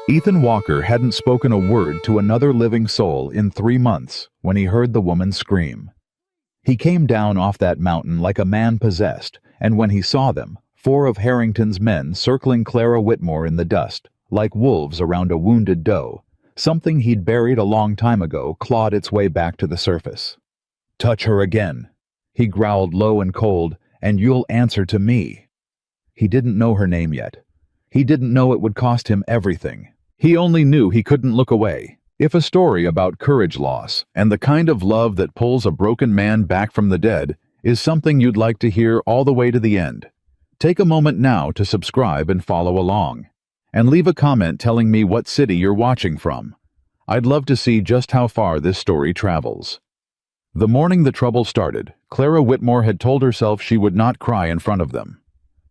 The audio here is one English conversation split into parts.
Ethan Walker hadn't spoken a word to another living soul in 3 months when he heard the woman scream. He came down off that mountain like a man possessed, and when he saw them, 4 of Harrington's men circling Clara Whitmore in the dust, like wolves around a wounded doe, something he'd buried a long time ago clawed its way back to the surface. "Touch her again," he growled low and cold, "and you'll answer to me." He didn't know her name yet. He didn't know it would cost him everything. He only knew he couldn't look away. If a story about courage loss and the kind of love that pulls a broken man back from the dead is something you'd like to hear all the way to the end, take a moment now to subscribe and follow along. And leave a comment telling me what city you're watching from. I'd love to see just how far this story travels. The morning the trouble started, Clara Whitmore had told herself she would not cry in front of them.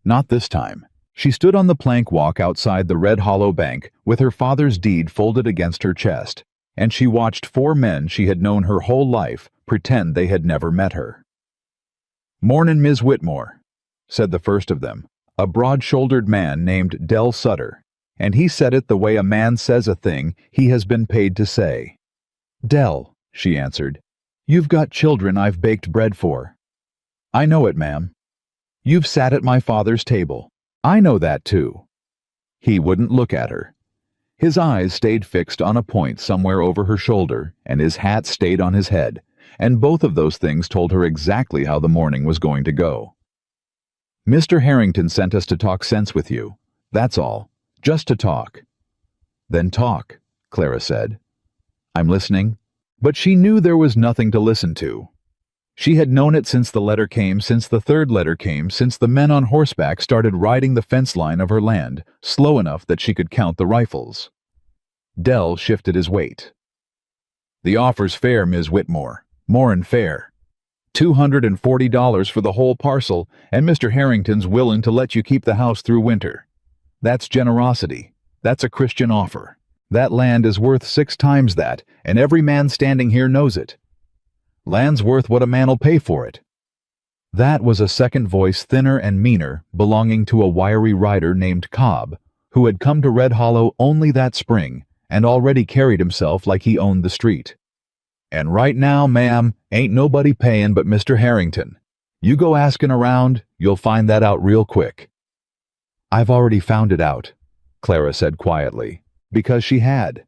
Not this time. She stood on the plank walk outside the Red Hollow Bank with her father's deed folded against her chest, and she watched 4 men she had known her whole life pretend they had never met her. "Mornin', Ms. Whitmore," said the first of them, a broad-shouldered man named Del Sutter, and he said it the way a man says a thing he has been paid to say. "Del," she answered, "you've got children I've baked bread for." "I know it, ma'am." "You've sat at my father's table." "I know that too." He wouldn't look at her. His eyes stayed fixed on a point somewhere over her shoulder, and his hat stayed on his head, and both of those things told her exactly how the morning was going to go. "Mr. Harrington sent us to talk sense with you. That's all. Just to talk." "Then talk," Clara said. "I'm listening." But she knew there was nothing to listen to. She had known it since the letter came, since the 3rd letter came, since the men on horseback started riding the fence line of her land, slow enough that she could count the rifles. Del shifted his weight. "The offer's fair, Ms. Whitmore. More'n fair. $240 for the whole parcel, and Mr. Harrington's willin' to let you keep the house through winter. That's generosity. That's a Christian offer. That land is worth 6 times that, and every man standing here knows it. Land's worth what a man'll pay for it." That was a second voice, thinner and meaner, belonging to a wiry rider named Cobb, who had come to Red Hollow only that spring and already carried himself like he owned the street. "And right now, ma'am, ain't nobody payin' but Mr. Harrington. You go askin' around, you'll find that out real quick." "I've already found it out," Clara said quietly, because she had.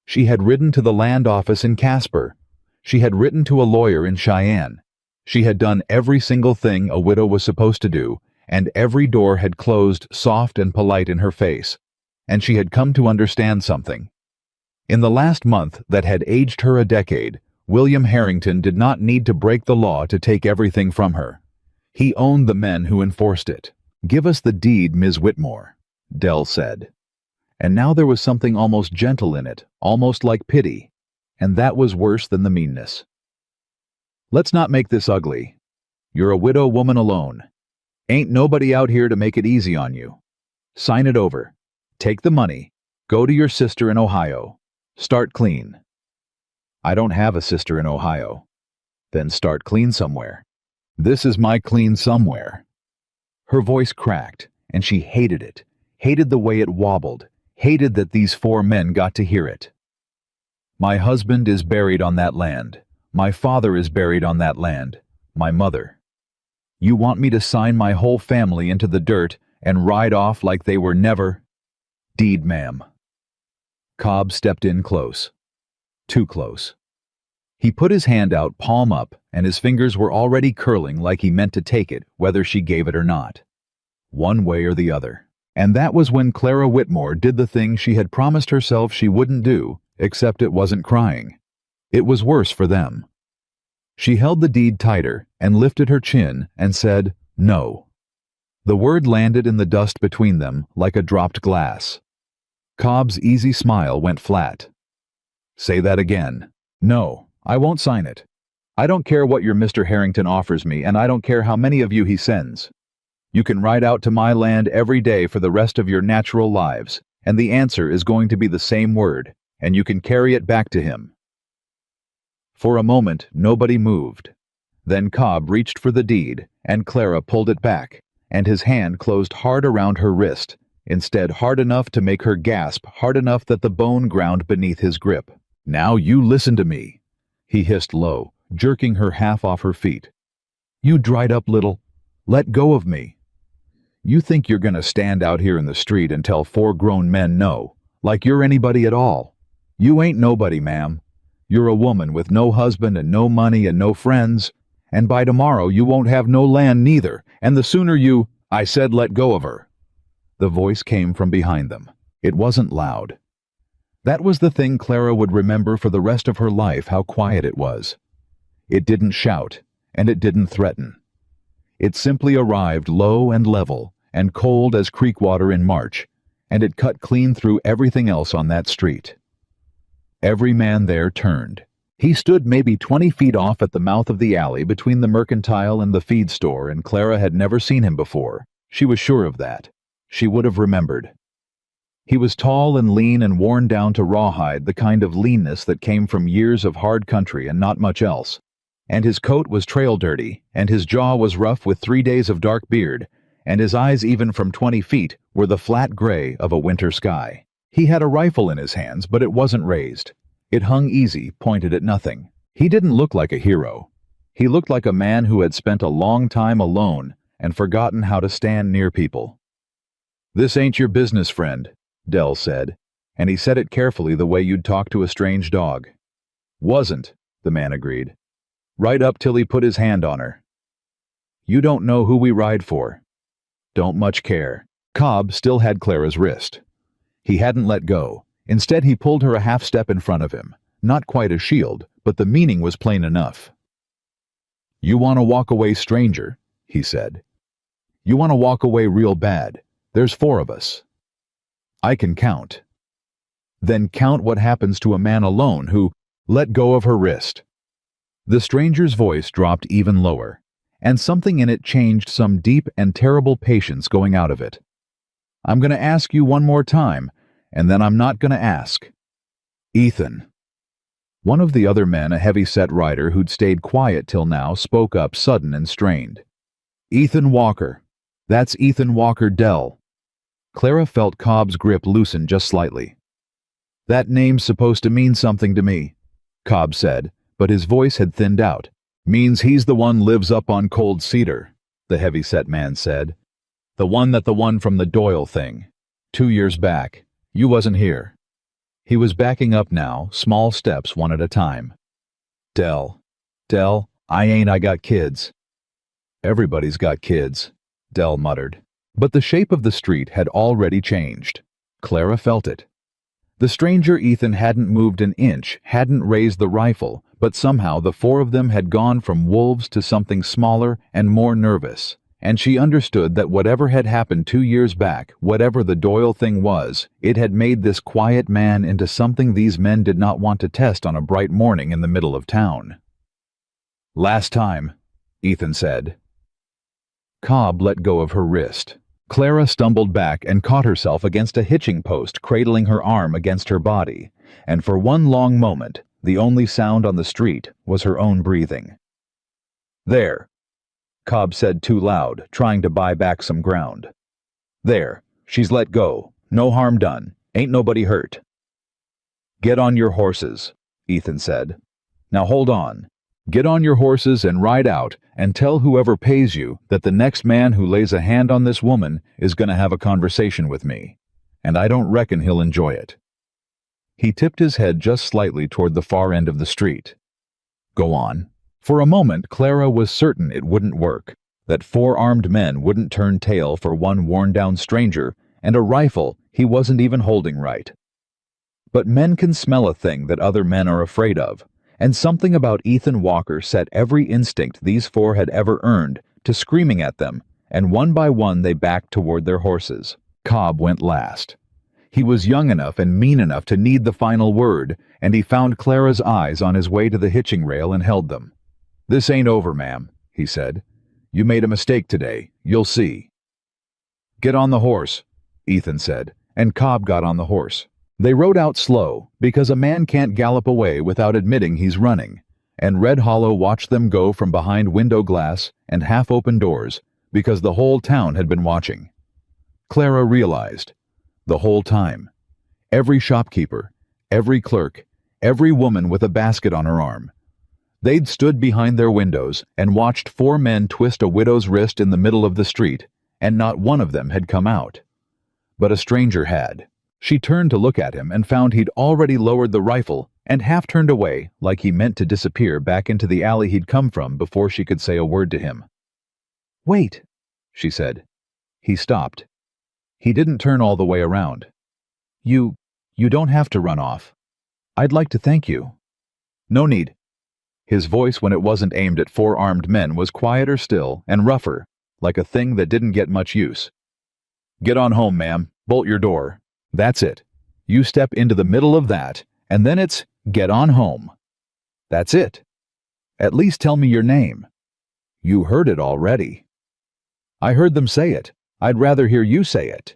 She had ridden to the land office in Casper. She had written to a lawyer in Cheyenne. She had done every single thing a widow was supposed to do, and every door had closed soft and polite in her face, and she had come to understand something. In the last month that had aged her a decade, William Harrington did not need to break the law to take everything from her. He owned the men who enforced it. "Give us the deed, Ms. Whitmore," Del said. And now there was something almost gentle in it, almost like pity. And that was worse than the meanness. "Let's not make this ugly. You're a widow woman alone. Ain't nobody out here to make it easy on you. Sign it over. Take the money. Go to your sister in Ohio. Start clean." "I don't have a sister in Ohio." "Then start clean somewhere. This is my clean somewhere." Her voice cracked, and she hated it, hated the way it wobbled, hated that these 4 men got to hear it. "My husband is buried on that land. My father is buried on that land. My mother. You want me to sign my whole family into the dirt and ride off like they were never—" "Deed, ma'am." Cobb stepped in close. Too close. He put his hand out palm up, and his fingers were already curling like he meant to take it, whether she gave it or not. One way or the other. And that was when Clara Whitmore did the thing she had promised herself she wouldn't do, except it wasn't crying. It was worse for them. She held the deed tighter and lifted her chin and said, "No." The word landed in the dust between them like a dropped glass. Cobb's easy smile went flat. "Say that again." "No, I won't sign it. I don't care what your Mr. Harrington offers me, and I don't care how many of you he sends. You can ride out to my land every day for the rest of your natural lives, and the answer is going to be the same word, and you can carry it back to him." For a moment, nobody moved. Then Cobb reached for the deed, and Clara pulled it back, and his hand closed hard around her wrist, instead hard enough to make her gasp, hard enough that the bone ground beneath his grip. "Now you listen to me," he hissed low, jerking her half off her feet. "You dried up little. Let go of me. You think you're gonna stand out here in the street and tell 4 grown men no, like you're anybody at all. You ain't nobody, ma'am. You're a woman with no husband and no money and no friends, and by tomorrow you won't have no land neither, and the sooner you—" "I said let go of her." The voice came from behind them. It wasn't loud. That was the thing Clara would remember for the rest of her life, how quiet it was. It didn't shout, and it didn't threaten. It simply arrived low and level, and cold as creek water in March, and it cut clean through everything else on that street. Every man there turned. He stood maybe 20 feet off at the mouth of the alley between the mercantile and the feed store, and Clara had never seen him before. She was sure of that. She would have remembered. He was tall and lean and worn down to rawhide, the kind of leanness that came from years of hard country and not much else. And his coat was trail dirty, and his jaw was rough with 3 days of dark beard, and his eyes, even from 20 feet, were the flat gray of a winter sky. He had a rifle in his hands, but it wasn't raised. It hung easy, pointed at nothing. He didn't look like a hero. He looked like a man who had spent a long time alone and forgotten how to stand near people. "This ain't your business, friend," Dell said, and he said it carefully, the way you'd talk to a strange dog. "Wasn't," the man agreed. "Right up till he put his hand on her." "You don't know who we ride for." "Don't much care." Cobb still had Clara's wrist. He hadn't let go. Instead, he pulled her a half step in front of him. Not quite a shield, but the meaning was plain enough. "You want to walk away, stranger," he said. "You want to walk away real bad. There's 4 of us. I can count." "Then count what happens to a man alone who—" "Let go of her wrist." The stranger's voice dropped even lower, and something in it changed, some deep and terrible patience going out of it. "I'm going to ask you one more time, and then I'm not going to ask. Ethan." One of the other men, a heavy-set rider who'd stayed quiet till now, spoke up sudden and strained. "Ethan Walker. That's Ethan Walker Dell." Clara felt Cobb's grip loosen just slightly. "That name's supposed to mean something to me," Cobb said, but his voice had thinned out. "Means he's the one lives up on Cold Cedar," the heavy-set man said. The one from the Doyle thing. 2 years back. You wasn't here." He was backing up now, small steps one at a time. Dell, I got kids." "Everybody's got kids," Dell muttered. But the shape of the street had already changed. Clara felt it. The stranger Ethan hadn't moved an inch, hadn't raised the rifle, but somehow the 4 of them had gone from wolves to something smaller and more nervous. And she understood that whatever had happened 2 years back, whatever the Doyle thing was, it had made this quiet man into something these men did not want to test on a bright morning in the middle of town. "Last time," Ethan said. Cobb let go of her wrist. Clara stumbled back and caught herself against a hitching post, cradling her arm against her body, and for one long moment, the only sound on the street was her own breathing. "There," Cobb said too loud, trying to buy back some ground. "There, she's let go. No harm done. Ain't nobody hurt." "Get on your horses," Ethan said. "Now hold on. Get on your horses and ride out and tell whoever pays you that the next man who lays a hand on this woman is going to have a conversation with me. And I don't reckon he'll enjoy it." He tipped his head just slightly toward the far end of the street. "Go on." For a moment, Clara was certain it wouldn't work, that 4 armed men wouldn't turn tail for one worn-down stranger, and a rifle he wasn't even holding right. But men can smell a thing that other men are afraid of, and something about Ethan Walker set every instinct these 4 had ever earned to screaming at them, and one by one they backed toward their horses. Cobb went last. He was young enough and mean enough to need the final word, and he found Clara's eyes on his way to the hitching rail and held them. "This ain't over, ma'am," he said. "You made a mistake today. You'll see." "Get on the horse," Ethan said, and Cobb got on the horse. They rode out slow, because a man can't gallop away without admitting he's running, and Red Hollow watched them go from behind window glass and half-open doors, because the whole town had been watching. Clara realized. The whole time. Every shopkeeper, every clerk, every woman with a basket on her arm. They'd stood behind their windows and watched 4 men twist a widow's wrist in the middle of the street, and not one of them had come out. But a stranger had. She turned to look at him and found he'd already lowered the rifle and half turned away like he meant to disappear back into the alley he'd come from before she could say a word to him. "Wait," she said. He stopped. He didn't turn all the way around. You don't have to run off. I'd like to thank you." "No need." His voice, when it wasn't aimed at 4 armed men, was quieter still and rougher, like a thing that didn't get much use. "Get on home, ma'am. Bolt your door. That's it. You step into the middle of that, and then it's get on home. That's it. At least tell me your name." "You heard it already." "I heard them say it. I'd rather hear you say it."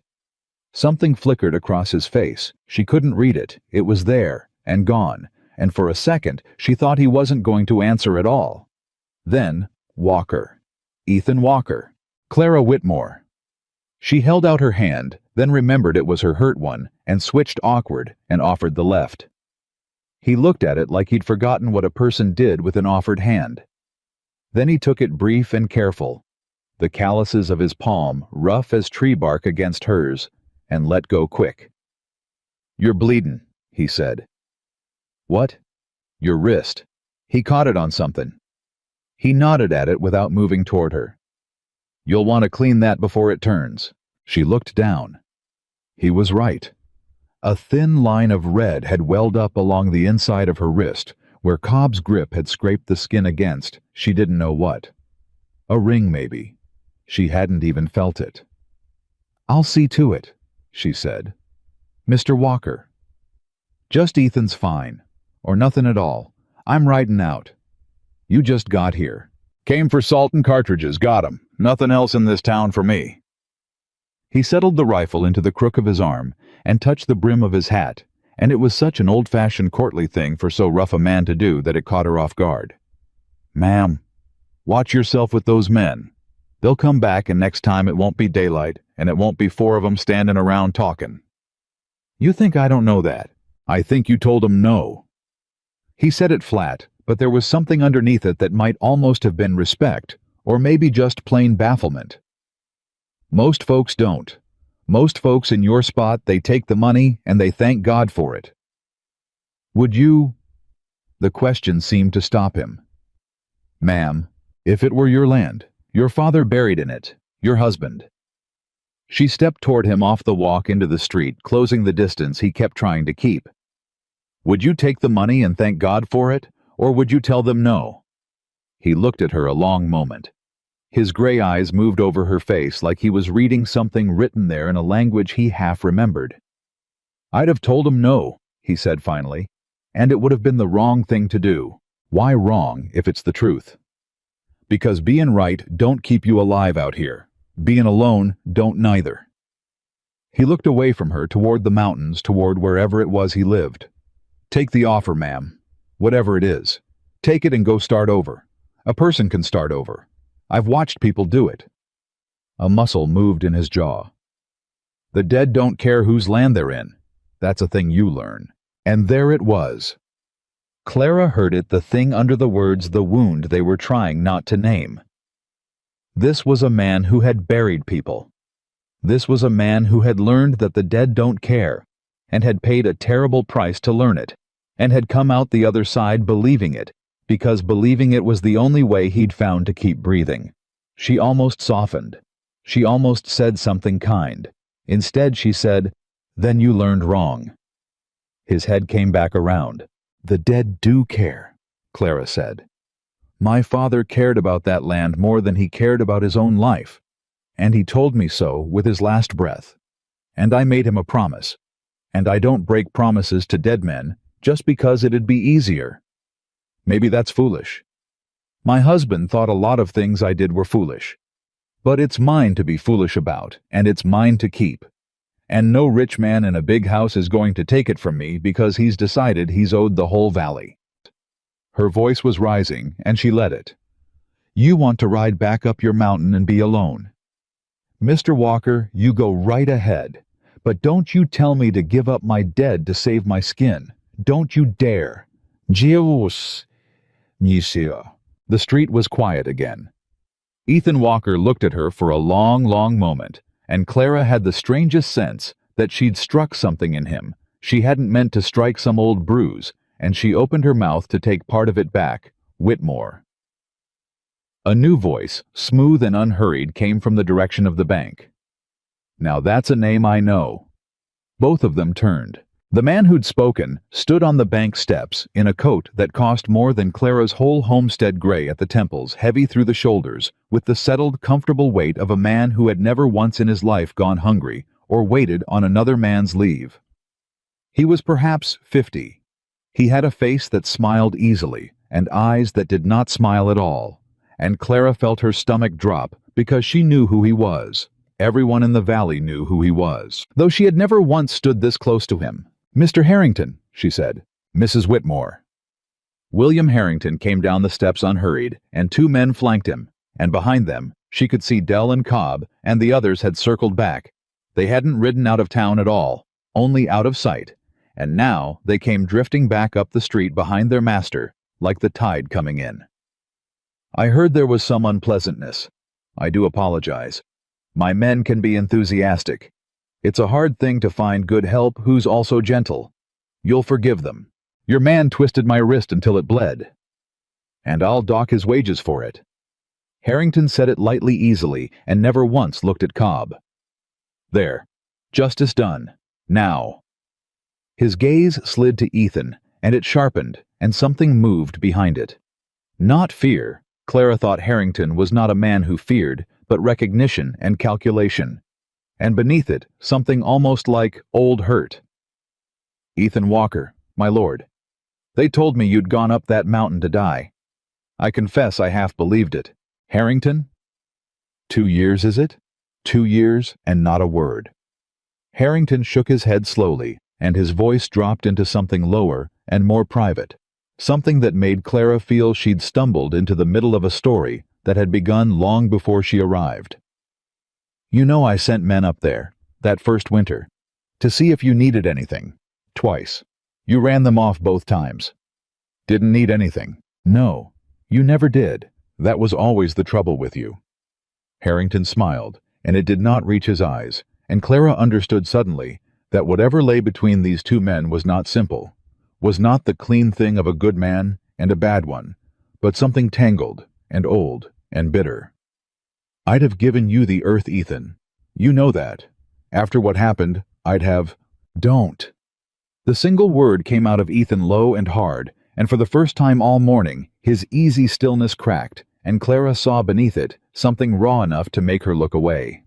Something flickered across his face. She couldn't read it. It was there, and gone, and for a second she thought he wasn't going to answer at all. Then, Walker. Ethan Walker. Clara Whitmore. She held out her hand, then remembered it was her hurt one, and switched awkward and offered the left. He looked at it like he'd forgotten what a person did with an offered hand. Then he took it brief and careful, the calluses of his palm rough as tree bark against hers, and let go quick. "You're bleedin'," he said. "What?" "Your wrist." He caught it on something. He nodded at it without moving toward her. "You'll want to clean that before it turns." She looked down. He was right. A thin line of red had welled up along the inside of her wrist, where Cobb's grip had scraped the skin against, she didn't know what. A ring, maybe. She hadn't even felt it. "I'll see to it," she said. "Mr. Walker." "Just Ethan's fine. Or nothing at all. I'm riding out." "You just got here." "Came for salt and cartridges, got 'em. Nothing else in this town for me." He settled the rifle into the crook of his arm and touched the brim of his hat, and it was such an old-fashioned courtly thing for so rough a man to do that it caught her off guard. "Ma'am, watch yourself with those men. They'll come back, and next time it won't be daylight, and it won't be 4 of 'em standing around talking." "You think I don't know that?" "I think you told 'em no." He said it flat, but there was something underneath it that might almost have been respect, or maybe just plain bafflement. "Most folks don't. Most folks in your spot, they take the money and they thank God for it." "Would you—" The question seemed to stop him. "Ma'am, if it were your land, your father buried in it, your husband." She stepped toward him off the walk into the street, closing the distance he kept trying to keep. "Would you take the money and thank God for it, or would you tell them no?" He looked at her a long moment. His gray eyes moved over her face like he was reading something written there in a language he half remembered. "I'd have told him no," he said finally, "and it would have been the wrong thing to do. Why wrong if it's the truth? Because being right don't keep you alive out here. Being alone don't neither." He looked away from her toward the mountains, toward wherever it was he lived. "Take the offer, ma'am. Whatever it is. Take it and go start over. A person can start over. I've watched people do it." A muscle moved in his jaw. "The dead don't care whose land they're in. That's a thing you learn." And there it was. Clara heard it, the thing under the words, the wound they were trying not to name. This was a man who had buried people. This was a man who had learned that the dead don't care, and had paid a terrible price to learn it, and had come out the other side believing it, because believing it was the only way he'd found to keep breathing. She almost softened. She almost said something kind. Instead she said, "Then you learned wrong." His head came back around. "The dead do care," Clara said. "My father cared about that land more than he cared about his own life, and he told me so with his last breath. And I made him a promise. And I don't break promises to dead men just because it'd be easier. Maybe that's foolish. My husband thought a lot of things I did were foolish. But it's mine to be foolish about, and it's mine to keep. And no rich man in a big house is going to take it from me because he's decided he's owed the whole valley." Her voice was rising, and she let it. "You want to ride back up your mountain and be alone. Mr. Walker, you go right ahead. But don't you tell me to give up my dead to save my skin. Don't you dare. Jeus, monsieur. The street was quiet again. Ethan Walker looked at her for a long, long moment, and Clara had the strangest sense that she'd struck something in him. She hadn't meant to strike some old bruise, and she opened her mouth to take part of it back. Whitmore. A new voice, smooth and unhurried, came from the direction of the bank. Now that's a name I know. Both of them turned. The man who'd spoken stood on the bank steps in a coat that cost more than Clara's whole homestead gray at the temples, heavy through the shoulders, with the settled, comfortable weight of a man who had never once in his life gone hungry or waited on another man's leave. He was perhaps 50. He had a face that smiled easily and eyes that did not smile at all, and Clara felt her stomach drop because she knew who he was. Everyone in the valley knew who he was, though she had never once stood this close to him. "Mr. Harrington," she said. "Mrs. Whitmore." William Harrington came down the steps unhurried, and two men flanked him, and behind them she could see Dell and Cobb, and the others had circled back. They hadn't ridden out of town at all, only out of sight, and now they came drifting back up the street behind their master, like the tide coming in. "I heard there was some unpleasantness. I do apologize. My men can be enthusiastic. It's a hard thing to find good help who's also gentle. You'll forgive them. Your man twisted my wrist until it bled. And I'll dock his wages for it." Harrington said it lightly, easily, and never once looked at Cobb. "There. Justice done. Now." His gaze slid to Ethan, and it sharpened, and something moved behind it. Not fear. Clara thought Harrington was not a man who feared, but recognition and calculation. And beneath it, something almost like old hurt. "Ethan Walker, my lord. They told me you'd gone up that mountain to die. I confess I half believed it. Harrington? 2 years, is it? 2 years and not a word." Harrington shook his head slowly, and his voice dropped into something lower and more private, something that made Clara feel she'd stumbled into the middle of a story that had begun long before she arrived. "You know I sent men up there, that first winter, to see if you needed anything. Twice. You ran them off both times. Didn't need anything. No, you never did. That was always the trouble with you." Harrington smiled, and it did not reach his eyes, and Clara understood suddenly that whatever lay between these two men was not simple, was not the clean thing of a good man and a bad one, but something tangled and old and bitter. "I'd have given you the earth, Ethan. You know that. After what happened, I'd have—" "Don't." The single word came out of Ethan low and hard, and for the first time all morning, his easy stillness cracked, and Clara saw beneath it something raw enough to make her look away.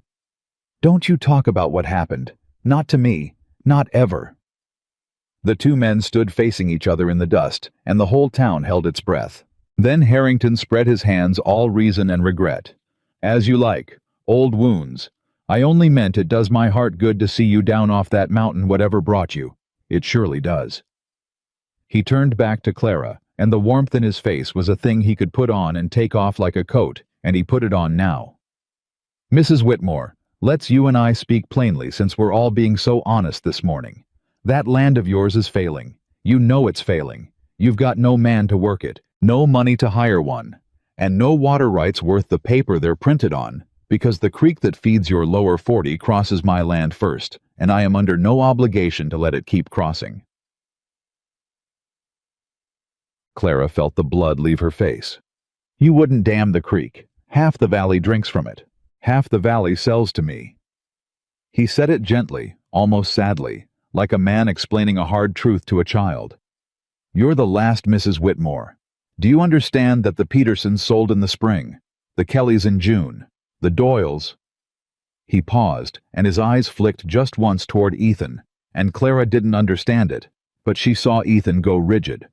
"Don't you talk about what happened. Not to me. Not ever." The two men stood facing each other in the dust, and the whole town held its breath. Then Harrington spread his hands, all reason and regret. "As you like. Old wounds. I only meant it does my heart good to see you down off that mountain, whatever brought you. It surely does." He turned back to Clara, and the warmth in his face was a thing he could put on and take off like a coat, and he put it on now. "Mrs. Whitmore, let's you and I speak plainly since we're all being so honest this morning. That land of yours is failing. You know it's failing. You've got no man to work it, no money to hire one, and no water rights worth the paper they're printed on, because the creek that feeds your lower 40 crosses my land first, and I am under no obligation to let it keep crossing." Clara felt the blood leave her face. "You wouldn't dam the creek. Half the valley drinks from it. Half the valley sells to me." He said it gently, almost sadly, like a man explaining a hard truth to a child. "You're the last Mrs. Whitmore. Do you understand that the Petersons sold in the spring, the Kellys in June, the Doyles—" He paused, and his eyes flicked just once toward Ethan, and Clara didn't understand it, but she saw Ethan go rigid.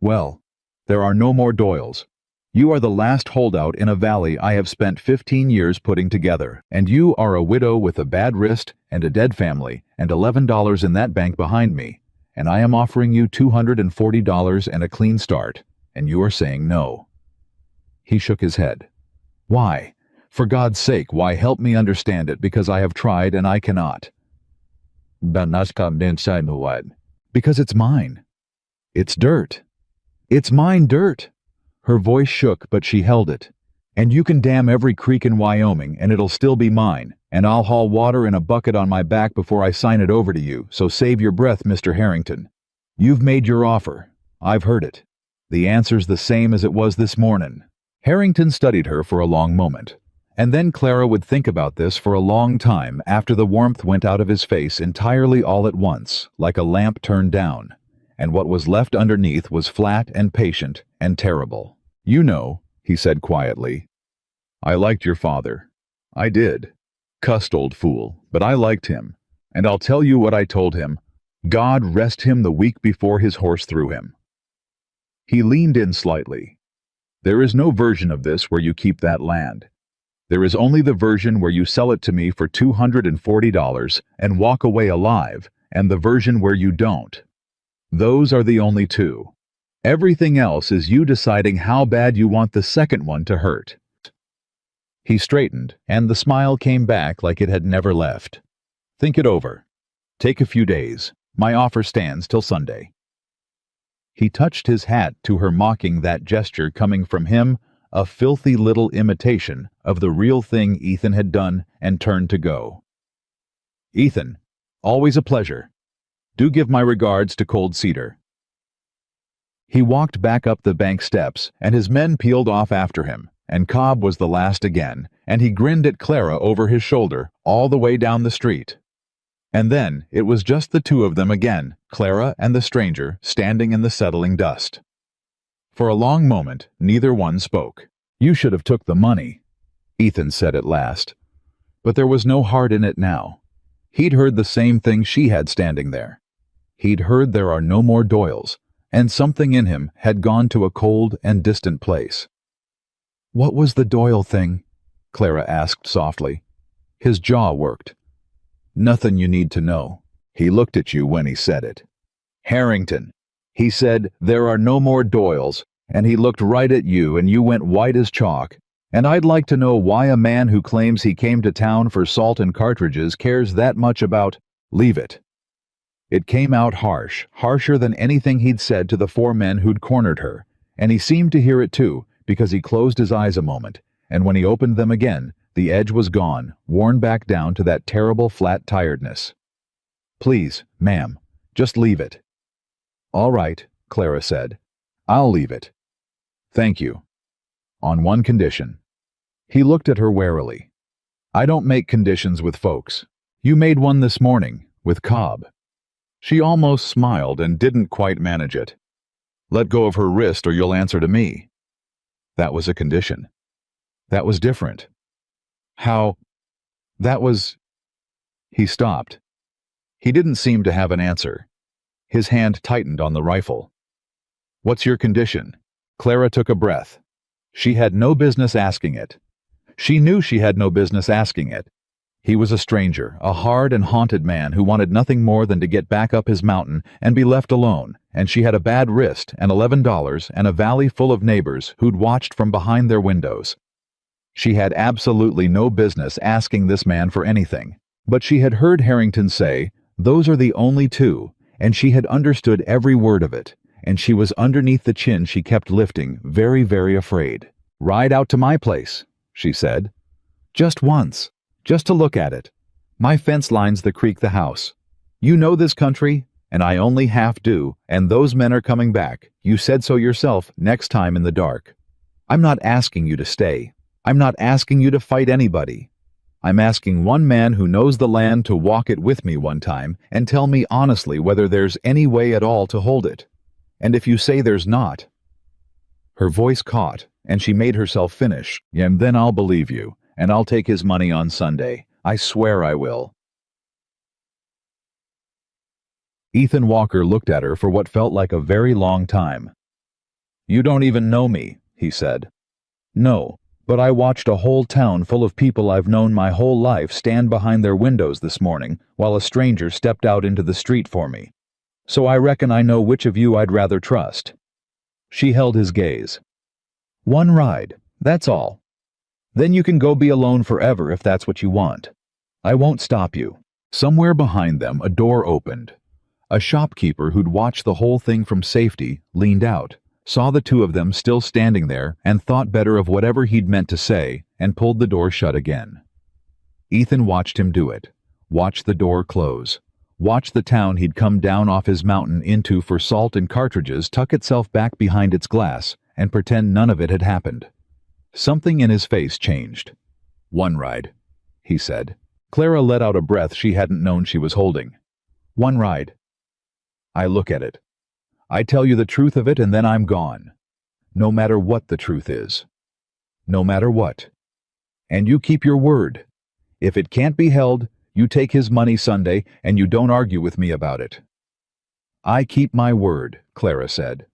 "Well, there are no more Doyles. You are the last holdout in a valley I have spent 15 years putting together, and you are a widow with a bad wrist and a dead family and $11 in that bank behind me, and I am offering you $240 and a clean start, and you are saying no." He shook his head. "Why? For God's sake, why help me understand it, because I have tried and I cannot. What? Because it's mine. It's dirt. It's mine dirt. Her voice shook, but she held it. And you can dam every creek in Wyoming, and it'll still be mine, and I'll haul water in a bucket on my back before I sign it over to you, so save your breath, Mr. Harrington. You've made your offer. I've heard it. The answer's the same as it was this morning. Harrington studied her for a long moment, and then Clara would think about this for a long time after the warmth went out of his face entirely all at once, like a lamp turned down, and what was left underneath was flat and patient and terrible. You know, he said quietly, I liked your father. I did. Cussed old fool, but I liked him. And I'll tell you what I told him. God rest him the week before his horse threw him. He leaned in slightly. There is no version of this where you keep that land. There is only the version where you sell it to me for $240 and walk away alive, and the version where you don't. Those are the only two. Everything else is you deciding how bad you want the second one to hurt. He straightened, and the smile came back like it had never left. Think it over. Take a few days. My offer stands till Sunday. He touched his hat to her, mocking that gesture coming from him, a filthy little imitation of the real thing Ethan had done, and turned to go. Ethan, always a pleasure. Do give my regards to Cold Cedar. He walked back up the bank steps, and his men peeled off after him, and Cobb was the last again, and he grinned at Clara over his shoulder all the way down the street. And then it was just the two of them again, Clara and the stranger, standing in the settling dust. For a long moment, neither one spoke. You should have took the money, Ethan said at last. But there was no heart in it now. He'd heard the same thing she had standing there. He'd heard there are no more Doyles, and something in him had gone to a cold and distant place. What was the Doyle thing? Clara asked softly. His jaw worked. Nothing you need to know. He looked at you when he said it. Harrington. He said, there are no more Doyles, and he looked right at you and you went white as chalk. And I'd like to know why a man who claims he came to town for salt and cartridges cares that much about... Leave it. It came out harsh, harsher than anything he'd said to the four men who'd cornered her, and he seemed to hear it too, because he closed his eyes a moment, and when he opened them again, the edge was gone, worn back down to that terrible flat tiredness. Please, ma'am, just leave it. All right, Clara said. I'll leave it. Thank you. On one condition. He looked at her warily. I don't make conditions with folks. You made one this morning, with Cobb. She almost smiled and didn't quite manage it. Let go of her wrist or you'll answer to me. That was a condition. That was different. How? That was... He stopped. He didn't seem to have an answer. His hand tightened on the rifle. What's your condition? Clara took a breath. She had no business asking it. She knew she had no business asking it. He was a stranger, a hard and haunted man who wanted nothing more than to get back up his mountain and be left alone, and she had a bad wrist and $11 and a valley full of neighbors who'd watched from behind their windows. She had absolutely no business asking this man for anything, but she had heard Harrington say, those are the only two, and she had understood every word of it, and she was underneath the chin she kept lifting, very, very afraid. Ride out to my place, she said. Just once. Just to look at it. My fence lines the creek the house. You know this country, and I only half do, and those men are coming back. You said so yourself next time in the dark. I'm not asking you to stay. I'm not asking you to fight anybody. I'm asking one man who knows the land to walk it with me one time and tell me honestly whether there's any way at all to hold it. And if you say there's not... Her voice caught, and she made herself finish. And then I'll believe you. And I'll take his money on Sunday. I swear I will. Ethan Walker looked at her for what felt like a very long time. You don't even know me, he said. No, but I watched a whole town full of people I've known my whole life stand behind their windows this morning while a stranger stepped out into the street for me. So I reckon I know which of you I'd rather trust. She held his gaze. One ride, that's all. Then you can go be alone forever if that's what you want. I won't stop you." Somewhere behind them, a door opened. A shopkeeper who'd watched the whole thing from safety leaned out, saw the two of them still standing there, and thought better of whatever he'd meant to say, and pulled the door shut again. Ethan watched him do it, watched the door close, watched the town he'd come down off his mountain into for salt and cartridges tuck itself back behind its glass and pretend none of it had happened. Something in his face changed. "One ride," he said. Clara let out a breath she hadn't known she was holding. "One ride. I look at it. I tell you the truth of it and then I'm gone. No matter what the truth is. No matter what. And you keep your word. If it can't be held, you take his money Sunday and you don't argue with me about it." "I keep my word," Clara said.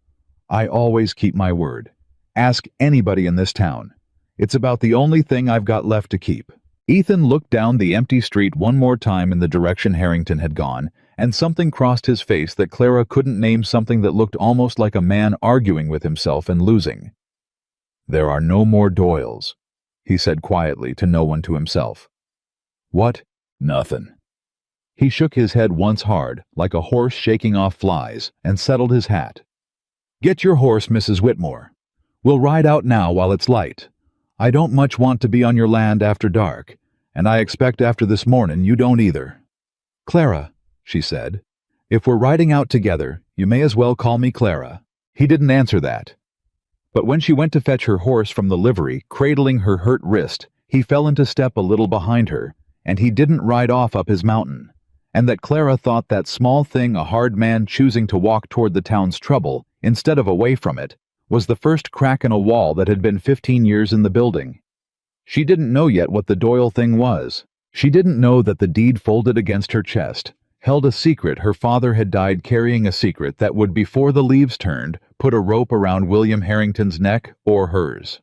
"I always keep my word. Ask anybody in this town. It's about the only thing I've got left to keep." Ethan looked down the empty street one more time in the direction Harrington had gone, and something crossed his face that Clara couldn't name, something that looked almost like a man arguing with himself and losing. "There are no more Doyles," he said quietly to no one, to himself. "What?" "Nothing." He shook his head once hard, like a horse shaking off flies, and settled his hat. "Get your horse, Mrs. Whitmore. We'll ride out now while it's light. I don't much want to be on your land after dark, and I expect after this morning you don't either." "Clara," she said, "if we're riding out together, you may as well call me Clara." He didn't answer that. But when she went to fetch her horse from the livery, cradling her hurt wrist, he fell into step a little behind her, and he didn't ride off up his mountain, and that Clara thought that small thing, a hard man choosing to walk toward the town's trouble instead of away from it, was the first crack in a wall that had been 15 years in the building. She didn't know yet what the Doyle thing was. She didn't know that the deed folded against her chest held a secret. Her father had died carrying a secret that would, before the leaves turned, put a rope around William Harrington's neck or hers.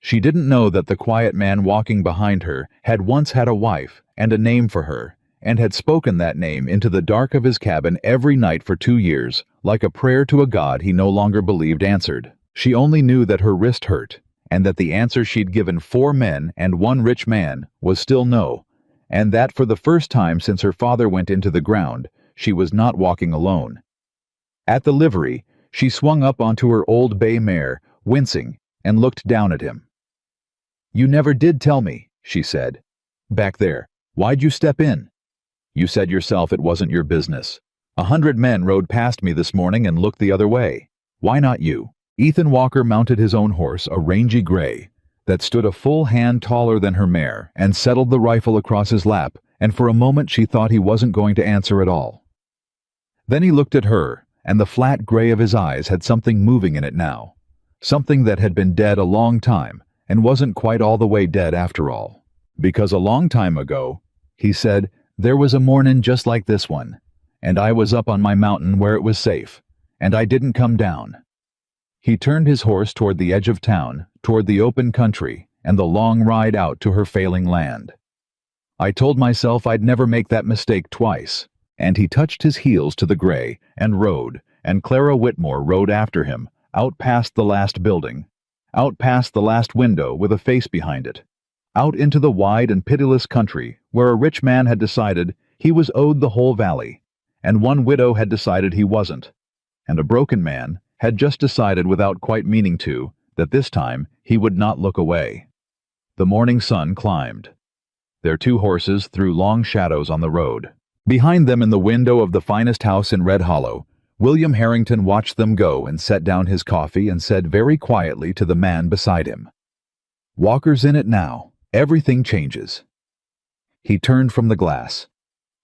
She didn't know that the quiet man walking behind her had once had a wife and a name for her, and had spoken that name into the dark of his cabin every night for 2 years, like a prayer to a God he no longer believed answered. She only knew that her wrist hurt, and that the answer she'd given 4 men and 1 rich man was still no, and that for the first time since her father went into the ground, she was not walking alone. At the livery, she swung up onto her old bay mare, wincing, and looked down at him. "You never did tell me," she said. "Back there. Why'd you step in? You said yourself it wasn't your business. 100 men rode past me this morning and looked the other way. Why not you?" Ethan Walker mounted his own horse, a rangy gray, that stood a full hand taller than her mare, and settled the rifle across his lap, and for a moment she thought he wasn't going to answer at all. Then he looked at her, and the flat gray of his eyes had something moving in it now. Something that had been dead a long time, and wasn't quite all the way dead after all. "Because a long time ago," he said, "there was a mornin' just like this one, and I was up on my mountain where it was safe, and I didn't come down." He turned his horse toward the edge of town, toward the open country, and the long ride out to her failing land. "I told myself I'd never make that mistake twice." And he touched his heels to the gray, and rode, and Clara Whitmore rode after him, out past the last building, out past the last window with a face behind it, out into the wide and pitiless country where a rich man had decided he was owed the whole valley, and one widow had decided he wasn't, and a broken man had just decided without quite meaning to that this time he would not look away. The morning sun climbed. Their 2 horses threw long shadows on the road. Behind them, in the window of the finest house in Red Hollow, William Harrington watched them go and set down his coffee and said very quietly to the man beside him, "Walker's in it now. Everything changes." He turned from the glass.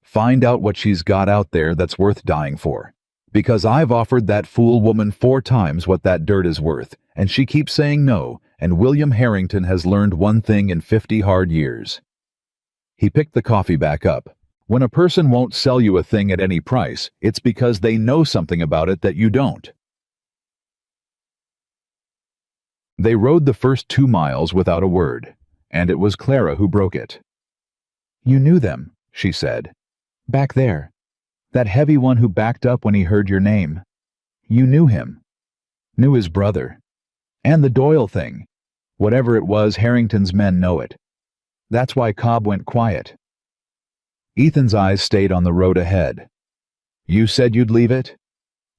"Find out what she's got out there that's worth dying for. Because I've offered that fool woman 4 times what that dirt is worth, and she keeps saying no, and William Harrington has learned one thing in 50 hard years." He picked the coffee back up. "When a person won't sell you a thing at any price, it's because they know something about it that you don't." They rode the first 2 miles without a word, and it was Clara who broke it. "You knew them," she said. "Back there. That heavy one who backed up when he heard your name. You knew him. Knew his brother. And the Doyle thing. Whatever it was, Harrington's men know it. That's why Cobb went quiet. Ethan's eyes stayed on the road ahead. You said you'd leave it?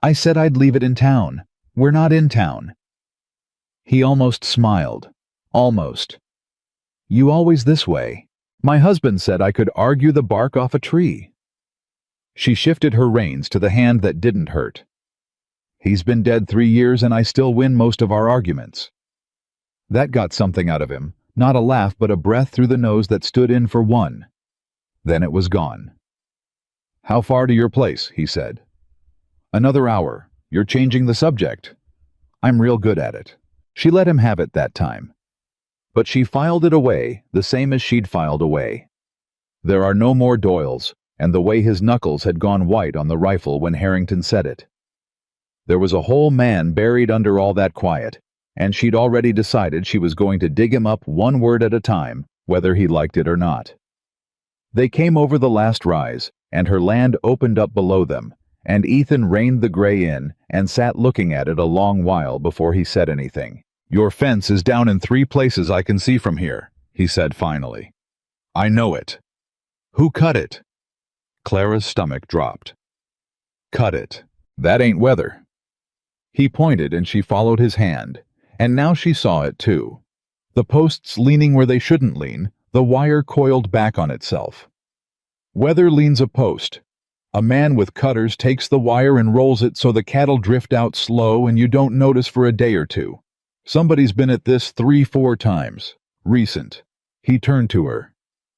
I said I'd leave it in town. We're not in town. He almost smiled. Almost. You always this way. My husband said I could argue the bark off a tree. She shifted her reins to the hand that didn't hurt. He's been dead 3 years and I still win most of our arguments. That got something out of him, not a laugh but a breath through the nose that stood in for one. Then it was gone. How far to your place, he said. Another hour. You're changing the subject. I'm real good at it. She let him have it that time. But she filed it away, the same as she'd filed away. There are no more Doyles, and the way his knuckles had gone white on the rifle when Harrington said it. There was a whole man buried under all that quiet, and she'd already decided she was going to dig him up one word at a time, whether he liked it or not. They came over the last rise, and her land opened up below them, and Ethan reined the gray in and sat looking at it a long while before he said anything. Your fence is down in 3 places I can see from here, he said finally. I know it. Who cut it? Clara's stomach dropped. Cut it. That ain't weather. He pointed and she followed his hand, and now she saw it too. The posts leaning where they shouldn't lean, the wire coiled back on itself. Weather leans a post. A man with cutters takes the wire and rolls it so the cattle drift out slow and you don't notice for a day or two. Somebody's been at this 3-4 times. Recent. He turned to her.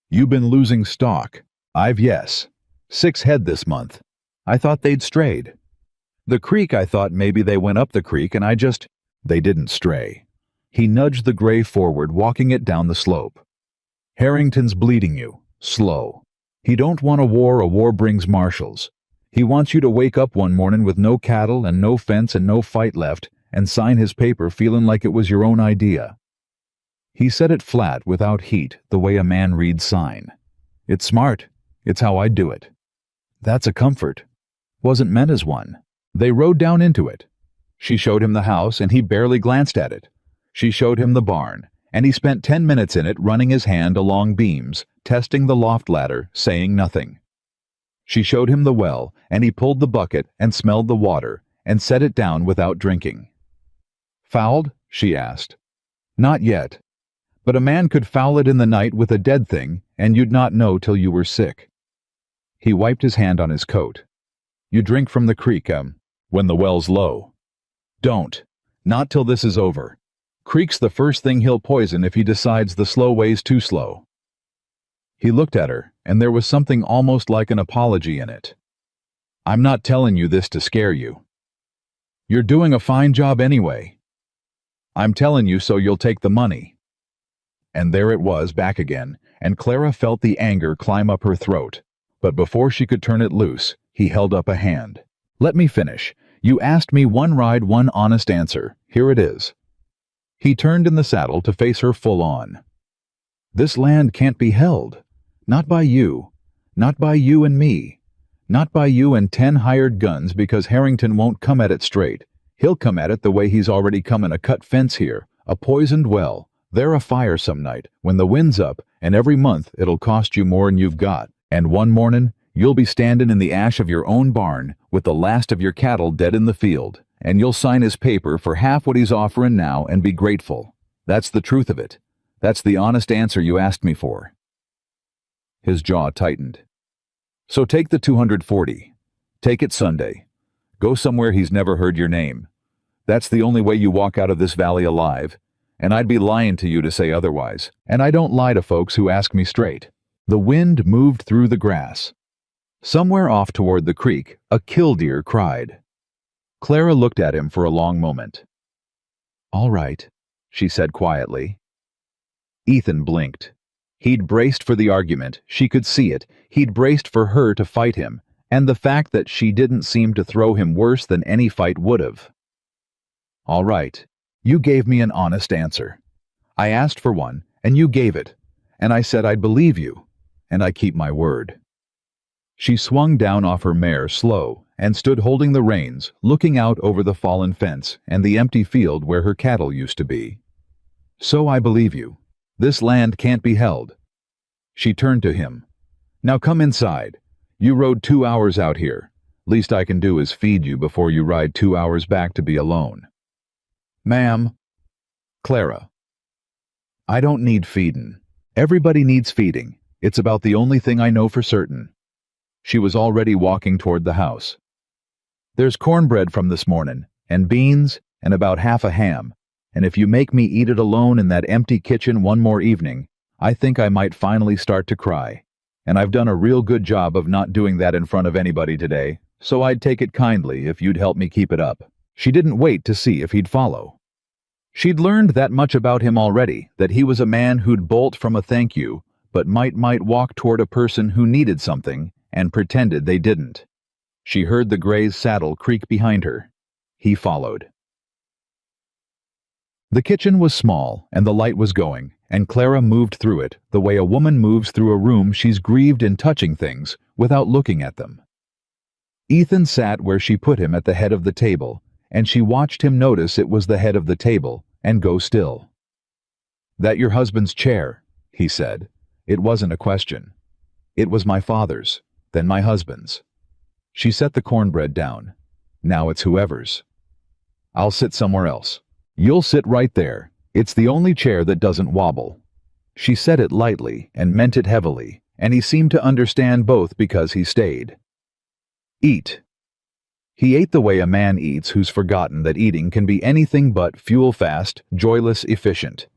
You been losing stock. I've yes. 6 head this month. I thought they'd strayed. The creek, I thought maybe they went up the creek and they didn't stray. He nudged the gray forward, walking it down the slope. Harrington's bleeding you. Slow. He don't want a war brings marshals. He wants you to wake up one morning with no cattle and no fence and no fight left and sign his paper feeling like it was your own idea. He said it flat, without heat, the way a man reads sign. It's smart. It's how I'd do it. That's a comfort. Wasn't meant as one. They rode down into it. She showed him the house and he barely glanced at it. She showed him the barn, and he spent 10 minutes in it running his hand along beams, testing the loft ladder, saying nothing. She showed him the well, and he pulled the bucket and smelled the water and set it down without drinking. Fouled? She asked. Not yet. But a man could foul it in the night with a dead thing, and you'd not know till you were sick. He wiped his hand on his coat. You drink from the creek, when the well's low. Don't. Not till this is over. Creek's the first thing he'll poison if he decides the slow way's too slow. He looked at her, and there was something almost like an apology in it. I'm not telling you this to scare you. You're doing a fine job anyway. I'm telling you so you'll take the money. And there it was, back again, and Clara felt the anger climb up her throat. But before she could turn it loose, he held up a hand. Let me finish. You asked me one ride, one honest answer. Here it is. He turned in the saddle to face her full on. This land can't be held. Not by you. Not by you and me. Not by you and 10 hired guns, because Harrington won't come at it straight. He'll come at it the way he's already come in a cut fence here, a poisoned well, there a fire some night, when the wind's up, and every month it'll cost you more'n you've got, and one mornin' you'll be standin' in the ash of your own barn, with the last of your cattle dead in the field, and you'll sign his paper for half what he's offerin' now and be grateful. That's the truth of it. That's the honest answer you asked me for. His jaw tightened. So take the 240. Take it Sunday. Go somewhere he's never heard your name. That's the only way you walk out of this valley alive, and I'd be lying to you to say otherwise, and I don't lie to folks who ask me straight. The wind moved through the grass. Somewhere off toward the creek, a killdeer cried. Clara looked at him for a long moment. All right, she said quietly. Ethan blinked. He'd braced for the argument, she could see it. He'd braced for her to fight him, and the fact that she didn't seem to throw him worse than any fight would have. All right, you gave me an honest answer. I asked for one, and you gave it, and I said I'd believe you, and I keep my word. She swung down off her mare slow and stood holding the reins, looking out over the fallen fence and the empty field where her cattle used to be. So I believe you. This land can't be held. She turned to him. Now come inside. You rode 2 hours out here. Least I can do is feed you before you ride 2 hours back to be alone. Ma'am. Clara. I don't need feedin'. Everybody needs feeding. It's about the only thing I know for certain. She was already walking toward the house. There's cornbread from this morning, and beans, and about half a ham, and if you make me eat it alone in that empty kitchen one more evening, I think I might finally start to cry. And I've done a real good job of not doing that in front of anybody today, so I'd take it kindly if you'd help me keep it up. She didn't wait to see if he'd follow. She'd learned that much about him already, that he was a man who'd bolt from a thank you, but might walk toward a person who needed something and pretended they didn't. She heard the gray's saddle creak behind her. He followed. The kitchen was small, and the light was going, and Clara moved through it the way a woman moves through a room she's grieved in touching things without looking at them. Ethan sat where she put him at the head of the table, and she watched him notice it was the head of the table and go still. "That your husband's chair," he said. It wasn't a question. "It was my father's, then my husband's." She set the cornbread down. "Now it's whoever's. I'll sit somewhere else." "You'll sit right there. It's the only chair that doesn't wobble." She said it lightly and meant it heavily, and he seemed to understand both because he stayed. Eat. He ate the way a man eats who's forgotten that eating can be anything but fuel-fast, joyless, efficient.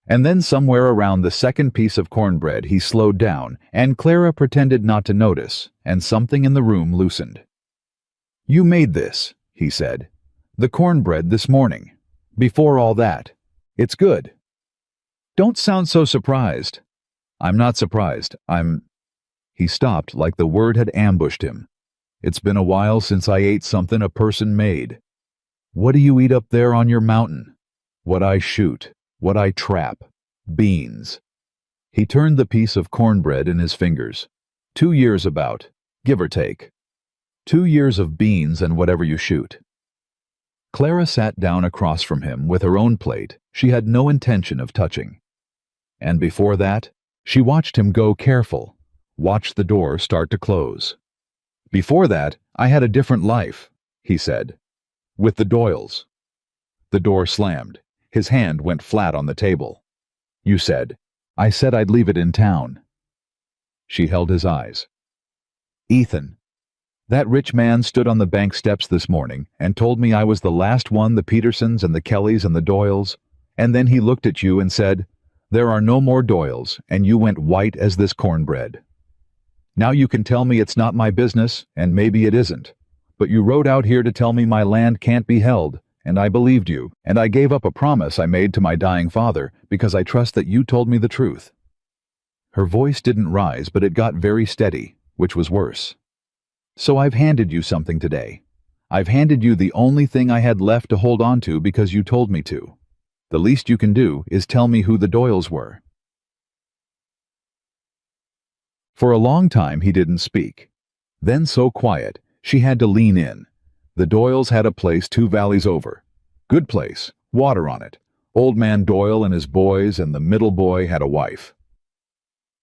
And then somewhere around the second piece of cornbread he slowed down, and Clara pretended not to notice, and something in the room loosened. "You made this," he said. "The cornbread this morning. Before all that. It's good." "Don't sound so surprised." "I'm not surprised. He stopped like the word had ambushed him. "It's been a while since I ate something a person made." "What do you eat up there on your mountain?" "What I shoot. What I trap. Beans." He turned the piece of cornbread in his fingers. 2 years about, give or take. 2 years of beans and whatever you shoot. Clara sat down across from him with her own plate she had no intention of touching. And before that, she watched him go careful, watched the door start to close. "Before that, I had a different life," he said. "With the Doyles." The door slammed. His hand went flat on the table. "You said." "I said I'd leave it in town." She held his eyes. "Ethan, that rich man stood on the bank steps this morning and told me I was the last one, the Petersons and the Kellys and the Doyles, and then he looked at you and said, 'There are no more Doyles,' and you went white as this cornbread. Now you can tell me it's not my business, and maybe it isn't, but you rode out here to tell me my land can't be held, and I believed you, and I gave up a promise I made to my dying father because I trust that you told me the truth." Her voice didn't rise, but it got very steady, which was worse. "So I've handed you something today. I've handed you the only thing I had left to hold on to because you told me to. The least you can do is tell me who the Doyles were." For a long time he didn't speak. Then so quiet, she had to lean in. The Doyles had a place 2 valleys over. Good place, water on it. Old man Doyle and his boys, and the middle boy had a wife.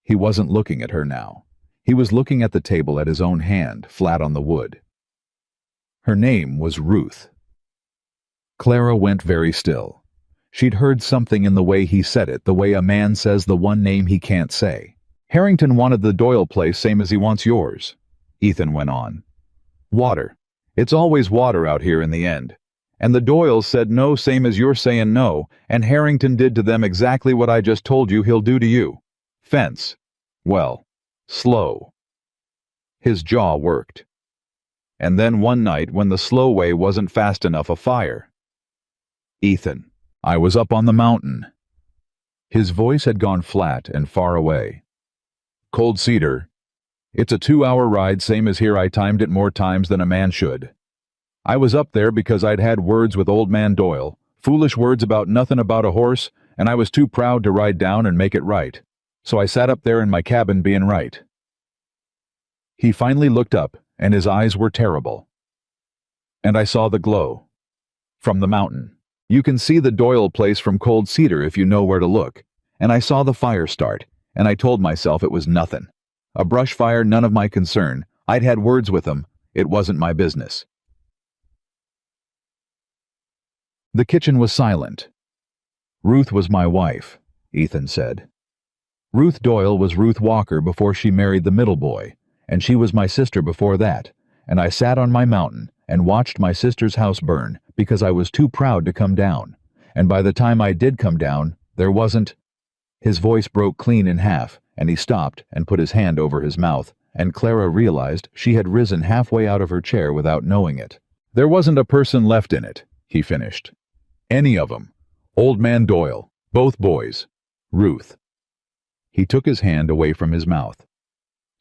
He wasn't looking at her now. He was looking at the table at his own hand, flat on the wood. Her name was Ruth. Clara went very still. She'd heard something in the way he said it, the way a man says the one name he can't say. "Harrington wanted the Doyle place same as he wants yours," Ethan went on. "Water. It's always water out here in the end. And the Doyles said no same as you're saying no, and Harrington did to them exactly what I just told you he'll do to you. Fence. Well, slow." His jaw worked. "And then one night when the slow way wasn't fast enough, a fire." "Ethan, I was up on the mountain." His voice had gone flat and far away. "Cold Cedar. It's a 2-hour ride, same as here. I timed it more times than a man should. I was up there because I'd had words with old man Doyle, foolish words about nothing about a horse, and I was too proud to ride down and make it right. So I sat up there in my cabin being right." He finally looked up, and his eyes were terrible. "And I saw the glow. From the mountain. You can see the Doyle place from Cold Cedar if you know where to look. And I saw the fire start, and I told myself it was nothing. A brush fire, none of my concern. I'd had words with them. It wasn't my business. The kitchen was silent. Ruth was my wife, Ethan said. Ruth Doyle was Ruth Walker before she married the middle boy, and she was my sister before that, and I sat on my mountain and watched my sister's house burn because I was too proud to come down, and by the time I did come down, there wasn't— His voice broke clean in half, and he stopped and put his hand over his mouth, and Clara realized she had risen halfway out of her chair without knowing it. There wasn't a person left in it, he finished. Any of them. Old Man Doyle, both boys, Ruth. He took his hand away from his mouth.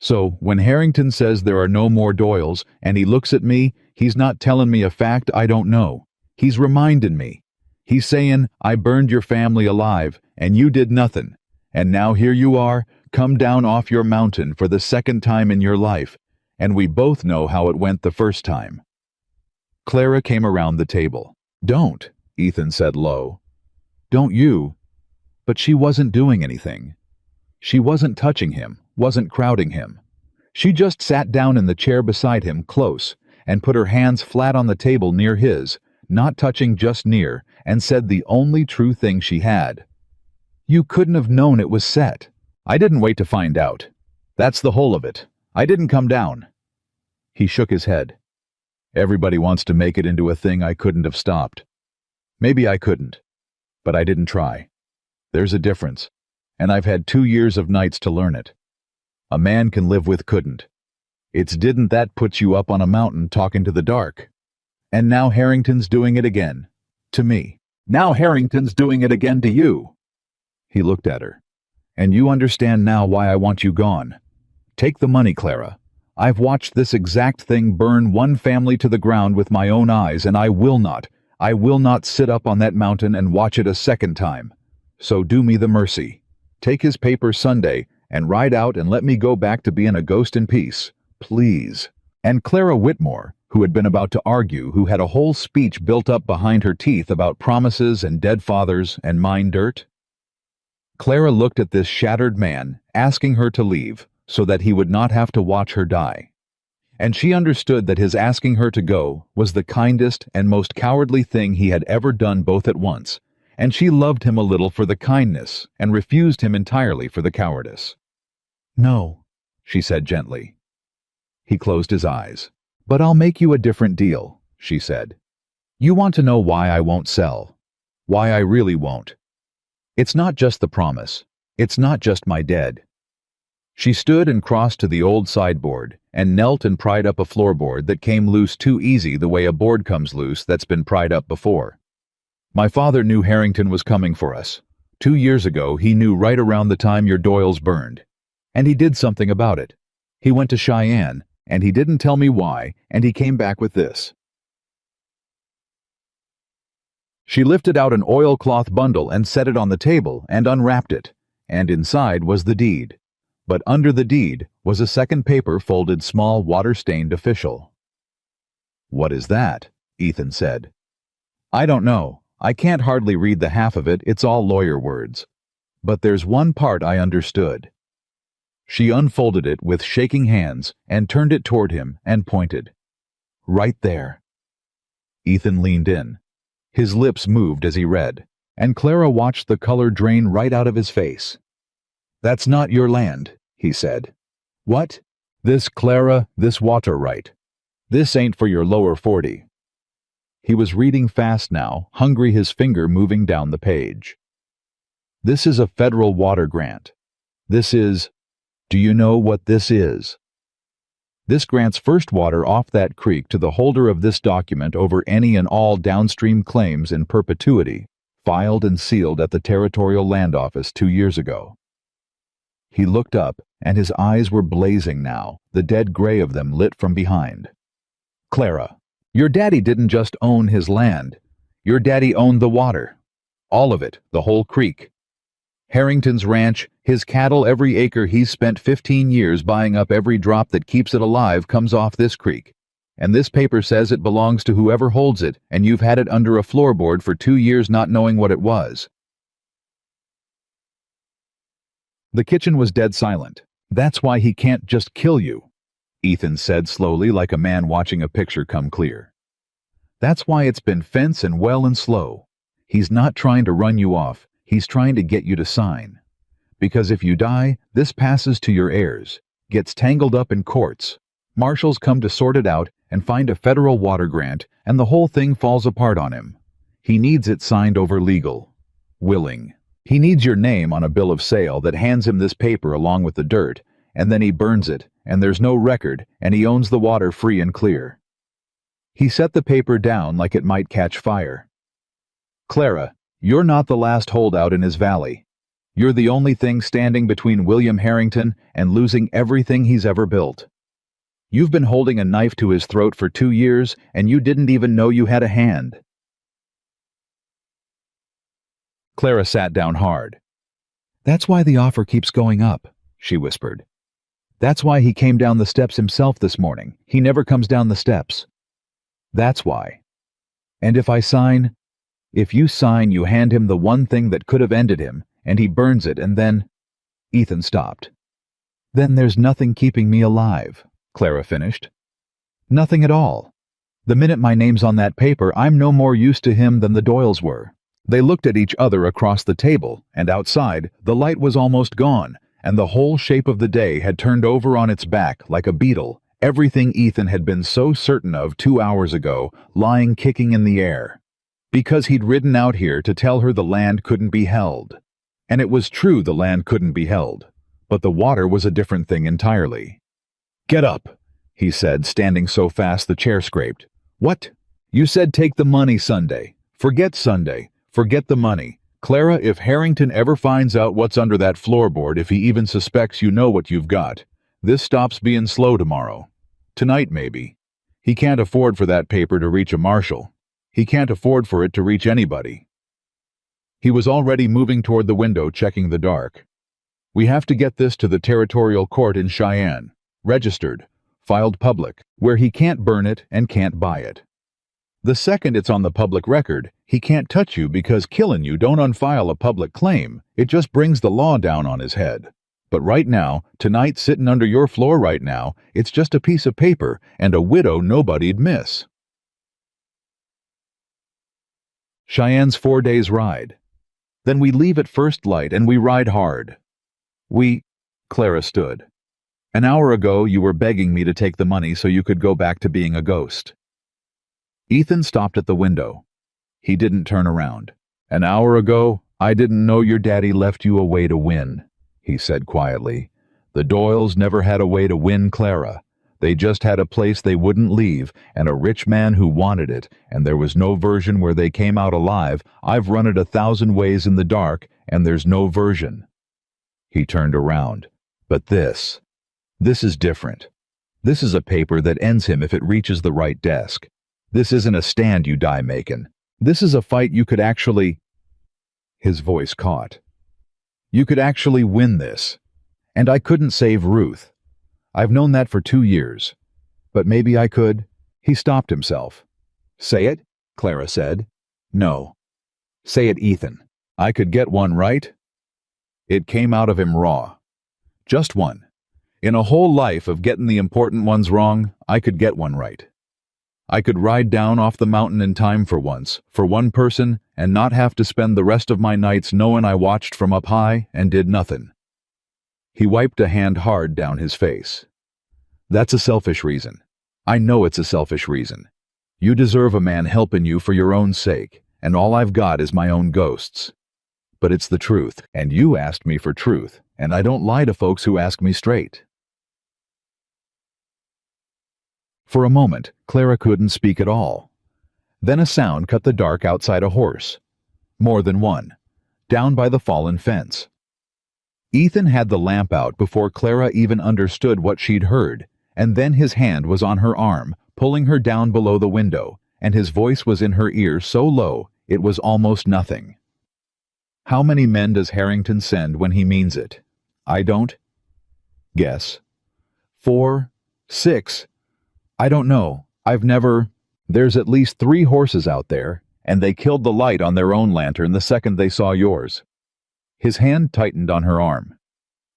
So, when Harrington says there are no more Doyles, and he looks at me, he's not telling me a fact I don't know. He's reminding me. He's saying, I burned your family alive, and you did nothing. And now here you are, come down off your mountain for the second time in your life, and we both know how it went the first time. Clara came around the table. Don't, Ethan said low. Don't you? But she wasn't doing anything. She wasn't touching him, wasn't crowding him. She just sat down in the chair beside him, close, and put her hands flat on the table near his, not touching, just near, and said the only true thing she had. You couldn't have known it was set. I didn't wait to find out. That's the whole of it. I didn't come down. He shook his head. Everybody wants to make it into a thing I couldn't have stopped. Maybe I couldn't, but I didn't try. There's a difference, and I've had 2 years of nights to learn it. A man can live with couldn't. It's didn't that puts you up on a mountain talking to the dark. And now Harrington's doing it again. To me. Now Harrington's doing it again to you. He looked at her. And you understand now why I want you gone. Take the money, Clara. I've watched this exact thing burn one family to the ground with my own eyes, and I will not sit up on that mountain and watch it a second time. So do me the mercy. Take his paper Sunday and ride out and let me go back to being a ghost in peace. Please. And Clara Whitmore, who had been about to argue, who had a whole speech built up behind her teeth about promises and dead fathers and mine dirt. Clara looked at this shattered man, asking her to leave, so that he would not have to watch her die. And she understood that his asking her to go was the kindest and most cowardly thing he had ever done both at once, and she loved him a little for the kindness and refused him entirely for the cowardice. No, she said gently. He closed his eyes. But I'll make you a different deal, she said. You want to know why I won't sell? Why I really won't? It's not just the promise. It's not just my dead. She stood and crossed to the old sideboard and knelt and pried up a floorboard that came loose too easy the way a board comes loose that's been pried up before. My father knew Harrington was coming for us. 2 years ago, he knew right around the time your Doyles burned. And he did something about it. He went to Cheyenne, and he didn't tell me why, and he came back with this. She lifted out an oilcloth bundle and set it on the table and unwrapped it, and inside was the deed. But under the deed was a second paper folded small water-stained official. What is that? Ethan said. I don't know. I can't hardly read the half of it, it's all lawyer words. But there's one part I understood. She unfolded it with shaking hands and turned it toward him and pointed. Right there. Ethan leaned in. His lips moved as he read, and Clara watched the color drain right out of his face. That's not your land, he said. What? This, Clara, this water right. This ain't for your lower 40. He was reading fast now, hungry, his finger moving down the page. This is a federal water grant. This is— Do you know what this is? This grants first water off that creek to the holder of this document over any and all downstream claims in perpetuity, filed and sealed at the Territorial Land Office 2 years ago. He looked up, and his eyes were blazing now, the dead gray of them lit from behind. Clara, your daddy didn't just own his land. Your daddy owned the water. All of it, the whole creek. Harrington's ranch, his cattle, every acre he's spent 15 years buying up, every drop that keeps it alive comes off this creek. and this paper says it belongs to whoever holds it, and you've had it under a floorboard for 2 years not knowing what it was." The kitchen was dead silent. "That's why he can't just kill you," Ethan said slowly, like a man watching a picture come clear. "That's why it's been fence and well and slow. He's not trying to run you off, he's trying to get you to sign. Because if you die, this passes to your heirs, gets tangled up in courts. Marshals come to sort it out and find a federal water grant, and the whole thing falls apart on him. He needs it signed over legal. Willing. He needs your name on a bill of sale that hands him this paper along with the dirt, and then he burns it, and there's no record, and he owns the water free and clear." He set the paper down like it might catch fire. "Clara, you're not the last holdout in his valley. You're the only thing standing between William Harrington and losing everything he's ever built. You've been holding a knife to his throat for 2 years, and you didn't even know you had a hand." Clara sat down hard. "That's why the offer keeps going up," she whispered. "That's why he came down the steps himself this morning. He never comes down the steps. That's why. And if I sign, if you sign, you hand him the one thing that could have ended him, and he burns it, and then—" Ethan stopped. "Then there's nothing keeping me alive," Clara finished. "Nothing at all. The minute my name's on that paper, I'm no more use to him than the Doyles were." They looked at each other across the table, and outside, the light was almost gone, and the whole shape of the day had turned over on its back like a beetle, everything Ethan had been so certain of 2 hours ago, lying kicking in the air. Because he'd ridden out here to tell her the land couldn't be held. And it was true the land couldn't be held, but the water was a different thing entirely. "Get up," he said, standing so fast the chair scraped. "What? You said take the money Sunday. Forget Sunday. Forget the money. Clara, if Harrington ever finds out what's under that floorboard, if he even suspects you know what you've got, this stops being slow tomorrow. Tonight, maybe. He can't afford for that paper to reach a marshal. He can't afford for it to reach anybody." He was already moving toward the window, checking the dark. "We have to get this to the territorial court in Cheyenne. Registered. Filed public, where he can't burn it and can't buy it. The second it's on the public record, he can't touch you because killing you don't unfile a public claim. It just brings the law down on his head. But right now, tonight sitting under your floor right now, it's just a piece of paper and a widow nobody'd miss." Cheyenne's 4 days ride. Then we leave at first light and we ride hard. Clara stood. "An hour ago you were begging me to take the money so you could go back to being a ghost." Ethan stopped at the window. He didn't turn around. "An hour ago, I didn't know your daddy left you a way to win," he said quietly. "The Doyles never had a way to win Clara. They just had a place they wouldn't leave, and a rich man who wanted it, and there was no version where they came out alive. I've run it 1,000 ways in the dark, and there's no version." He turned around. "But this is different. This is a paper that ends him if it reaches the right desk. This isn't a stand you die making. This is a fight you could actually—" His voice caught. "You could actually win this. And I couldn't save Ruth. I've known that for 2 years. But maybe I could." He stopped himself. "Say it," Clara said. "No. Say it, Ethan. I could get one right." It came out of him raw. "Just one. In a whole life of getting the important ones wrong, I could get one right. I could ride down off the mountain in time for once, for one person, and not have to spend the rest of my nights knowing I watched from up high and did nothing." He wiped a hand hard down his face. "That's a selfish reason. I know it's a selfish reason. You deserve a man helping you for your own sake, and all I've got is my own ghosts. But it's the truth, and you asked me for truth, and I don't lie to folks who ask me straight." For a moment, Clara couldn't speak at all. Then a sound cut the dark outside a horse. More than one. Down by the fallen fence. Ethan had the lamp out before Clara even understood what she'd heard, and then his hand was on her arm, pulling her down below the window, and his voice was in her ear so low it was almost nothing. "How many men does Harrington send when he means it? I don't. Guess. 4, 6. I don't know. I've never... There's at least 3 horses out there, and they killed the light on their own lantern the second they saw yours." His hand tightened on her arm.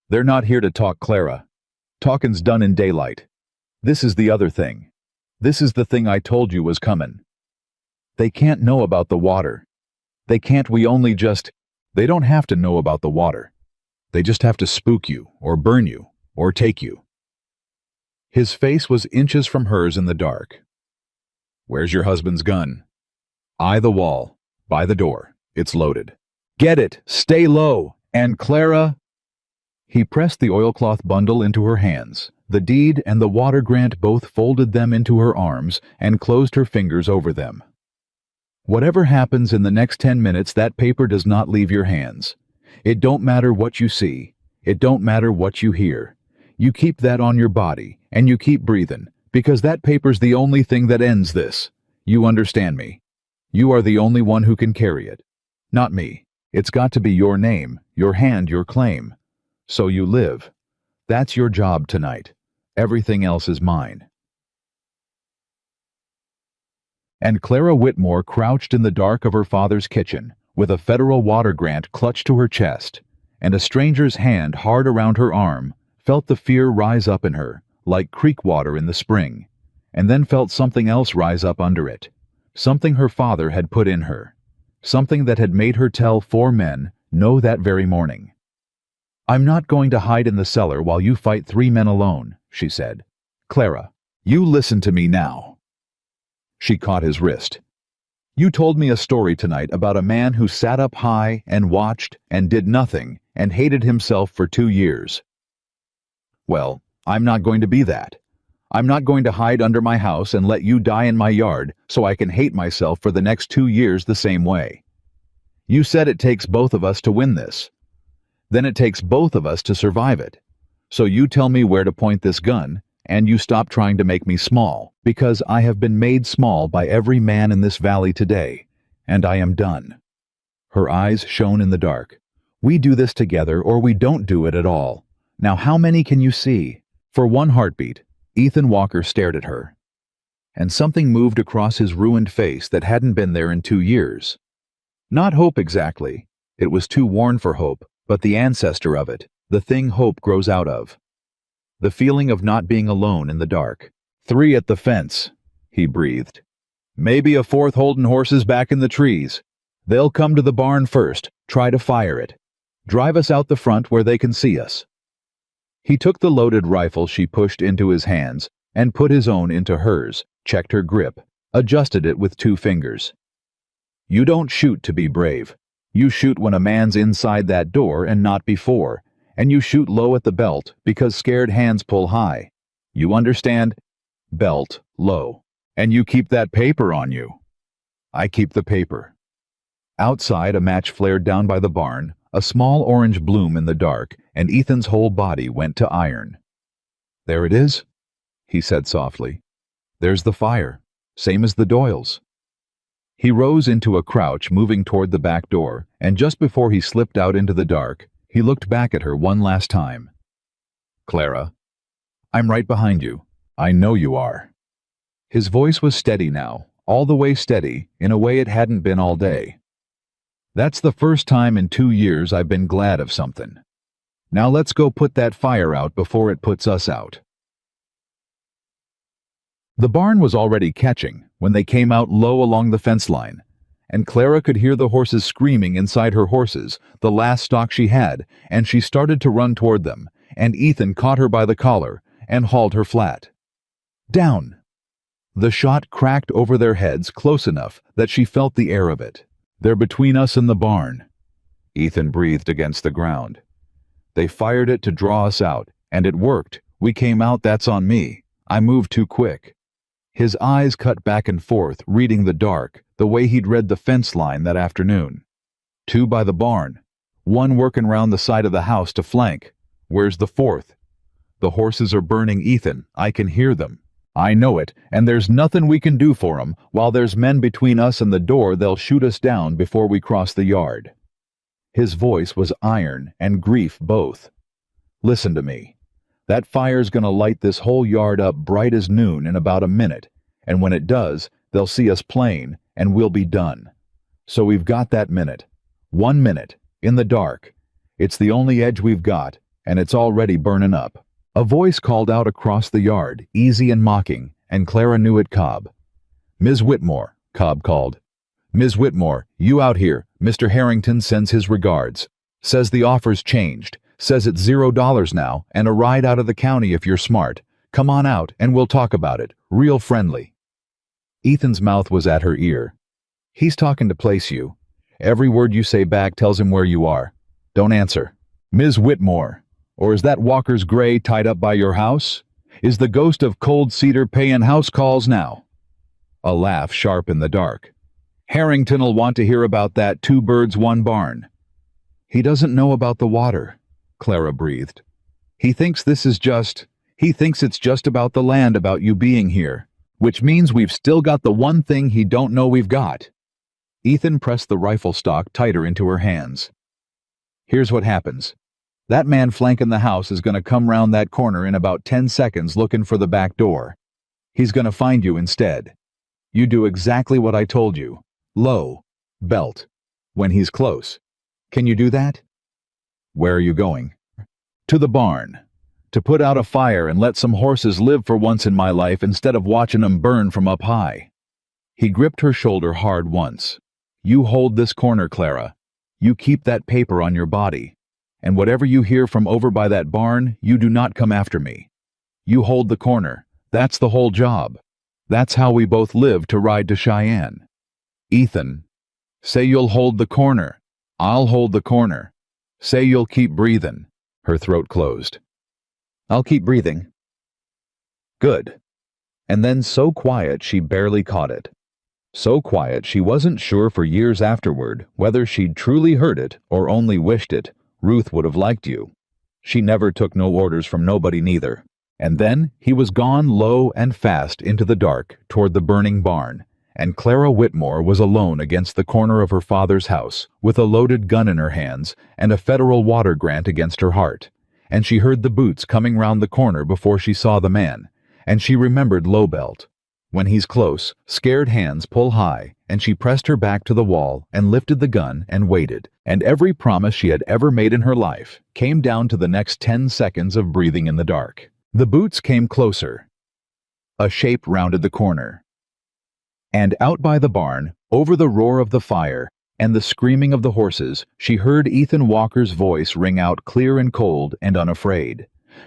"They're not here to talk, Clara. Talkin's done in daylight. This is the other thing. This is the thing I told you was comin'. They can't know about the water. They can't we only just... They don't have to know about the water. They just have to spook you, or burn you, or take you." His face was inches from hers in the dark. "Where's your husband's gun?" "Eye the wall. By the door. It's loaded." "Get it! Stay low! And Clara..." He pressed the oilcloth bundle into her hands. The deed and the water grant both folded them into her arms and closed her fingers over them. "Whatever happens in the next 10 minutes, that paper does not leave your hands. It don't matter what you see. It don't matter what you hear. You keep that on your body, and you keep breathing, because that paper's the only thing that ends this. You understand me? You are the only one who can carry it. Not me. It's got to be your name, your hand, your claim. So you live. That's your job tonight. Everything else is mine." And Clara Whitmore crouched in the dark of her father's kitchen, with a federal water grant clutched to her chest, and a stranger's hand hard around her arm, felt the fear rise up in her, like creek water in the spring, and then felt something else rise up under it, something her father had put in her, something that had made her tell 4 men no that very morning. "I'm not going to hide in the cellar while you fight 3 men alone," she said. "Clara, you listen to me now." She caught his wrist. "You told me a story tonight about a man who sat up high and watched and did nothing and hated himself for 2 years. Well, I'm not going to be that. I'm not going to hide under my house and let you die in my yard so I can hate myself for the next 2 years the same way. You said it takes both of us to win this. Then it takes both of us to survive it. So you tell me where to point this gun, and you stop trying to make me small, because I have been made small by every man in this valley today, and I am done." Her eyes shone in the dark. "We do this together or we don't do it at all. Now how many can you see?" For one heartbeat, Ethan Walker stared at her. And something moved across his ruined face that hadn't been there in 2 years. Not hope exactly. It was too worn for hope, but the ancestor of it, the thing hope grows out of. The feeling of not being alone in the dark. "3 at the fence," he breathed. "Maybe a 4th holding horses back in the trees. They'll come to the barn first, try to fire it. Drive us out the front where they can see us." He took the loaded rifle she pushed into his hands and put his own into hers, checked her grip, adjusted it with 2 fingers. "You don't shoot to be brave. You shoot when a man's inside that door and not before, and you shoot low at the belt because scared hands pull high. You understand? Belt, low. And you keep that paper on you." "I keep the paper." Outside, a match flared down by the barn, a small orange bloom in the dark, and Ethan's whole body went to iron. "There it is," he said softly. "There's the fire, same as the Doyles." He rose into a crouch, moving toward the back door, and just before he slipped out into the dark, he looked back at her one last time. "Clara, I'm right behind you. I know you are." His voice was steady now, all the way steady, in a way it hadn't been all day. "That's the first time in 2 years I've been glad of something. Now let's go put that fire out before it puts us out." The barn was already catching when they came out low along the fence line, and Clara could hear the horses screaming inside her horses, the last stock she had, and she started to run toward them, and Ethan caught her by the collar and hauled her flat. "Down!" The shot cracked over their heads close enough that she felt the air of it. "They're between us and the barn." Ethan breathed against the ground. "They fired it to draw us out, and it worked. We came out, that's on me. I moved too quick." His eyes cut back and forth, reading the dark, the way he'd read the fence line that afternoon. 2 by the barn. 1 working round the side of the house to flank. Where's the 4th? The horses are burning, Ethan. I can hear them. I know it, and there's nothing we can do for 'em. While there's men between us and the door, they'll shoot us down before we cross the yard. His voice was iron and grief both. "Listen to me. That fire's gonna light this whole yard up bright as noon in about a minute, And when it does, they'll see us plain, and we'll be done. So we've got that minute. 1 minute, in the dark. It's the only edge we've got, and it's already burning up." A voice called out across the yard, easy and mocking, and Clara knew it Cobb. "Ms. Whitmore," Cobb called. "Ms. Whitmore, you out here. Mr. Harrington sends his regards. Says the offer's changed. Says it's $0 now, and a ride out of the county if you're smart. Come on out, and we'll talk about it. Real friendly." Ethan's mouth was at her ear. "He's talking to place you. Every word you say back tells him where you are. Don't answer." "Ms. Whitmore, or is that Walker's gray tied up by your house? Is the ghost of Cold Cedar paying house calls now?" A laugh sharp in the dark. "Harrington'll want to hear about that 2 birds, 1 barn." "He doesn't know about the water," Clara breathed. He thinks it's just about the land, about you being here, which means we've still got the one thing he don't know we've got." Ethan pressed the rifle stock tighter into her hands. "Here's what happens. That man flanking the house is going to come round that corner in about 10 seconds looking for the back door. He's going to find you instead. You do exactly what I told you. Low. Belt. When he's close. Can you do that?" "Where are you going?" "To the barn. To put out a fire and let some horses live for once in my life instead of watching 'em burn from up high." He gripped her shoulder hard once. "You hold this corner, Clara. You keep that paper on your body. And whatever you hear from over by that barn, you do not come after me. You hold the corner. That's the whole job. That's how we both live to ride to Cheyenne." "Ethan, say you'll hold the corner." "I'll hold the corner. Say you'll keep breathing." Her throat closed. "I'll keep breathing." "Good." And then so quiet she barely caught it. So quiet she wasn't sure for years afterward whether she'd truly heard it or only wished it. "Ruth would have liked you. She never took no orders from nobody neither." And then he was gone low and fast into the dark toward the burning barn, and Clara Whitmore was alone against the corner of her father's house with a loaded gun in her hands and a federal water grant against her heart. And she heard the boots coming round the corner before she saw the man, and she remembered Lowbelt. When he's close, scared hands pull high, and she pressed her back to the wall and lifted the gun and waited, and every promise she had ever made in her life came down to the next 10 seconds of breathing in the dark. The boots came closer. A shape rounded the corner. And out by the barn, over the roar of the fire and the screaming of the horses, she heard Ethan Walker's voice ring out clear and cold and unafraid,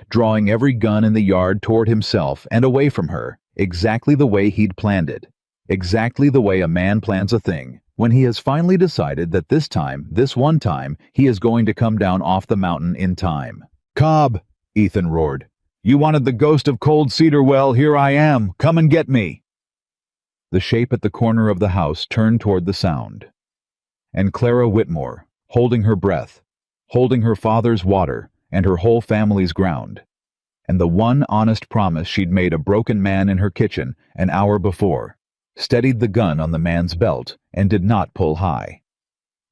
drawing every gun in the yard toward himself and away from her, exactly the way he'd planned it, exactly the way a man plans a thing, when he has finally decided that this time, this one time, he is going to come down off the mountain in time. "Cobb," Ethan roared. "You wanted the ghost of Cold Cedar? Well, here I am. Come and get me." The shape at the corner of the house turned toward the sound. And Clara Whitmore, holding her breath, holding her father's water and her whole family's ground, and the one honest promise she'd made a broken man in her kitchen an hour before, steadied the gun on the man's belt and did not pull high.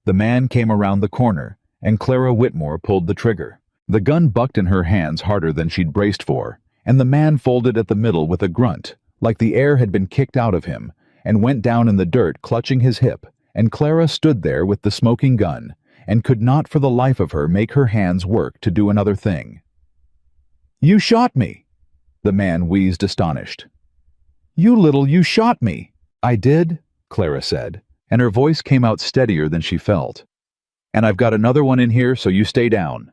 The man came around the corner, and Clara Whitmore pulled the trigger. The gun bucked in her hands harder than she'd braced for, and the man folded at the middle with a grunt, like the air had been kicked out of him, and went down in the dirt clutching his hip, and Clara stood there with the smoking gun, and could not for the life of her make her hands work to do another thing. "You shot me!" the man wheezed, astonished. You shot me!" "I did," Clara said, and her voice came out steadier than she felt. "And I've got another one in here, so you stay down."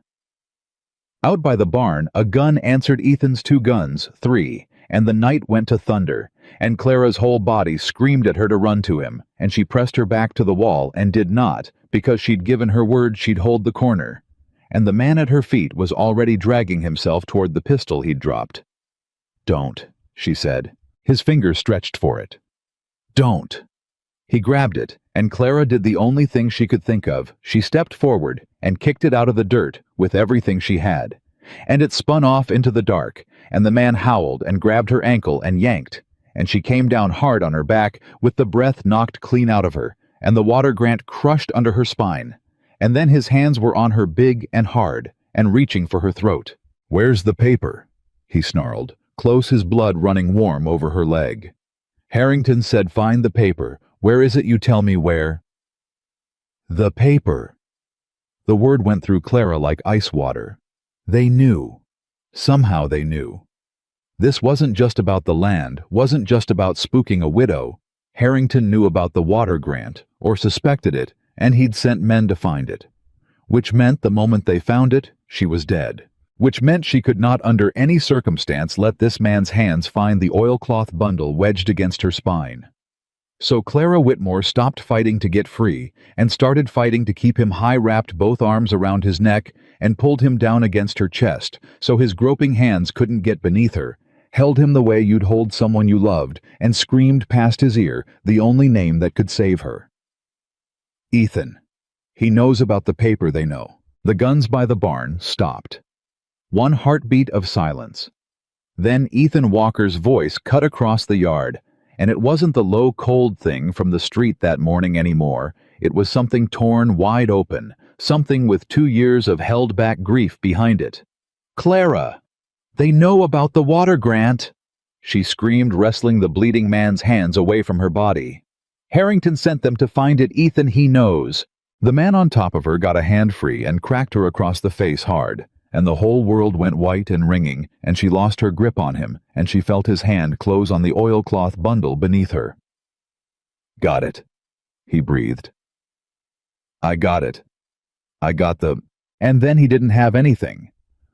Out by the barn, a gun answered Ethan's 2 guns, 3, and the night went to thunder, and Clara's whole body screamed at her to run to him, and she pressed her back to the wall and did not, because she'd given her word she'd hold the corner, and the man at her feet was already dragging himself toward the pistol he'd dropped. "Don't," she said. His fingers stretched for it. "Don't." He grabbed it, and Clara did the only thing she could think of. She stepped forward and kicked it out of the dirt with everything she had, and it spun off into the dark, and the man howled and grabbed her ankle and yanked, and she came down hard on her back with the breath knocked clean out of her, and the water grant crushed under her spine, and then his hands were on her big and hard, and reaching for her throat. "Where's the paper?" he snarled, close, his blood running warm over her leg. Harrington said, "Find the paper. Where is it? You tell me where." The paper. The word went through Clara like ice water. They knew. Somehow they knew. This wasn't just about the land, wasn't just about spooking a widow. Harrington knew about the water grant, or suspected it, and he'd sent men to find it. Which meant the moment they found it, she was dead. Which meant she could not under any circumstance let this man's hands find the oilcloth bundle wedged against her spine. So Clara Whitmore stopped fighting to get free and started fighting to keep him high, wrapped both arms around his neck and pulled him down against her chest so his groping hands couldn't get beneath her, held him the way you'd hold someone you loved, and screamed past his ear the only name that could save her. Ethan. He knows about the paper they know. The guns by the barn stopped. One heartbeat of silence. Then Ethan Walker's voice cut across the yard, and it wasn't the low, cold thing from the street that morning anymore. It was something torn wide open, something with 2 years of held-back grief behind it. "Clara! They know about the water grant!" she screamed, wrestling the bleeding man's hands away from her body. "Harrington sent them to find it, Ethan, he knows." The man on top of her got a hand free and cracked her across the face hard, and the whole world went white and ringing, and she lost her grip on him, and she felt his hand close on the oilcloth bundle beneath her. "Got it," he breathed. "I got it. I got the—" And then he didn't have anything,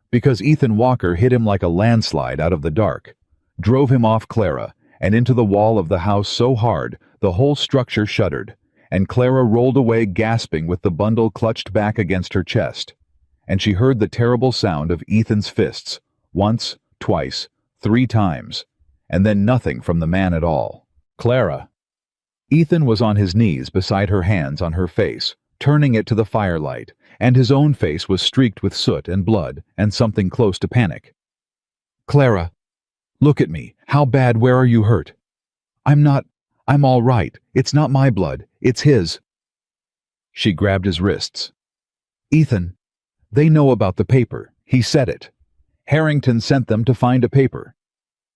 because Ethan Walker hit him like a landslide out of the dark, drove him off Clara, and into the wall of the house so hard the whole structure shuddered, and Clara rolled away gasping with the bundle clutched back against her chest. And she heard the terrible sound of Ethan's fists, once, twice, 3 times, and then nothing from the man at all. "Clara." Ethan was on his knees beside her, hands on her face, turning it to the firelight, and his own face was streaked with soot and blood and something close to panic. "Clara, look at me. How bad? Where are you hurt?" I'm all right. It's not my blood. It's his." She grabbed his wrists. "Ethan, they know about the paper." He said it. "Harrington sent them to find a paper."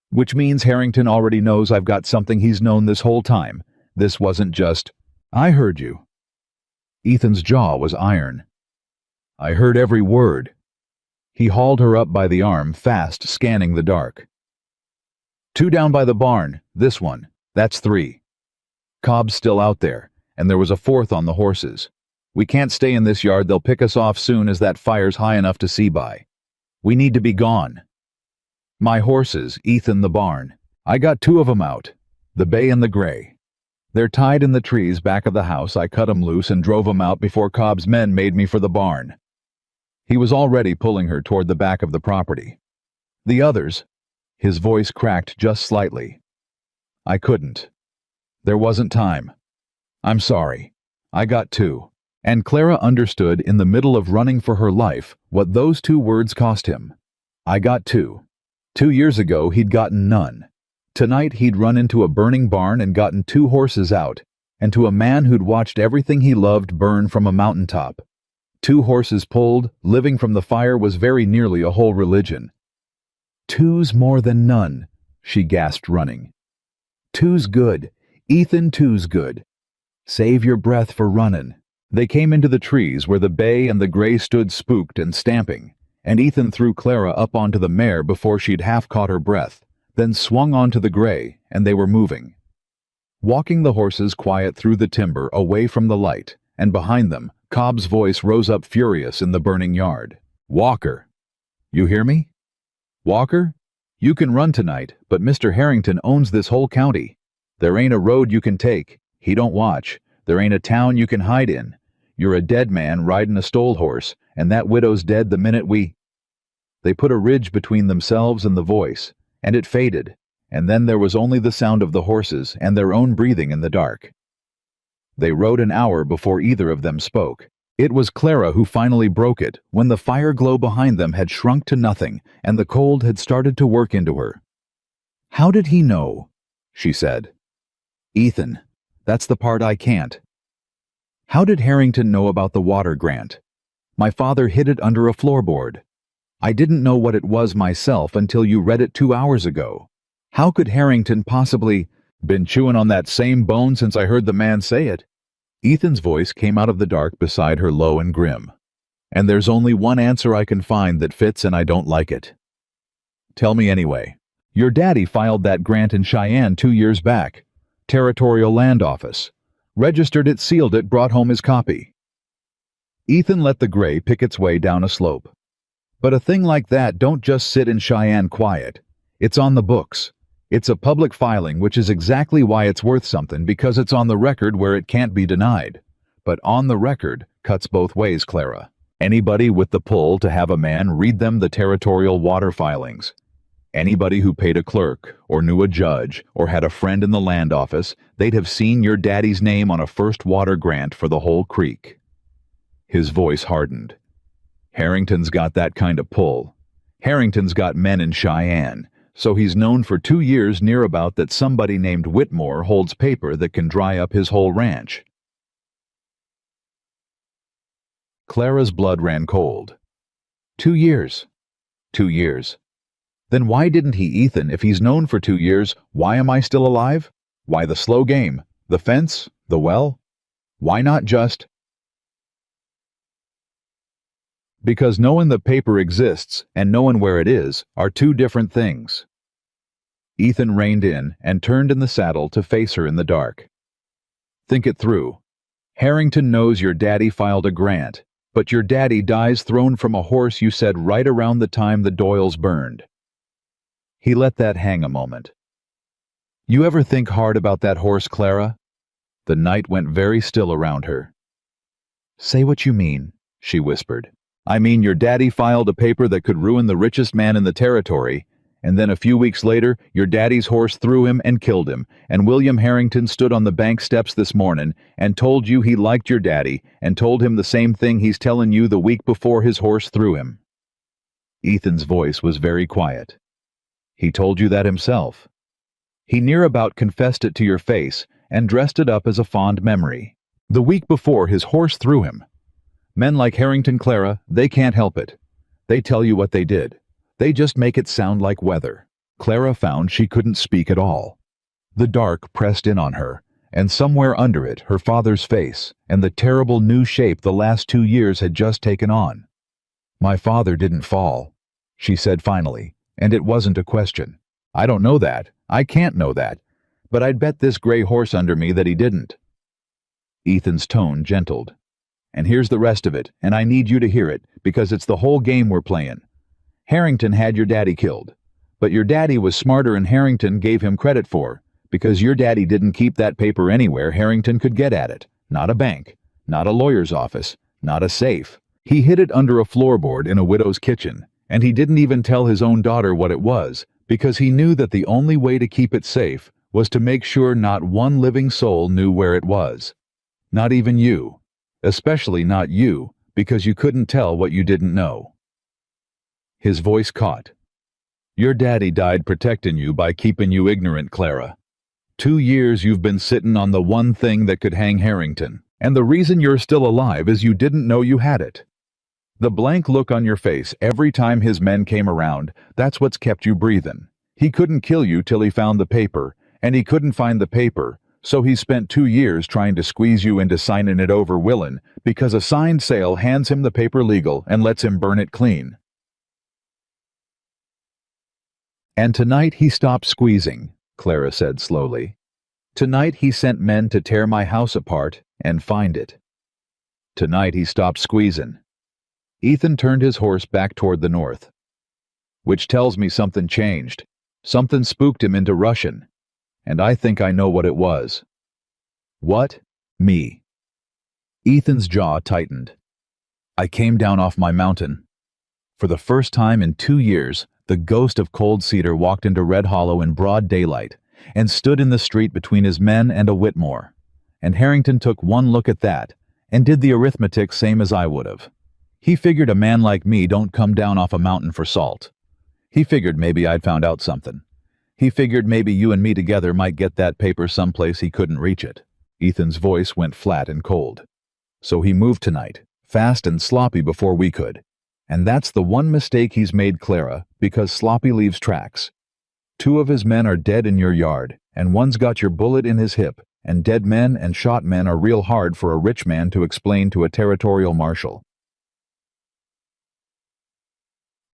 Which means Harrington already knows I've got something he's known this whole time. This wasn't just, "I heard you." Ethan's jaw was iron. "I heard every word." He hauled her up by the arm, fast, scanning the dark. "2 down by the barn. This one. That's 3. Cobb's still out there, and there was a 4th on the horses. We can't stay in this yard. They'll pick us off soon as that fire's high enough to see by. We need to be gone." "My horses, Ethan, the barn. I got 2 of them out, the bay and the gray. They're tied in the trees back of the house. I cut 'em loose and drove 'em out before Cobb's men made me for the barn." He was already pulling her toward the back of the property. "The others," his voice cracked just slightly. "I couldn't. There wasn't time. I'm sorry. I got 2. And Clara understood in the middle of running for her life what those 2 words cost him. I got 2. 2 years ago he'd gotten none. Tonight he'd run into a burning barn and gotten 2 horses out, and to a man who'd watched everything he loved burn from a mountaintop. 2 horses pulled, living from the fire was very nearly a whole religion. "Two's more than none," she gasped, running. "Two's good. Ethan, two's good. Save your breath for runnin'." They came into the trees where the bay and the gray stood spooked and stamping, and Ethan threw Clara up onto the mare before she'd half caught her breath, then swung onto the gray, and they were moving. Walking the horses quiet through the timber away from the light, and behind them, Cobb's voice rose up furious in the burning yard. "Walker! You hear me? Walker? You can run tonight, but Mr. Harrington owns this whole county. There ain't a road you can take. He don't watch. There ain't a town you can hide in. You're a dead man riding a stole horse, and that widow's dead the minute we—" They put a ridge between themselves and the voice, and it faded, and then there was only the sound of the horses and their own breathing in the dark. They rode an hour before either of them spoke. It was Clara who finally broke it when the fire glow behind them had shrunk to nothing and the cold had started to work into her. "How did he know?" she said. "Ethan, that's the part I can't." "How did Harrington know about the water grant? My father hid it under a floorboard. I didn't know what it was myself until you read it 2 hours ago. How could Harrington possibly—" Been chewing on that same bone since I heard the man say it. Ethan's voice came out of the dark beside her, low and grim. And there's only one answer I can find that fits, and I don't like it. Tell me anyway. Your daddy filed that grant in Cheyenne 2 years back. Territorial Land Office. Registered it, sealed it, brought home his copy. Ethan let the gray pick its way down a slope. But a thing like that don't just sit in Cheyenne quiet. It's on the books. It's a public filing, which is exactly why it's worth something, because it's on the record where it can't be denied. But on the record cuts both ways, Clara. Anybody with the pull to have a man read them the territorial water filings. Anybody who paid a clerk, or knew a judge, or had a friend in the land office, they'd have seen your daddy's name on a first water grant for the whole creek. His voice hardened. Harrington's got that kind of pull. Harrington's got men in Cheyenne, so he's known for 2 years near about that somebody named Whitmore holds paper that can dry up his whole ranch. Clara's blood ran cold. 2 years. 2 years. Then why didn't he, Ethan? If he's known for 2 years, why am I still alive? Why the slow game? The fence? The well? Why not just... Because knowing the paper exists and knowing where it is are two different things. Ethan reined in and turned in the saddle to face her in the dark. Think it through. Harrington knows your daddy filed a grant, but your daddy dies thrown from a horse, you said, right around the time the Doyles burned. He let that hang a moment. You ever think hard about that horse, Clara? The night went very still around her. Say what you mean, she whispered. I mean, your daddy filed a paper that could ruin the richest man in the territory, and then a few weeks later, your daddy's horse threw him and killed him, and William Harrington stood on the bank steps this morning and told you he liked your daddy and told him the same thing he's telling you the week before his horse threw him. Ethan's voice was very quiet. He told you that himself. He near about confessed it to your face and dressed it up as a fond memory. The week before his horse threw him. Men like Harrington, Clara, they can't help it. They tell you what they did. They just make it sound like weather. Clara found she couldn't speak at all. The dark pressed in on her, and somewhere under it her father's face and the terrible new shape the last 2 years had just taken on. My father didn't fall, she said finally, and it wasn't a question. I don't know that. I can't know that. But I'd bet this gray horse under me that he didn't. Ethan's tone gentled. And here's the rest of it, and I need you to hear it, because it's the whole game we're playing. Harrington had your daddy killed, but your daddy was smarter than Harrington gave him credit for, because your daddy didn't keep that paper anywhere Harrington could get at it. Not a bank, not a lawyer's office, not a safe. He hid it under a floorboard in a widow's kitchen, and he didn't even tell his own daughter what it was, because he knew that the only way to keep it safe was to make sure not one living soul knew where it was. Not even you. Especially not you, because you couldn't tell what you didn't know. His voice caught. Your daddy died protecting you by keeping you ignorant, Clara. 2 years you've been sitting on the one thing that could hang Harrington, and the reason you're still alive is you didn't know you had it. The blank look on your face every time his men came around, that's what's kept you breathing. He couldn't kill you till he found the paper, and he couldn't find the paper, so he spent 2 years trying to squeeze you into signing it over willin', because a signed sale hands him the paper legal and lets him burn it clean. And tonight he stopped squeezing, Clara said slowly. Tonight he sent men to tear my house apart and find it. Tonight he stopped squeezing. Ethan turned his horse back toward the north. Which tells me something changed. Something spooked him into rushing. And I think I know what it was. What? Me. Ethan's jaw tightened. I came down off my mountain. For the first time in 2 years, the ghost of Cold Cedar walked into Red Hollow in broad daylight and stood in the street between his men and a Whitmore. And Harrington took one look at that and did the arithmetic same as I would have. He figured a man like me don't come down off a mountain for salt. He figured maybe I'd found out something. He figured maybe you and me together might get that paper someplace he couldn't reach it. Ethan's voice went flat and cold. So he moved tonight, fast and sloppy before we could. And that's the one mistake he's made, Clara, because sloppy leaves tracks. 2 of his men are dead in your yard, and one's got your bullet in his hip, and dead men and shot men are real hard for a rich man to explain to a territorial marshal.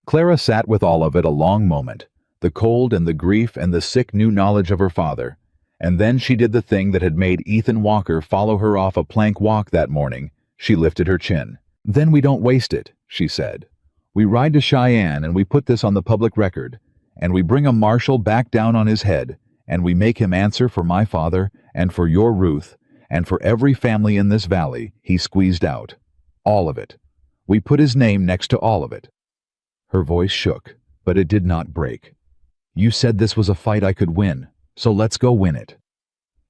Clara sat with all of it a long moment, the cold and the grief and the sick new knowledge of her father, and then she did the thing that had made Ethan Walker follow her off a plank walk that morning. She lifted her chin. "Then we don't waste it," she said. "We ride to Cheyenne and we put this on the public record, and we bring a marshal back down on his head, and we make him answer for my father and for your Ruth and for every family in this valley," he squeezed out. "All of it. We put his name next to all of it." Her voice shook, but it did not break. "You said this was a fight I could win, so let's go win it."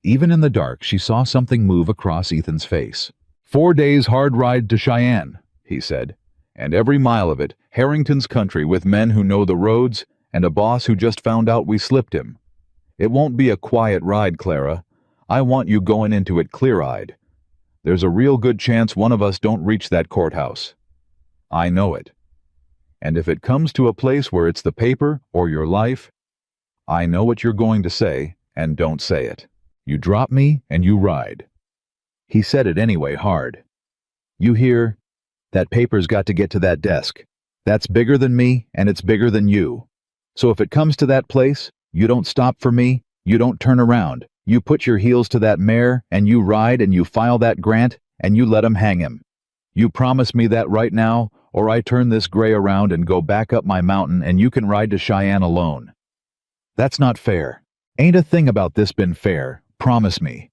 Even in the dark, she saw something move across Ethan's face. "4 days hard ride to Cheyenne," he said, "and every mile of it, Harrington's country with men who know the roads and a boss who just found out we slipped him. It won't be a quiet ride, Clara. I want you going into it clear-eyed. There's a real good chance one of us don't reach that courthouse. I know it. And if it comes to a place where it's the paper or your life, I know what you're going to say, and don't say it. You drop me and you ride." He said it anyway, hard. "You hear? That paper's got to get to that desk. That's bigger than me, and it's bigger than you. So if it comes to that place, you don't stop for me, you don't turn around. You put your heels to that mare, and you ride, and you file that grant, and you let 'em hang him. You promise me that right now, or I turn this gray around and go back up my mountain and you can ride to Cheyenne alone. That's not fair. Ain't a thing about this been fair. Promise me."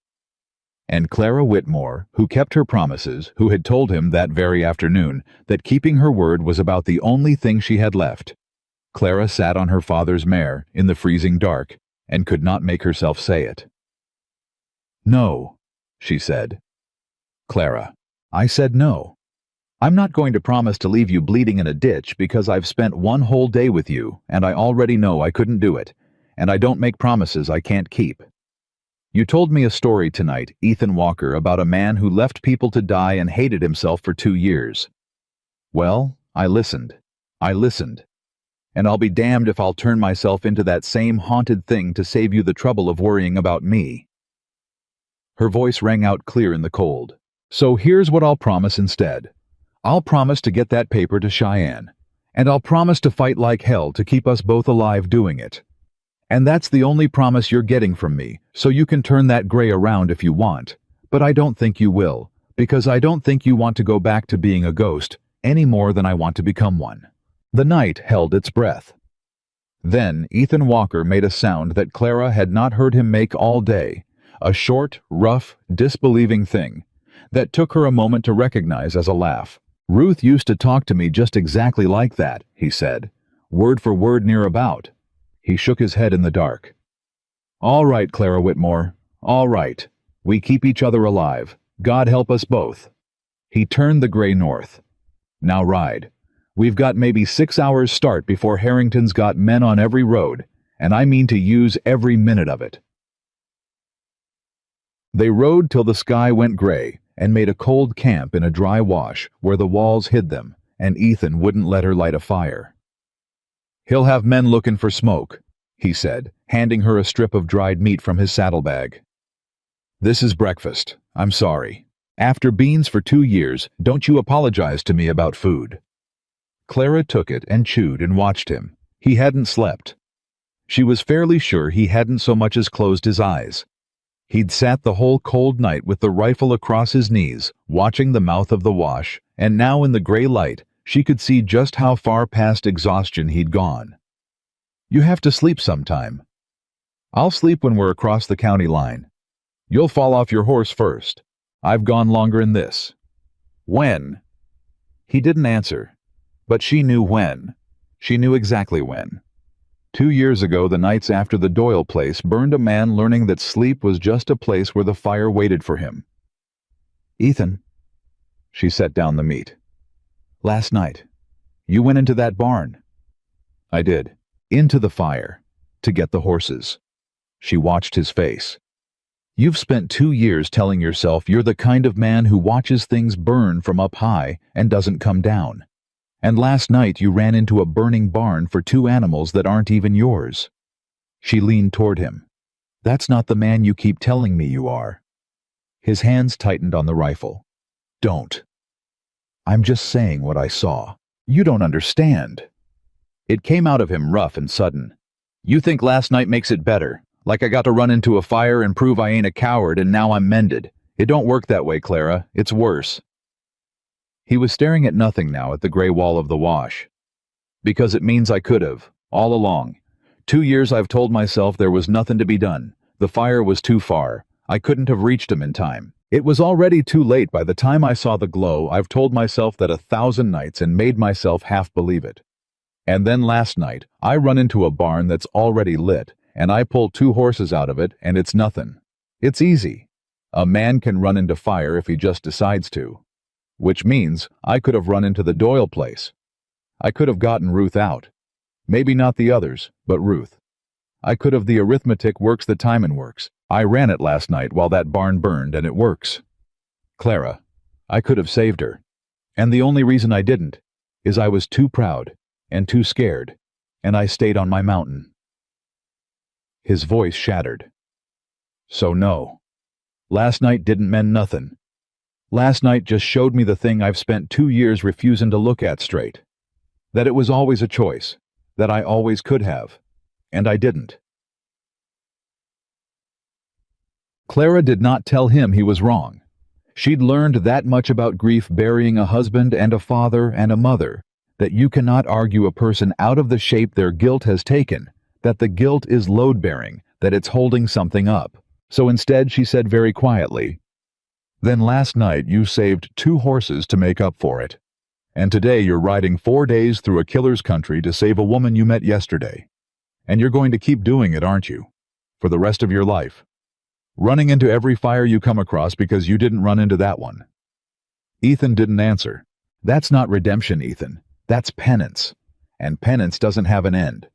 And Clara Whitmore, who kept her promises, who had told him that very afternoon that keeping her word was about the only thing she had left. Clara sat on her father's mare in the freezing dark and could not make herself say it. "No," she said. "Clara, I said no. I'm not going to promise to leave you bleeding in a ditch because I've spent one whole day with you and I already know I couldn't do it, and I don't make promises I can't keep. You told me a story tonight, Ethan Walker, about a man who left people to die and hated himself for 2 years. Well, I listened. And I'll be damned if I'll turn myself into that same haunted thing to save you the trouble of worrying about me." Her voice rang out clear in the cold. "So here's what I'll promise instead. I'll promise to get that paper to Cheyenne, and I'll promise to fight like hell to keep us both alive doing it. And that's the only promise you're getting from me, so you can turn that gray around if you want, but I don't think you will, because I don't think you want to go back to being a ghost any more than I want to become one." The night held its breath. Then Ethan Walker made a sound that Clara had not heard him make all day, a short, rough, disbelieving thing that took her a moment to recognize as a laugh. "Ruth used to talk to me just exactly like that," he said, "word for word near about." He shook his head in the dark. "All right, Clara Whitmore, all right. We keep each other alive. God help us both." He turned the gray north. "Now ride. We've got maybe 6 hours start before Harrington's got men on every road, and I mean to use every minute of it." They rode till the sky went gray and made a cold camp in a dry wash where the walls hid them, and Ethan wouldn't let her light a fire. "He'll have men looking for smoke," he said, handing her a strip of dried meat from his saddlebag. "This is breakfast. I'm sorry. After beans for 2 years, don't you apologize to me about food." Clara took it and chewed and watched him. He hadn't slept. She was fairly sure he hadn't so much as closed his eyes. He'd sat the whole cold night with the rifle across his knees, watching the mouth of the wash, and now in the gray light, she could see just how far past exhaustion he'd gone. "You have to sleep sometime." "I'll sleep when we're across the county line. You'll fall off your horse first. I've gone longer in this." "When?" He didn't answer, but she knew when. She knew exactly when. 2 years ago, the nights after the Doyle place burned a man learning that sleep was just a place where the fire waited for him. "Ethan," she set down the meat. "Last night, you went into that barn." "I did. Into the fire. To get the horses." She watched his face. "You've spent 2 years telling yourself you're the kind of man who watches things burn from up high and doesn't come down. And last night you ran into a burning barn for 2 animals that aren't even yours." She leaned toward him. That's not the man you keep telling me you are. His hands tightened on the rifle. Don't. I'm just saying what I saw. You don't understand. It came out of him rough and sudden. You think last night makes it better, like I got to run into a fire and prove I ain't a coward and now I'm mended. It don't work that way, Clara. It's worse. He was staring at nothing now at the gray wall of the wash. Because it means I could have, all along. 2 years I've told myself there was nothing to be done. The fire was too far. I couldn't have reached him in time. It was already too late by the time I saw the glow. I've told myself that 1,000 nights and made myself half believe it. And then last night, I run into a barn that's already lit, and I pull 2 horses out of it, and it's nothing. It's easy. A man can run into fire if he just decides to. Which means I could have run into the Doyle place. I could have gotten Ruth out. Maybe not the others, but Ruth. I could have. The arithmetic works, the timing works. I ran it last night while that barn burned, and it works. Clara, I could have saved her. And the only reason I didn't is I was too proud and too scared, and I stayed on my mountain. His voice shattered. So no. Last night didn't mend nothing. Last night just showed me the thing I've spent 2 years refusing to look at straight. That it was always a choice. That I always could have. And I didn't. Clara did not tell him he was wrong. She'd learned that much about grief burying a husband and a father and a mother, that you cannot argue a person out of the shape their guilt has taken, that the guilt is load-bearing, that it's holding something up. So instead she said very quietly, "Then last night you saved 2 horses to make up for it. And today you're riding 4 days through a killer's country to save a woman you met yesterday. And you're going to keep doing it, aren't you? For the rest of your life. Running into every fire you come across because you didn't run into that one." Ethan didn't answer. That's not redemption, Ethan. That's penance. And penance doesn't have an end.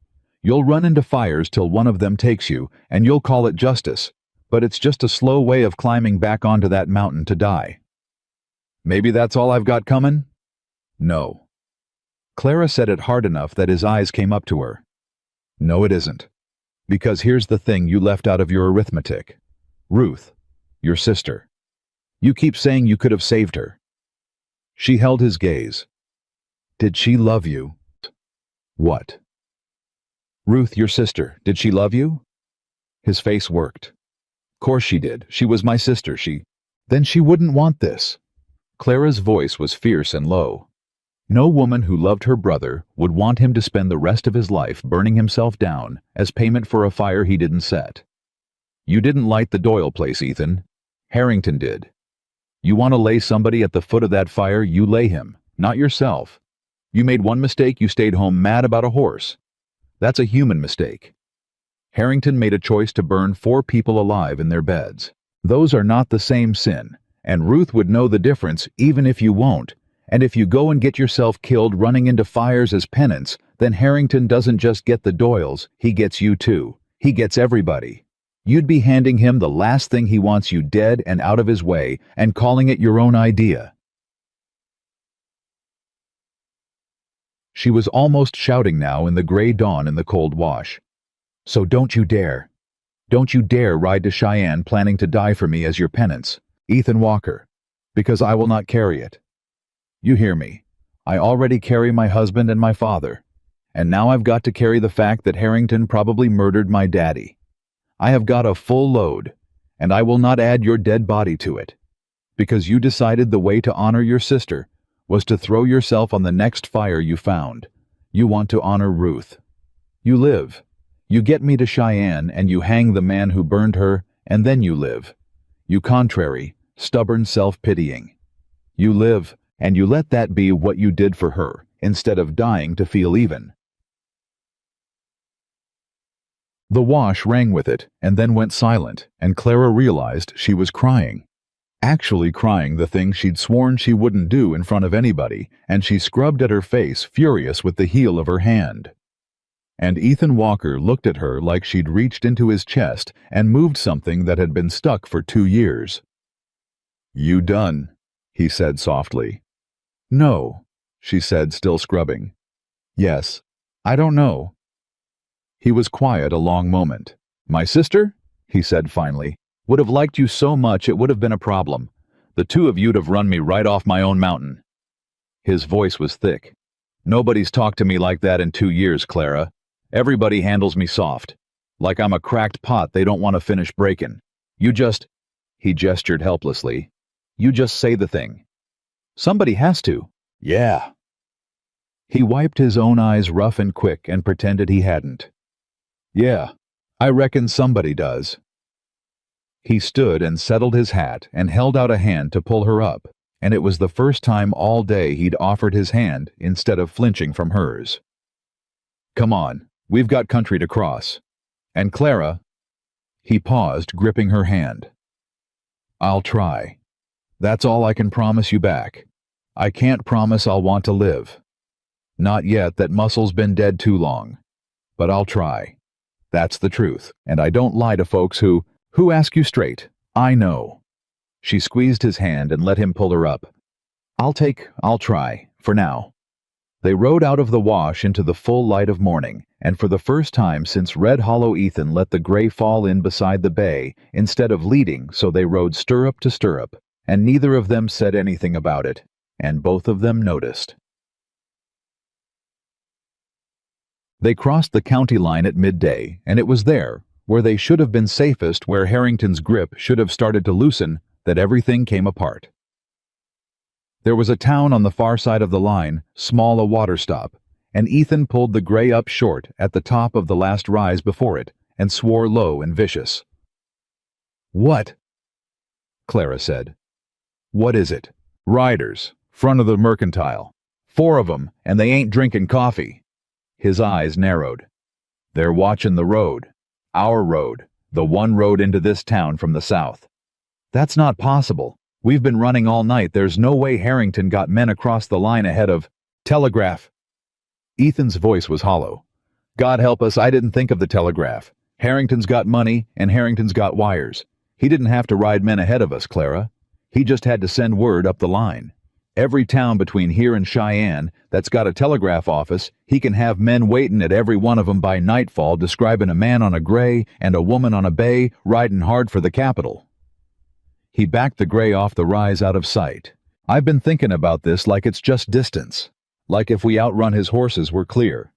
You'll run into fires till one of them takes you, and you'll call it justice. But it's just a slow way of climbing back onto that mountain to die. Maybe that's all I've got coming? No. Clara said it hard enough that his eyes came up to her. No, it isn't. Because here's the thing you left out of your arithmetic. Ruth, your sister. You keep saying you could have saved her. She held his gaze. Did she love you? What? Ruth, your sister, did she love you? His face worked. Course she did. She was my sister. Then she wouldn't want this. Clara's voice was fierce and low. No woman who loved her brother would want him to spend the rest of his life burning himself down as payment for a fire he didn't set. You didn't light the Doyle place, Ethan. Harrington did. You want to lay somebody at the foot of that fire, you lay him, not yourself. You made one mistake, you stayed home mad about a horse. That's a human mistake. Harrington made a choice to burn 4 people alive in their beds. Those are not the same sin, and Ruth would know the difference even if you won't. And if you go and get yourself killed running into fires as penance, then Harrington doesn't just get the Doyles, he gets you too. He gets everybody. You'd be handing him the last thing he wants, you dead and out of his way, and calling it your own idea. She was almost shouting now in the gray dawn in the cold wash. So don't you dare. Don't you dare ride to Cheyenne planning to die for me as your penance, Ethan Walker, because I will not carry it. You hear me. I already carry my husband and my father, and now I've got to carry the fact that Harrington probably murdered my daddy. I have got a full load, and I will not add your dead body to it, because you decided the way to honor your sister was to throw yourself on the next fire you found. You want to honor Ruth. You live. You get me to Cheyenne, and you hang the man who burned her, and then you live. You contrary, stubborn self-pitying. You live, and you let that be what you did for her, instead of dying to feel even. The wash rang with it, and then went silent, and Clara realized she was crying. Actually crying the thing she'd sworn she wouldn't do in front of anybody, and she scrubbed at her face, furious with the heel of her hand. And Ethan Walker looked at her like she'd reached into his chest and moved something that had been stuck for 2 years. "You done," he said softly. "No," she said, still scrubbing. "Yes. I don't know." He was quiet a long moment. "My sister?" he said finally. Would have liked you so much it would have been a problem. The two of you'd have run me right off my own mountain. His voice was thick. Nobody's talked to me like that in 2 years, Clara. Everybody handles me soft. Like I'm a cracked pot they don't want to finish breaking. You just... He gestured helplessly. You just say the thing. Somebody has to. Yeah. He wiped his own eyes rough and quick and pretended he hadn't. Yeah, I reckon somebody does. He stood and settled his hat and held out a hand to pull her up, and it was the first time all day he'd offered his hand instead of flinching from hers. Come on, we've got country to cross. And Clara... He paused, gripping her hand. I'll try. That's all I can promise you back. I can't promise I'll want to live. Not yet, that muscle's been dead too long. But I'll try. That's the truth, and I don't lie to folks who ask you straight. I know. She squeezed his hand and let him pull her up. I'll try, for now. They rode out of the wash into the full light of morning, and for the first time since Red Hollow Ethan let the gray fall in beside the bay, instead of leading, so they rode stirrup to stirrup, and neither of them said anything about it, and both of them noticed. They crossed the county line at midday, and it was there, where they should have been safest, where Harrington's grip should have started to loosen, that everything came apart. There was a town on the far side of the line, small a water stop, and Ethan pulled the gray up short at the top of the last rise before it, and swore low and vicious. What? Clara said. What is it? Riders, front of the mercantile. 4 of 'em, and they ain't drinking coffee. His eyes narrowed. They're watching the road. Our road. The one road into this town from the south. That's not possible. We've been running all night. There's no way Harrington got men across the line ahead of... Telegraph. Ethan's voice was hollow. God help us, I didn't think of the telegraph. Harrington's got money, and Harrington's got wires. He didn't have to ride men ahead of us, Clara. He just had to send word up the line. Every town between here and Cheyenne that's got a telegraph office, he can have men waiting at every one of 'em by nightfall describing a man on a gray and a woman on a bay riding hard for the capital. He backed the gray off the rise out of sight. I've been thinking about this like it's just distance. Like if we outrun his horses we're clear.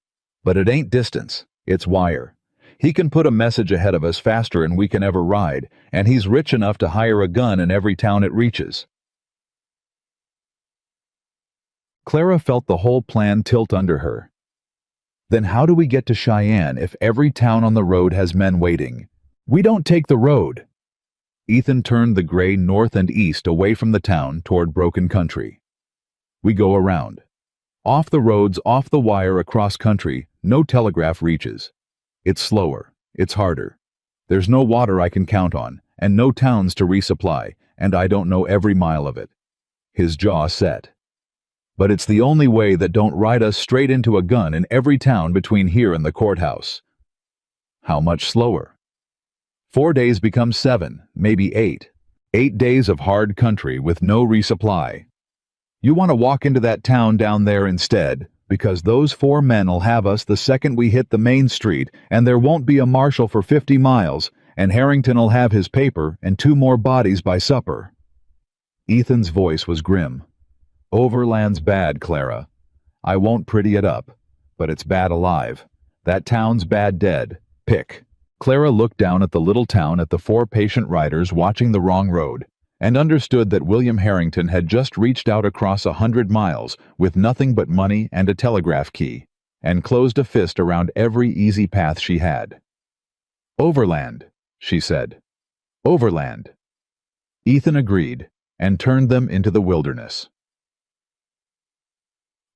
But it ain't distance, it's wire. He can put a message ahead of us faster than we can ever ride, and he's rich enough to hire a gun in every town it reaches. Clara felt the whole plan tilt under her. Then how do we get to Cheyenne if every town on the road has men waiting? We don't take the road. Ethan turned the gray north and east away from the town toward broken country. We go around. Off the roads, off the wire, across country, no telegraph reaches. It's slower, it's harder. There's no water I can count on, and no towns to resupply, and I don't know every mile of it. His jaw set. But it's the only way that don't ride us straight into a gun in every town between here and the courthouse. How much slower? 4 days become 7, maybe 8. 8 days of hard country with no resupply. You want to walk into that town down there instead, because those 4 men'll have us the second we hit the main street, and there won't be a marshal for 50 miles, and Harrington'll have his paper and 2 more bodies by supper. Ethan's voice was grim. Overland's bad, Clara. I won't pretty it up, but it's bad alive. That town's bad dead. Pick. Clara looked down at the little town at the 4 patient riders watching the wrong road, and understood that William Harrington had just reached out across 100 miles with nothing but money and a telegraph key, and closed a fist around every easy path she had. Overland, she said. Overland. Ethan agreed, and turned them into the wilderness.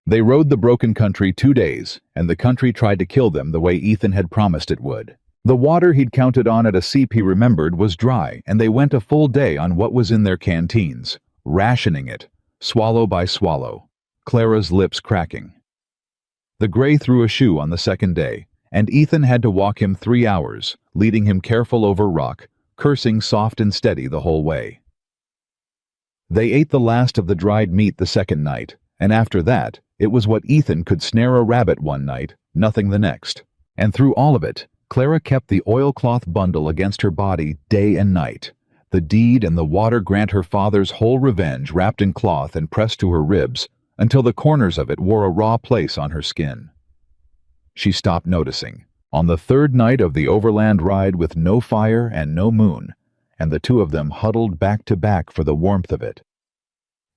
They rode the broken country 2 days, and the country tried to kill them the way Ethan had promised it would. The water he'd counted on at a seep he remembered was dry, and they went a full day on what was in their canteens, rationing it, swallow by swallow, Clara's lips cracking. The gray threw a shoe on the second day, and Ethan had to walk him 3 hours, leading him careful over rock, cursing soft and steady the whole way. They ate the last of the dried meat the second night, and after that, it was what Ethan could snare a rabbit one night, nothing the next. And through all of it, Clara kept the oilcloth bundle against her body day and night. The deed and the water grant her father's whole revenge wrapped in cloth and pressed to her ribs, until the corners of it wore a raw place on her skin. She stopped noticing. On the third night of the overland ride with no fire and no moon, and the two of them huddled back to back for the warmth of it,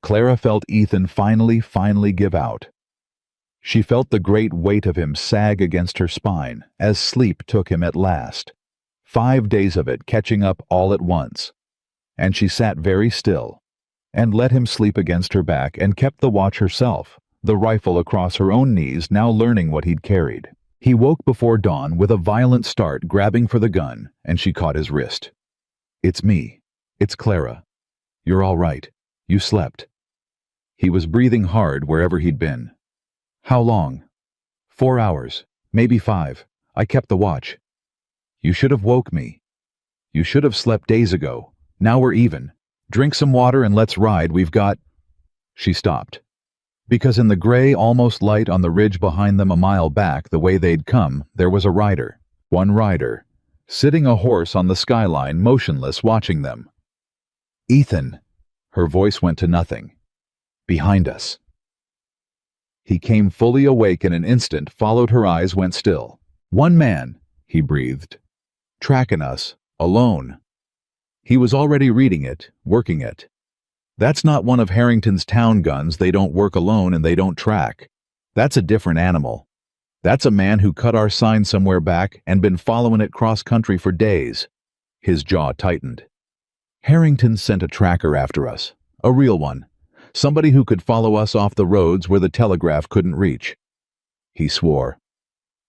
Clara felt Ethan finally give out. She felt the great weight of him sag against her spine as sleep took him at last. 5 days of it catching up all at once. And she sat very still, and let him sleep against her back and kept the watch herself, the rifle across her own knees, now learning what he'd carried. He woke before dawn with a violent start, grabbing for the gun, and she caught his wrist. "It's me. It's Clara. You're all right. You slept." He was breathing hard wherever he'd been. "How long?" 4 hours, maybe 5. I kept the watch." "You should have woke me. You should have slept days ago. Now we're even. Drink some water and let's ride. We've got—" She stopped. Because in the gray, almost light on the ridge behind them a mile back, the way they'd come, there was a rider. One rider, sitting a horse on the skyline, motionless, watching them. "Ethan!" Her voice went to nothing. "Behind us." He came fully awake in an instant, followed. Her eyes went still. "One man," he breathed. "Tracking us. Alone." He was already reading it, working it. "That's not one of Harrington's town guns. They don't work alone and they don't track. That's a different animal. That's a man who cut our sign somewhere back and been following it cross-country for days." His jaw tightened. "Harrington sent a tracker after us. A real one. Somebody who could follow us off the roads where the telegraph couldn't reach." He swore.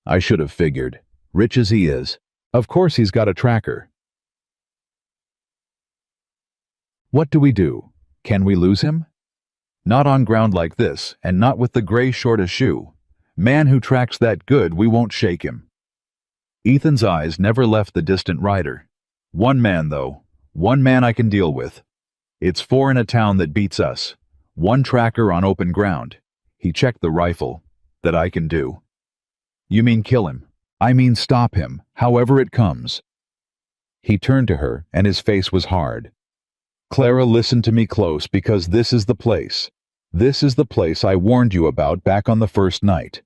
"I should have figured. Rich as he is. Of course he's got a tracker." "What do we do? Can we lose him?" "Not on ground like this, and not with the gray short a shoe. Man who tracks that good, we won't shake him." Ethan's eyes never left the distant rider. "One man, though. One man I can deal with. It's 4 in a town that beats us. 1 tracker on open ground." He checked the rifle. "That I can do." "You mean kill him?" "I mean stop him, however it comes." He turned to her, and his face was hard. "Clara, listen to me close, because this is the place. This is the place I warned you about back on the first night.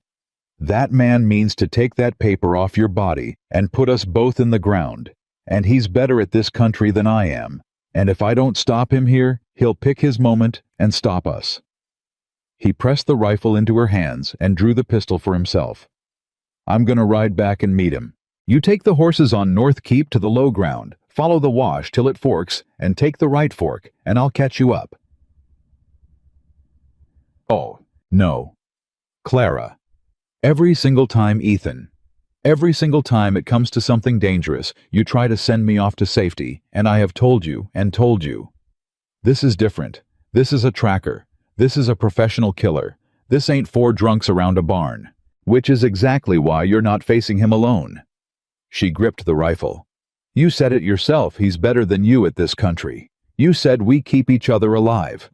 That man means to take that paper off your body and put us both in the ground. And he's better at this country than I am. And if I don't stop him here, he'll pick his moment and stop us." He pressed the rifle into her hands and drew the pistol for himself. "I'm gonna ride back and meet him. You take the horses on North Keep to the low ground, follow the wash till it forks, and take the right fork, and I'll catch you up." "Oh, no. Clara. Every single time, Ethan. Every single time it comes to something dangerous, you try to send me off to safety, and I have told you and told you. This is different. This is a tracker. This is a professional killer. This ain't 4 drunks around a barn. Which is exactly why you're not facing him alone." She gripped the rifle. "You said it yourself, he's better than you at this country. You said we keep each other alive.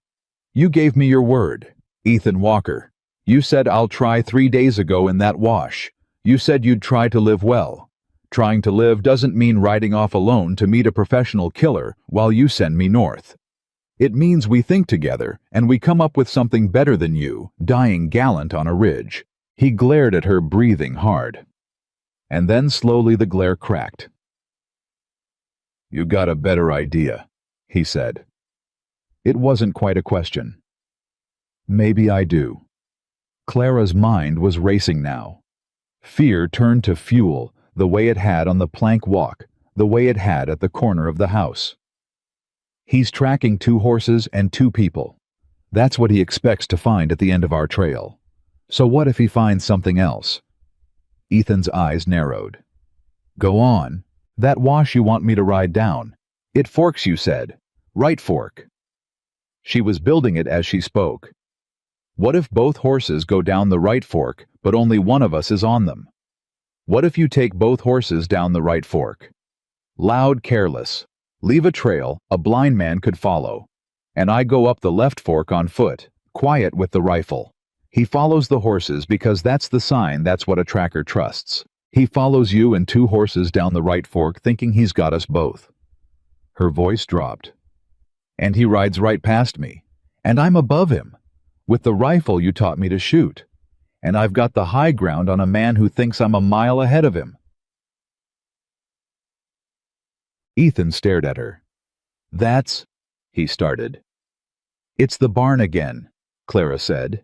You gave me your word. Ethan Walker. You said I'll try 3 days ago in that wash. You said you'd try to live well. Trying to live doesn't mean riding off alone to meet a professional killer while you send me north. It means we think together and we come up with something better than you, dying gallant on a ridge." He glared at her, breathing hard. And then slowly the glare cracked. "You got a better idea," he said. It wasn't quite a question. "Maybe I do." Clara's mind was racing now. Fear turned to fuel, the way it had on the plank walk, the way it had at the corner of the house. He's tracking 2 horses and 2 people. That's what he expects to find at the end of our trail. So what if he finds something else? Ethan's eyes narrowed. "Go on. That wash you want me to ride down. It forks, you said. Right fork." She was building it as she spoke. "What if both horses go down the right fork, but only one of us is on them? What if you take both horses down the right fork? Loud, careless. Leave a trail a blind man could follow. And I go up the left fork on foot, quiet with the rifle. He follows the horses because that's the sign, that's what a tracker trusts. He follows you and 2 horses down the right fork thinking he's got us both." Her voice dropped. "And he rides right past me. And I'm above him, with the rifle you taught me to shoot. And I've got the high ground on a man who thinks I'm a mile ahead of him." Ethan stared at her. "That's—" he started. "It's the barn again," Clara said.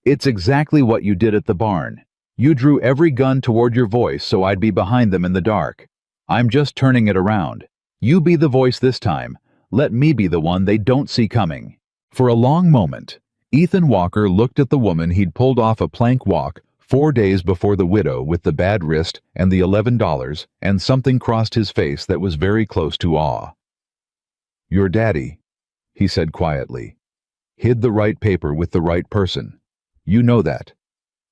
"It's exactly what you did at the barn. You drew every gun toward your voice so I'd be behind them in the dark. I'm just turning it around. You be the voice this time. Let me be the one they don't see coming." For a long moment, Ethan Walker looked at the woman he'd pulled off a plank walk 4 days before the widow with the bad wrist and the $11, and something crossed his face that was very close to awe. "Your daddy," he said quietly, "hid the right paper with the right person. You know that.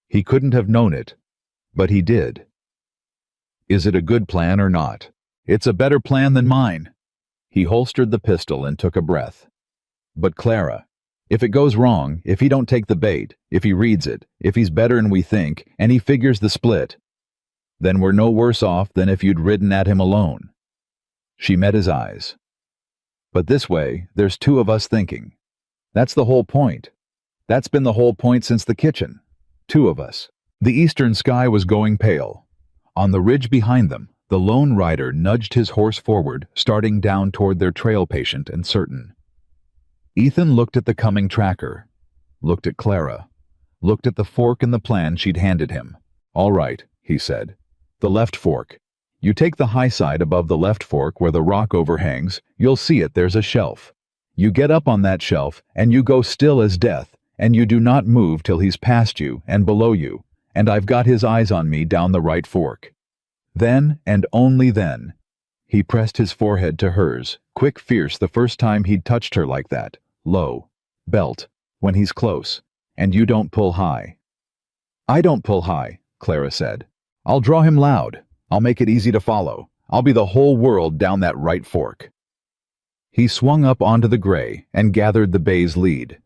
He couldn't have known it, but he did. Is it a good plan or not? It's a better plan than mine." He holstered the pistol and took a breath. "But Clara, if it goes wrong, if he don't take the bait, if he reads it, if he's better'n we think, and he figures the split, then we're no worse off than if you'd ridden at him alone." She met his eyes. "But this way, there's 2 of us thinking. That's the whole point. That's been the whole point since the kitchen. 2 of us." The eastern sky was going pale. On the ridge behind them, the lone rider nudged his horse forward, starting down toward their trail patient and certain. Ethan looked at the coming tracker, looked at Clara, looked at the fork in the plan she'd handed him. "All right," he said. "The left fork. You take the high side above the left fork where the rock overhangs, you'll see it, there's a shelf. You get up on that shelf, and you go still as death, and you do not move till he's past you and below you, and I've got his eyes on me down the right fork. Then, and only then," he pressed his forehead to hers, quick, fierce the first time he'd touched her like that, low, belt, when he's close, "and you don't pull high." "I don't pull high," Clara said. "I'll draw him loud. I'll make it easy to follow. I'll be the whole world down that right fork." He swung up onto the gray and gathered the bay's lead.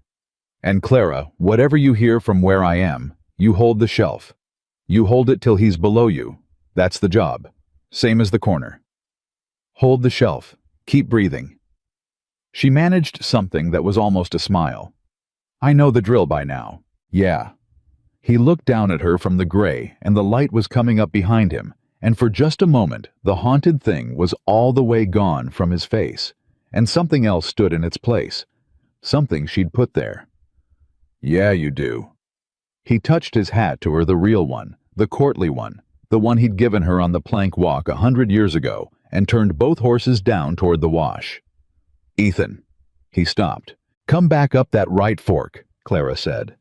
"And Clara, whatever you hear from where I am, you hold the shelf. You hold it till he's below you. That's the job. Same as the corner. Hold the shelf. Keep breathing." She managed something that was almost a smile. "I know the drill by now." "Yeah." He looked down at her from the gray, and the light was coming up behind him, and for just a moment the haunted thing was all the way gone from his face, and something else stood in its place. Something she'd put there. "Yeah, you do." He touched his hat to her, the real one, the courtly one, the one he'd given her on the plank walk 100 years ago, and turned both horses down toward the wash. "Ethan." He stopped. "Come back up that right fork," Clara said.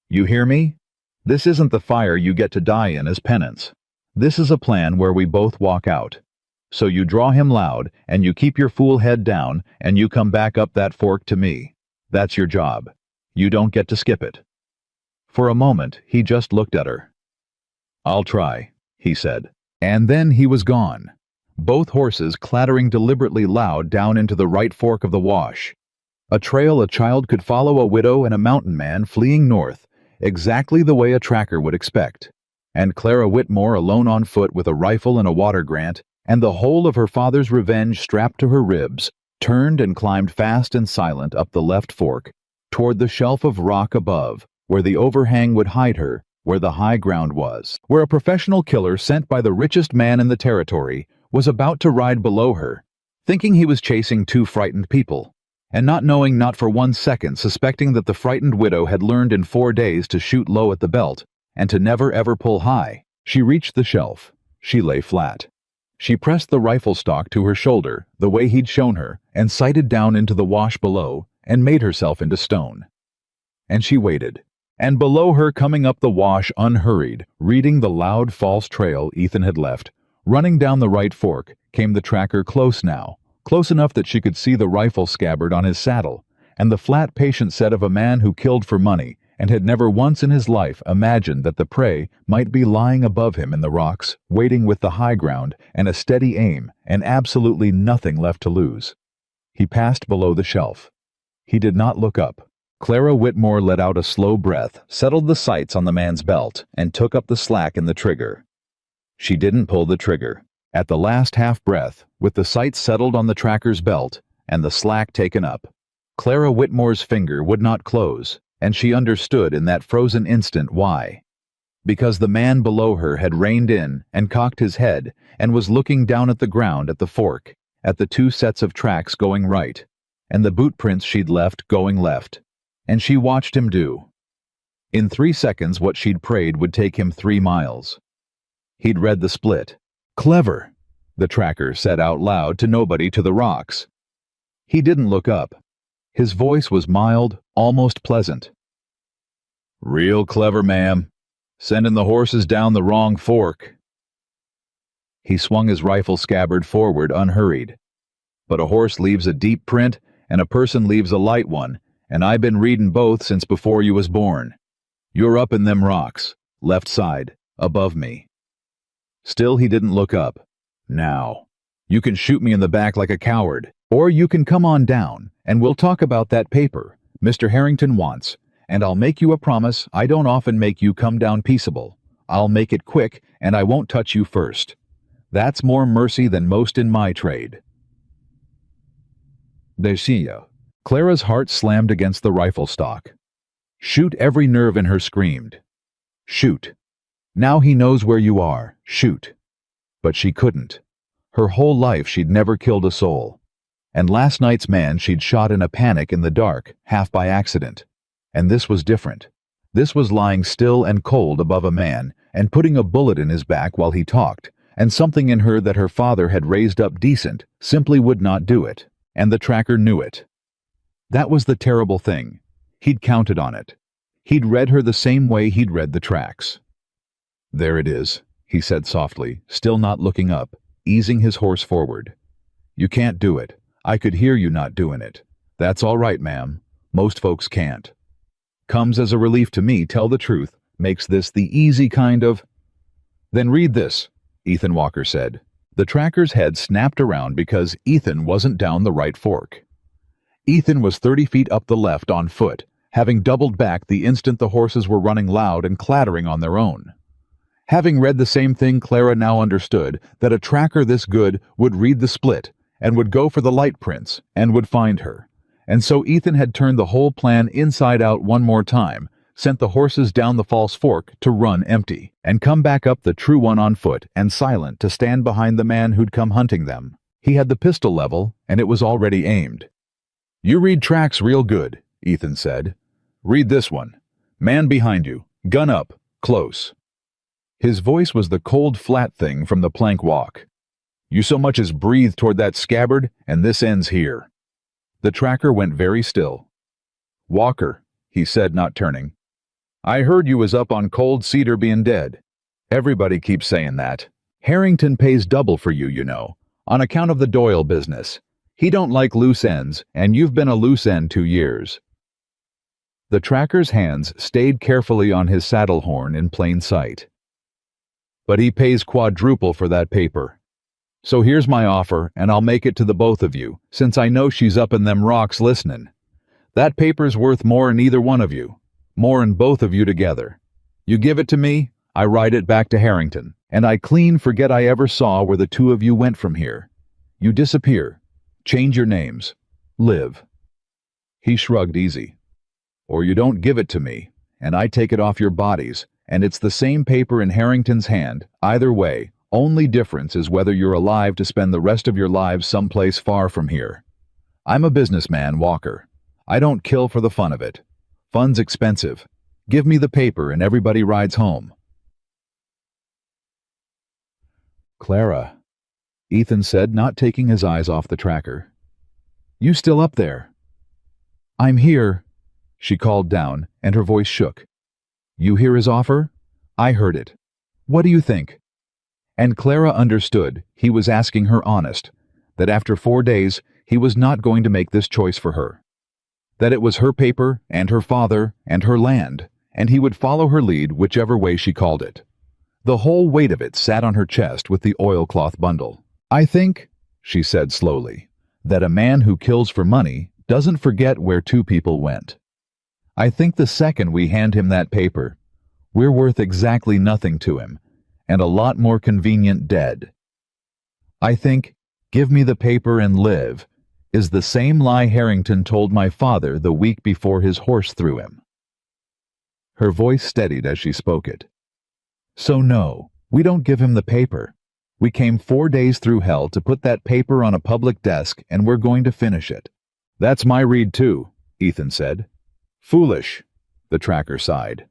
"You hear me? This isn't the fire you get to die in as penance. This is a plan where we both walk out. So you draw him loud, and you keep your fool head down, and you come back up that fork to me. That's your job. You don't get to skip it." For a moment, he just looked at her. "I'll try," he said. And then he was gone. Both horses clattering deliberately loud down into the right fork of the wash. A trail a child could follow, a widow and a mountain man fleeing north, exactly the way a tracker would expect. And Clara Whitmore alone on foot with a rifle and a water grant, and the whole of her father's revenge strapped to her ribs, turned and climbed fast and silent up the left fork, toward the shelf of rock above, where the overhang would hide her, where the high ground was, where a professional killer sent by the richest man in the territory was about to ride below her, thinking he was chasing 2 frightened people, and not knowing, not for 1 second, suspecting that the frightened widow had learned in 4 days to shoot low at the belt, and to never ever pull high. She reached the shelf. She lay flat. She pressed the rifle stock to her shoulder, the way he'd shown her, and sighted down into the wash below, and made herself into stone. And she waited. And below her, coming up the wash unhurried, reading the loud false trail Ethan had left, running down the right fork, came the tracker, close now, close enough that she could see the rifle scabbard on his saddle, and the flat, patient set of a man who killed for money, and had never once in his life imagined that the prey might be lying above him in the rocks, waiting with the high ground and a steady aim, and absolutely nothing left to lose. He passed below the shelf. He did not look up. Clara Whitmore let out a slow breath, settled the sights on the man's belt, and took up the slack in the trigger. She didn't pull the trigger. At the last half-breath, with the sights settled on the tracker's belt and the slack taken up, Clara Whitmore's finger would not close, and she understood in that frozen instant why. Because the man below her had reined in and cocked his head and was looking down at the ground at the fork, at the two sets of tracks going right, and the boot prints she'd left going left. And she watched him do. In 3 seconds what she'd prayed would take him 3 miles. He'd read the split. "Clever," the tracker said out loud to nobody to the rocks. He didn't look up. His voice was mild, almost pleasant. "Real clever, ma'am. Sending the horses down the wrong fork." He swung his rifle scabbard forward unhurried. "But a horse leaves a deep print and a person leaves a light one, and I been reading both since before you was born. You're up in them rocks, left side, above me." Still he didn't look up. "Now, you can shoot me in the back like a coward, or you can come on down, and we'll talk about that paper Mr. Harrington wants, and I'll make you a promise I don't often make you come down peaceable. I'll make it quick, and I won't touch you first. That's more mercy than most in my trade." Descia. Clara's heart slammed against the rifle stock. Shoot, every nerve in her screamed. Shoot. Now he knows where you are. Shoot. But she couldn't. Her whole life she'd never killed a soul. And last night's man she'd shot in a panic in the dark, half by accident. And this was different. This was lying still and cold above a man and putting a bullet in his back while he talked, and something in her that her father had raised up decent simply would not do it, and the tracker knew it. That was the terrible thing. He'd counted on it. He'd read her the same way he'd read the tracks. "There it is," he said softly, still not looking up, easing his horse forward. "You can't do it. I could hear you not doing it. That's all right, ma'am. Most folks can't. Comes as a relief to me, tell the truth, makes this the easy kind of—" "Then read this," Ethan Walker said. The tracker's head snapped around because Ethan wasn't down the right fork. Ethan was 30 feet up the left on foot, having doubled back the instant the horses were running loud and clattering on their own. Having read the same thing, Clara now understood that a tracker this good would read the split and would go for the light prints and would find her. And so Ethan had turned the whole plan inside out one more time, sent the horses down the false fork to run empty, and come back up the true one on foot and silent to stand behind the man who'd come hunting them. He had the pistol level, and it was already aimed. "You read tracks real good," Ethan said. "Read this one. Man behind you. Gun up. Close." His voice was the cold, flat thing from the plank walk. "You so much as breathe toward that scabbard, and this ends here." The tracker went very still. "Walker," he said, not turning. "I heard you was up on Cold Cedar being dead. Everybody keeps saying that. Harrington pays double for you, you know, on account of the Doyle business. He don't like loose ends, and you've been a loose end 2 years." The tracker's hands stayed carefully on his saddle horn in plain sight. "But he pays quadruple for that paper. So here's my offer, and I'll make it to the both of you, since I know she's up in them rocks listening. That paper's worth more'n either one of you, more'n both of you together. You give it to me, I ride it back to Harrington, and I clean forget I ever saw where the two of you went from here. You disappear. Change your names. Live." He shrugged easy. "Or you don't give it to me, and I take it off your bodies, and it's the same paper in Harrington's hand, either way. Only difference is whether you're alive to spend the rest of your lives someplace far from here. I'm a businessman, Walker. I don't kill for the fun of it. Fun's expensive. Give me the paper and everybody rides home." "Clara," Ethan said, not taking his eyes off the tracker. "You still up there?" "I'm here," she called down, and her voice shook. "You hear his offer?" "I heard it. What do you think?" And Clara understood he was asking her honest, that after 4 days he was not going to make this choice for her. That it was her paper and her father and her land, and he would follow her lead whichever way she called it. The whole weight of it sat on her chest with the oilcloth bundle. "I think," she said slowly, "that a man who kills for money doesn't forget where 2 people went. I think the second we hand him that paper, we're worth exactly nothing to him, and a lot more convenient dead. I think, "Give me the paper and live," is the same lie Harrington told my father the week before his horse threw him. Her voice steadied as she spoke it. So no, we don't give him the paper. We came 4 days through hell to put that paper on a public desk, and we're going to finish it. That's my read too, Ethan said. Foolish, the tracker sighed.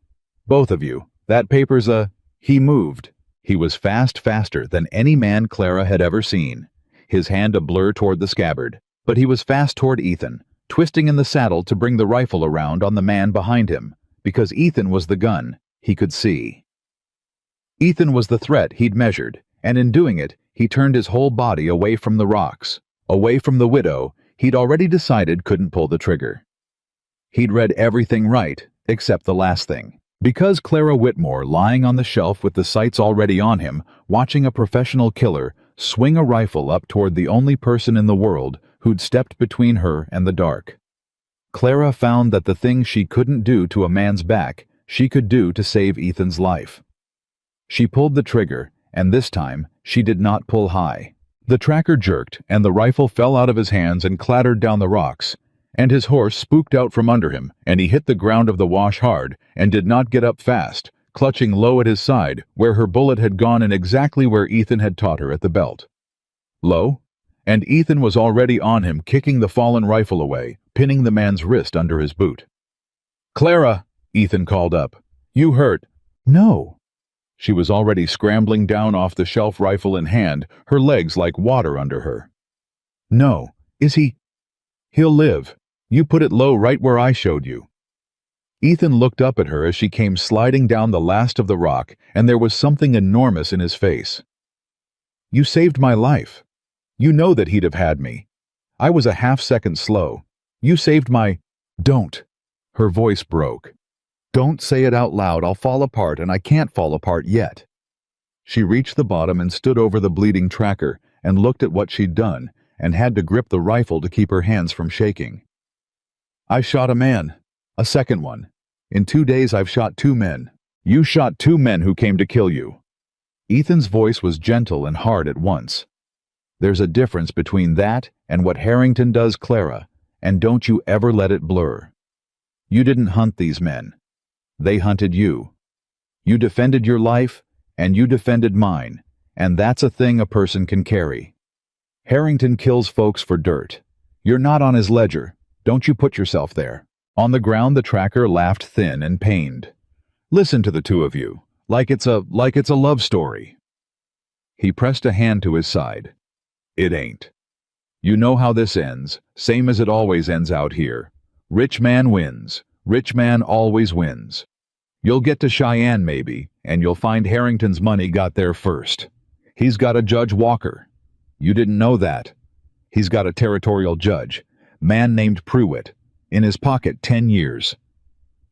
Both of you, that paper's a... He moved. He was faster than any man Clara had ever seen, his hand a blur toward the scabbard, but he was fast toward Ethan, twisting in the saddle to bring the rifle around on the man behind him, because Ethan was the gun he could see. Ethan was the threat he'd measured, and in doing it, he turned his whole body away from the rocks, away from the widow he'd already decided couldn't pull the trigger. He'd read everything right, except the last thing. Because Clara Whitmore, lying on the shelf with the sights already on him, watching a professional killer swing a rifle up toward the only person in the world who'd stepped between her and the dark. Clara found that the thing she couldn't do to a man's back, she could do to save Ethan's life. She pulled the trigger, and this time, she did not pull high. The tracker jerked, and the rifle fell out of his hands and clattered down the rocks, and his horse spooked out from under him, and he hit the ground of the wash hard, and did not get up fast, clutching low at his side, where her bullet had gone in exactly where Ethan had taught her at the belt. Low? And Ethan was already on him, kicking the fallen rifle away, pinning the man's wrist under his boot. "Clara," Ethan called up. "You hurt." "No." She was already scrambling down off the shelf, rifle in hand, her legs like water under her. "No. Is he?" "He'll live. You put it low right where I showed you." Ethan looked up at her as she came sliding down the last of the rock, and there was something enormous in his face. "You saved my life. You know that he'd have had me. I was a half-second slow. You saved my—" "Don't." Her voice broke. "Don't say it out loud. I'll fall apart, and I can't fall apart yet." She reached the bottom and stood over the bleeding tracker and looked at what she'd done, and had to grip the rifle to keep her hands from shaking. "I shot a man. A second one. In 2 days I've shot 2 men. You shot 2 men who came to kill you." Ethan's voice was gentle and hard at once. "There's a difference between that and what Harrington does, Clara, and don't you ever let it blur. You didn't hunt these men. They hunted you. You defended your life, and you defended mine, and that's a thing a person can carry. Harrington kills folks for dirt. You're not on his ledger. Don't you put yourself there." On the ground, the tracker laughed thin and pained. "Listen to the two of you, like it's a love story." He pressed a hand to his side. "It ain't. You know how this ends, same as it always ends out here. Rich man wins. Rich man always wins. You'll get to Cheyenne maybe, and you'll find Harrington's money got there first. He's got a Judge Walker. You didn't know that. He's got a territorial judge, man named Pruitt, in his pocket 10 years.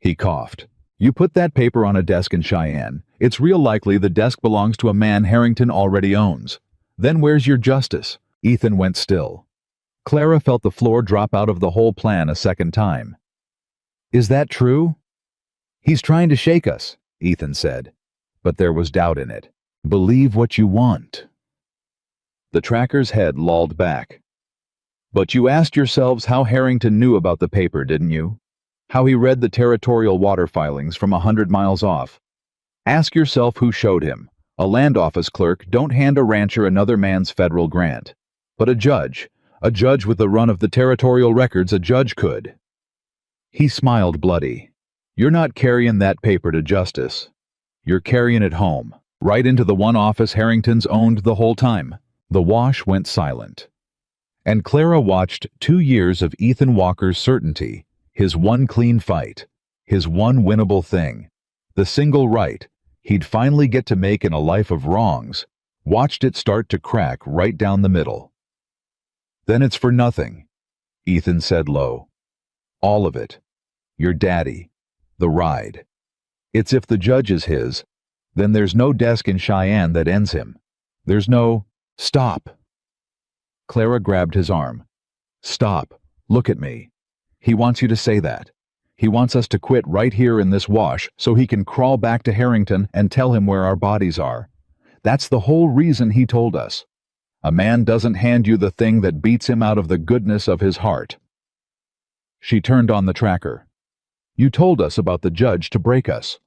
He coughed. "You put that paper on a desk in Cheyenne, it's real likely the desk belongs to a man Harrington already owns. Then where's your justice?" Ethan went still. Clara felt the floor drop out of the whole plan a second time. "Is that true?" "He's trying to shake us," Ethan said, but there was doubt in it. "Believe what you want." The tracker's head lolled back. "But you asked yourselves how Harrington knew about the paper, didn't you? How he read the territorial water filings from 100 miles off? Ask yourself who showed him. A land office clerk don't hand a rancher another man's federal grant. But a judge with the run of the territorial records, a judge could." He smiled bloody. "You're not carrying that paper to justice. You're carrying it home, right into the one office Harrington's owned the whole time." The wash went silent. And Clara watched 2 years of Ethan Walker's certainty, his one clean fight, his one winnable thing, the single right he'd finally get to make in a life of wrongs, watched it start to crack right down the middle. "Then it's for nothing," Ethan said low. "All of it. Your daddy. The ride. It's if the judge is his, then there's no desk in Cheyenne that ends him. There's no—" "Stop!" Clara grabbed his arm. "Stop. Look at me. He wants you to say that. He wants us to quit right here in this wash so he can crawl back to Harrington and tell him where our bodies are. That's the whole reason he told us. A man doesn't hand you the thing that beats him out of the goodness of his heart. She turned on the tracker. You told us about the judge to break us,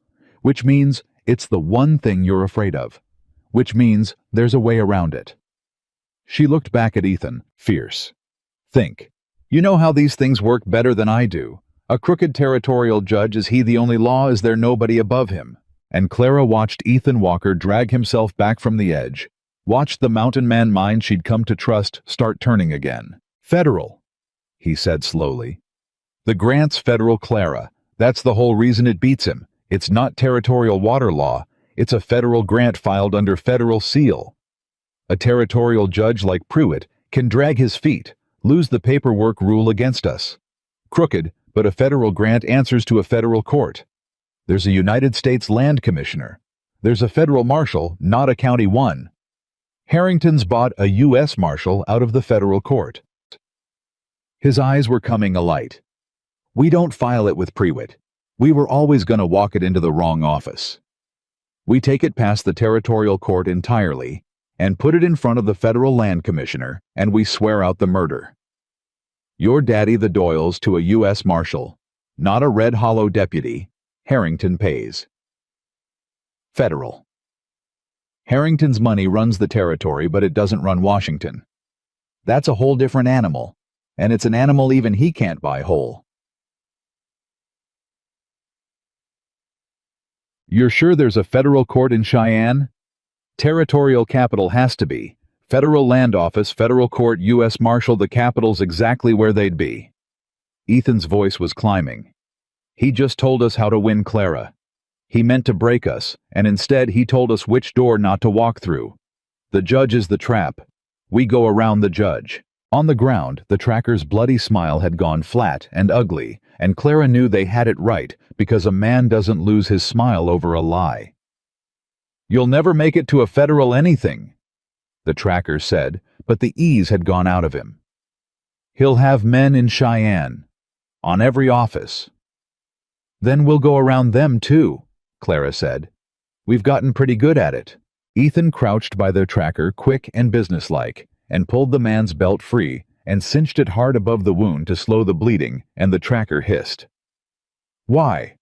which means it's the one thing you're afraid of, which means there's a way around it. She looked back at Ethan, fierce. Think. You know how these things work better than I do. A crooked territorial judge, is he the only law? Is there nobody above him? And Clara watched Ethan Walker drag himself back from the edge, watched the mountain man mind she'd come to trust start turning again. Federal, he said slowly. The grant's federal, Clara. That's the whole reason it beats him. It's not territorial water law. It's a federal grant filed under federal seal. A territorial judge like Pruitt can drag his feet, lose the paperwork rule against us. Crooked, but a federal grant answers to a federal court. There's a United States Land Commissioner. There's a federal marshal, not a county one. Harrington's bought a U.S. marshal out of the federal court. His eyes were coming alight. We don't file it with Pruitt. We were always going to walk it into the wrong office. We take it past the territorial court entirely and put it in front of the federal land commissioner, and we swear out the murder. Your daddy the Doyles to a U.S. marshal, not a Red Hollow deputy. Harrington pays. Federal. Harrington's money runs the territory, but it doesn't run Washington. That's a whole different animal, and it's an animal even he can't buy whole. You're sure there's a federal court in Cheyenne? Territorial capital has to be. Federal land office, federal court, U.S. Marshal, the capital's exactly where they'd be. Ethan's voice was climbing. He just told us how to win Clara. He meant to break us, and instead he told us which door not to walk through. The judge is the trap. We go around the judge. On the ground, the tracker's bloody smile had gone flat and ugly, and Clara knew they had it right, because a man doesn't lose his smile over a lie. You'll never make it to a federal anything, the tracker said, but the ease had gone out of him. He'll have men in Cheyenne, on every office. Then we'll go around them too, Clara said. We've gotten pretty good at it. Ethan crouched by their tracker, quick and businesslike, and pulled the man's belt free and cinched it hard above the wound to slow the bleeding, and the tracker hissed. Why?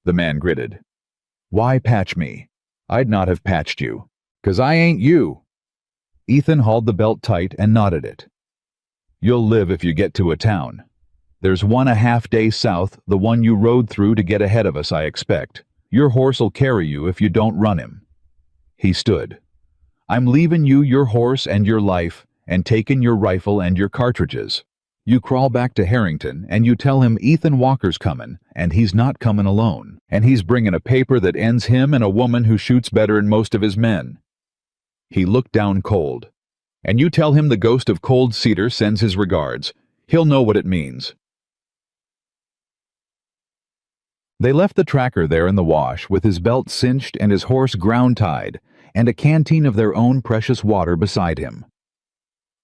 The man gritted. Why patch me? I'd not have patched you. 'Cause I ain't you. Ethan hauled the belt tight and knotted it. You'll live if you get to a town. There's 1.5 days south, the one you rode through to get ahead of us, I expect. Your horse'll carry you if you don't run him. He stood. I'm leaving you your horse and your life, and taking your rifle and your cartridges. You crawl back to Harrington and you tell him Ethan Walker's coming, and he's not coming alone, and he's bringing a paper that ends him and a woman who shoots better than most of his men. He looked down cold. And you tell him the ghost of Cold Cedar sends his regards. He'll know what it means. They left the tracker there in the wash with his belt cinched and his horse ground-tied, and a canteen of their own precious water beside him.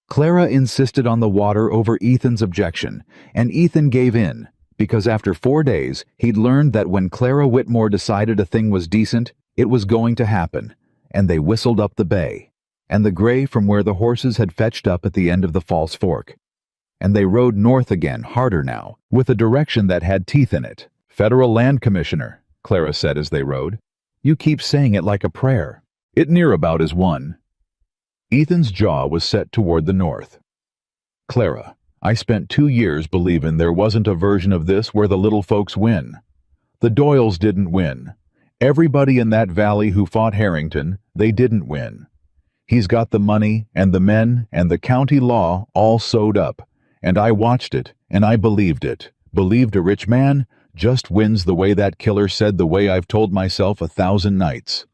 Clara insisted on the water over Ethan's objection, and Ethan gave in, because after 4 days he'd learned that when Clara Whitmore decided a thing was decent, it was going to happen, and they whistled up the bay, and the gray from where the horses had fetched up at the end of the False Fork. And they rode north again, harder now, with a direction that had teeth in it. Federal Land Commissioner, Clara said as they rode. You keep saying it like a prayer. It near about is one. Ethan's jaw was set toward the north. Clara, I spent 2 years believing there wasn't a version of this where the little folks win. The Doyles didn't win. Everybody in that valley who fought Harrington, they didn't win. He's got the money and the men and the county law all sewed up, and I watched it, and I believed it. Believed a rich man just wins the way that killer said, the way I've told myself 1,000 nights.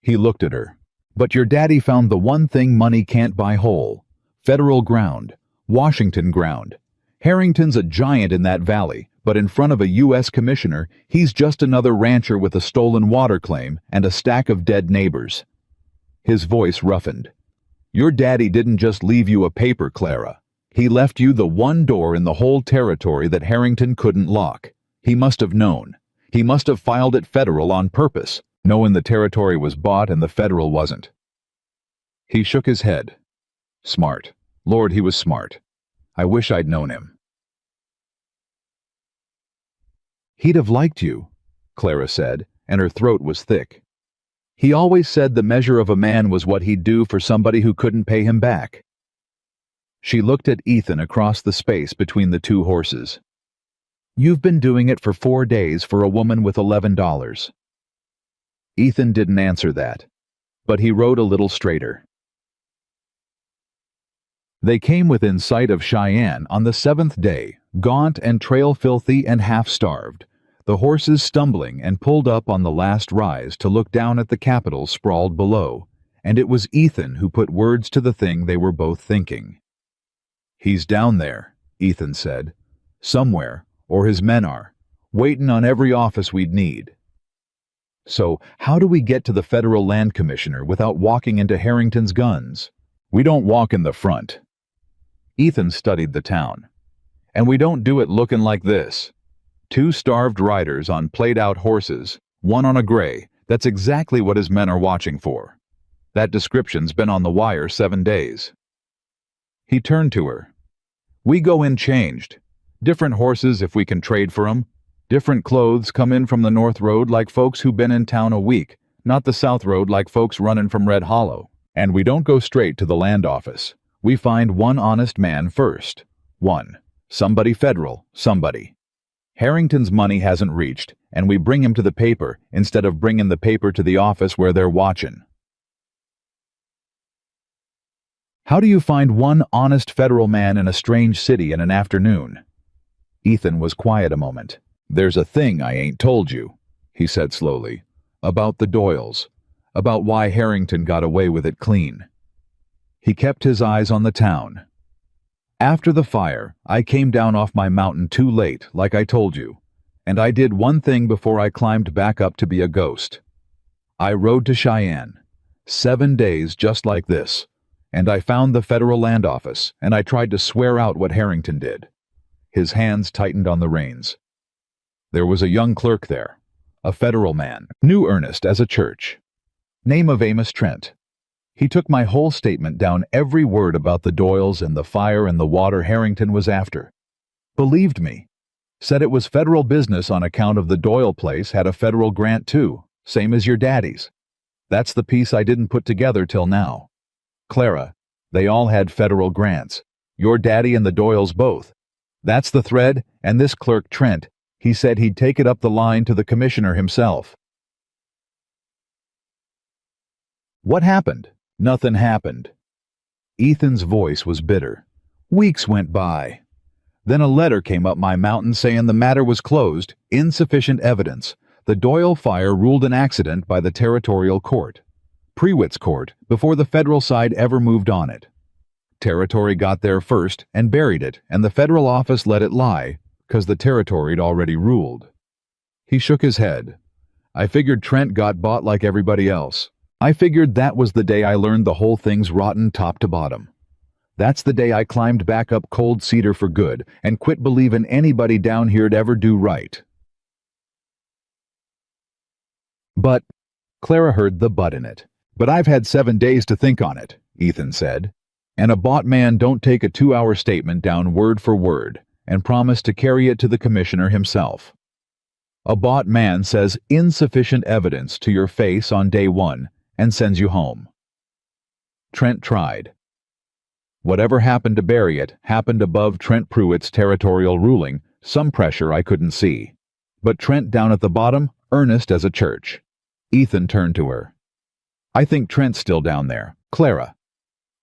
He looked at her. But your daddy found the one thing money can't buy whole. Federal ground. Washington ground. Harrington's a giant in that valley, but in front of a U.S. commissioner, he's just another rancher with a stolen water claim and a stack of dead neighbors. His voice roughened. Your daddy didn't just leave you a paper, Clara. He left you the one door in the whole territory that Harrington couldn't lock. He must have known. He must have filed it federal on purpose, knowing the territory was bought and the federal wasn't. He shook his head. Smart. Lord, he was smart. I wish I'd known him. He'd have liked you, Clara said, and her throat was thick. He always said the measure of a man was what he'd do for somebody who couldn't pay him back. She looked at Ethan across the space between the two horses. You've been doing it for 4 days for a woman with $11. Ethan didn't answer that, but he rode a little straighter. They came within sight of Cheyenne on the 7th day, gaunt and trail-filthy and half-starved, the horses stumbling and pulled up on the last rise to look down at the Capitol sprawled below, and it was Ethan who put words to the thing they were both thinking. He's down there, Ethan said. Somewhere, or his men are, waiting on every office we'd need. So, how do we get to the federal land commissioner without walking into Harrington's guns? We don't walk in the front. Ethan studied the town. And we don't do it looking like this. 2 starved riders on played-out horses, one on a gray. That's exactly what his men are watching for. That description's been on the wire 7 days. He turned to her. We go in changed. Different horses if we can trade for 'em. Different clothes come in from the North Road like folks who been in town a week, not the South Road like folks running from Red Hollow. And we don't go straight to the land office. We find one honest man first. One. Somebody federal, somebody. Harrington's money hasn't reached, and we bring him to the paper instead of bringing the paper to the office where they're watching. How do you find one honest federal man in a strange city in an afternoon? Ethan was quiet a moment. There's a thing I ain't told you, he said slowly, about the Doyles, about why Harrington got away with it clean. He kept his eyes on the town. After the fire, I came down off my mountain too late, like I told you, and I did one thing before I climbed back up to be a ghost. I rode to Cheyenne, 7 days just like this, and I found the federal land office, and I tried to swear out what Harrington did. His hands tightened on the reins. There was a young clerk there, a federal man, new earnest as a church. Name of Amos Trent. He took my whole statement down, every word about the Doyles and the fire and the water Harrington was after. Believed me. Said it was federal business on account of the Doyle place had a federal grant too, same as your daddy's. That's the piece I didn't put together till now. Clara, they all had federal grants. Your daddy and the Doyles both. That's the thread, and this clerk Trent, he said he'd take it up the line to the commissioner himself. What happened? Nothing happened. Ethan's voice was bitter. Weeks went by. Then a letter came up my mountain saying the matter was closed, insufficient evidence. The Doyle fire ruled an accident by the territorial court. Prewitt's court, before the federal side ever moved on it. Territory got there first and buried it, and the federal office let it lie, 'cause the territory'd already ruled. He shook his head. I figured Trent got bought like everybody else. I figured that was the day I learned the whole thing's rotten top to bottom. That's the day I climbed back up Cold Cedar for good and quit believing anybody down here'd ever do right. But, Clara heard the but in it. But I've had 7 days to think on it, Ethan said. And a bought man don't take a 2-hour statement down word for word and promise to carry it to the commissioner himself. A bought man says insufficient evidence to your face on day 1 and sends you home. Trent tried. Whatever happened to bury it happened above Trent Pruitt's territorial ruling, some pressure I couldn't see. But Trent down at the bottom, earnest as a church. Ethan turned to her. I think Trent's still down there, Clara.